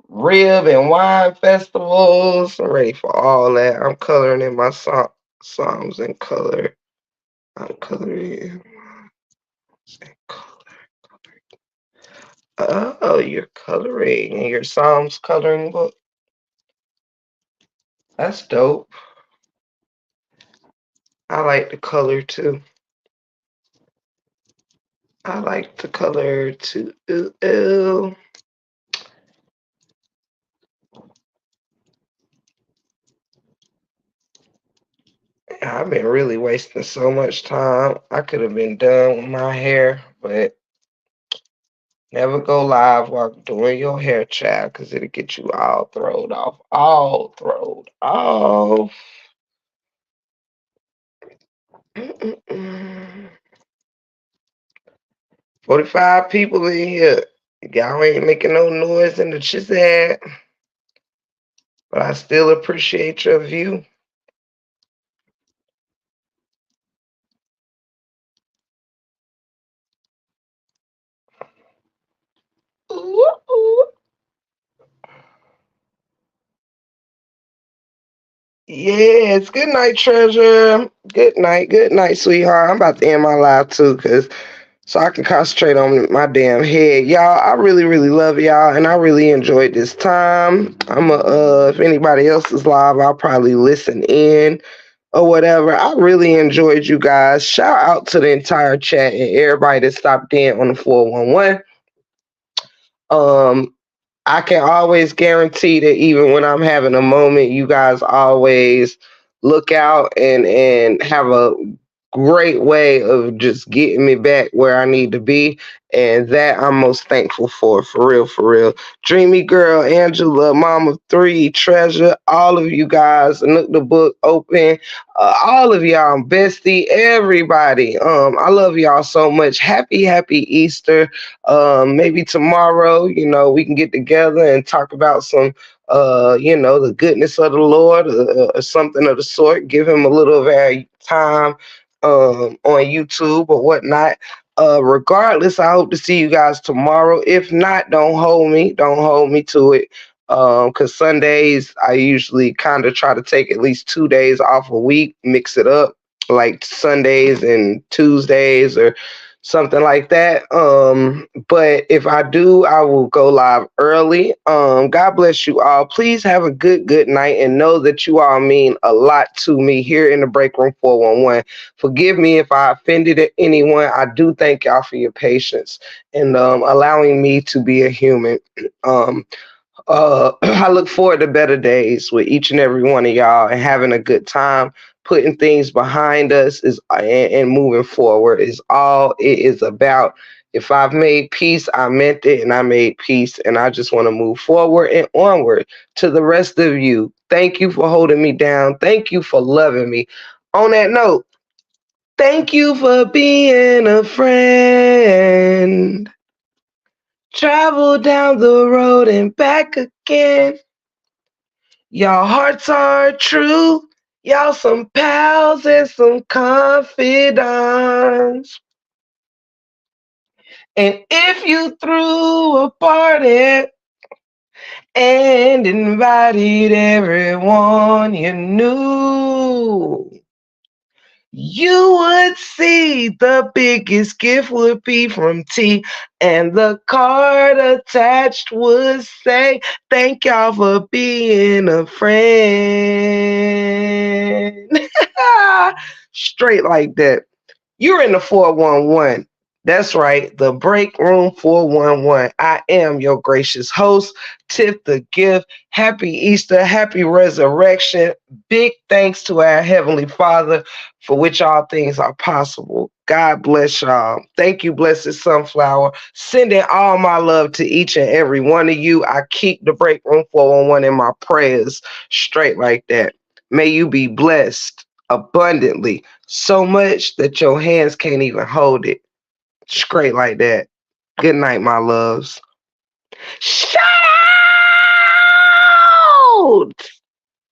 rib and wine festivals. I'm ready for all that. I'm coloring in my songs in color. I'm coloring in color. Oh, you're coloring in your Psalms coloring book. That's dope. I like the color too. I like the color too. Ooh. I've been really wasting so much time. I could have been done with my hair, but never go live while doing your hair, child, because it'll get you all throwed off. All throwed off. 45 people in here. Y'all ain't making no noise in the chat, but I still appreciate your view. Ooh. Yes, good night, treasure. Good night, sweetheart. I'm about to end my live too, so I can concentrate on my damn head. Y'all, I really, really love y'all, and I really enjoyed this time. If anybody else is live, I'll probably listen in or whatever. I really enjoyed you guys. Shout out to the entire chat and everybody that stopped in on the 411. Um, I can always guarantee that even when I'm having a moment, you guys always look out and have a great way of just getting me back where I need to be. And that I'm most thankful for real, for real. Dreamy Girl, Angela, Mama 3, Treasure, all of you guys, Nook the Book Open, all of y'all, Bestie, everybody. I love y'all so much. Happy Easter. Maybe tomorrow, we can get together and talk about some the goodness of the Lord, or something of the sort. Give him a little of our time on YouTube or whatnot. Regardless, I hope to see you guys tomorrow. If not, don't hold me to it. Because Sundays I usually kind of try to take at least 2 days off a week, mix it up, like Sundays and Tuesdays or something like that. But if I do, I will go live early. God bless you all. Please have a good night, and know that you all mean a lot to me here in the Break Room 411. Forgive me if I offended anyone. I do thank y'all for your patience and allowing me to be a human. I look forward to better days with each and every one of y'all and having a good time. Putting things behind us and moving forward is all it is about. If I've made peace, I meant it, and I made peace, and I just want to move forward and onward. To the rest of you, thank you for holding me down. Thank you for loving me. On that note, thank you for being a friend. Travel down the road and back again. Y'all hearts are true. Y'all some pals and some confidants. And if you threw a party and invited everyone you knew, you would see the biggest gift would be from T, and the card attached would say, "Thank y'all for being a friend." Straight like that. You're in the 411. That's right, the break room 411. I am your gracious host, Tiff the Gift. Happy Easter, happy resurrection. Big thanks to our Heavenly Father for which all things are possible. God bless y'all. Thank you, Blessed Sunflower. Sending all my love to each and every one of you. I keep the break room 411 in my prayers, straight like that. May you be blessed abundantly, so much that your hands can't even hold it. Straight like that. Good night, my loves. Shout!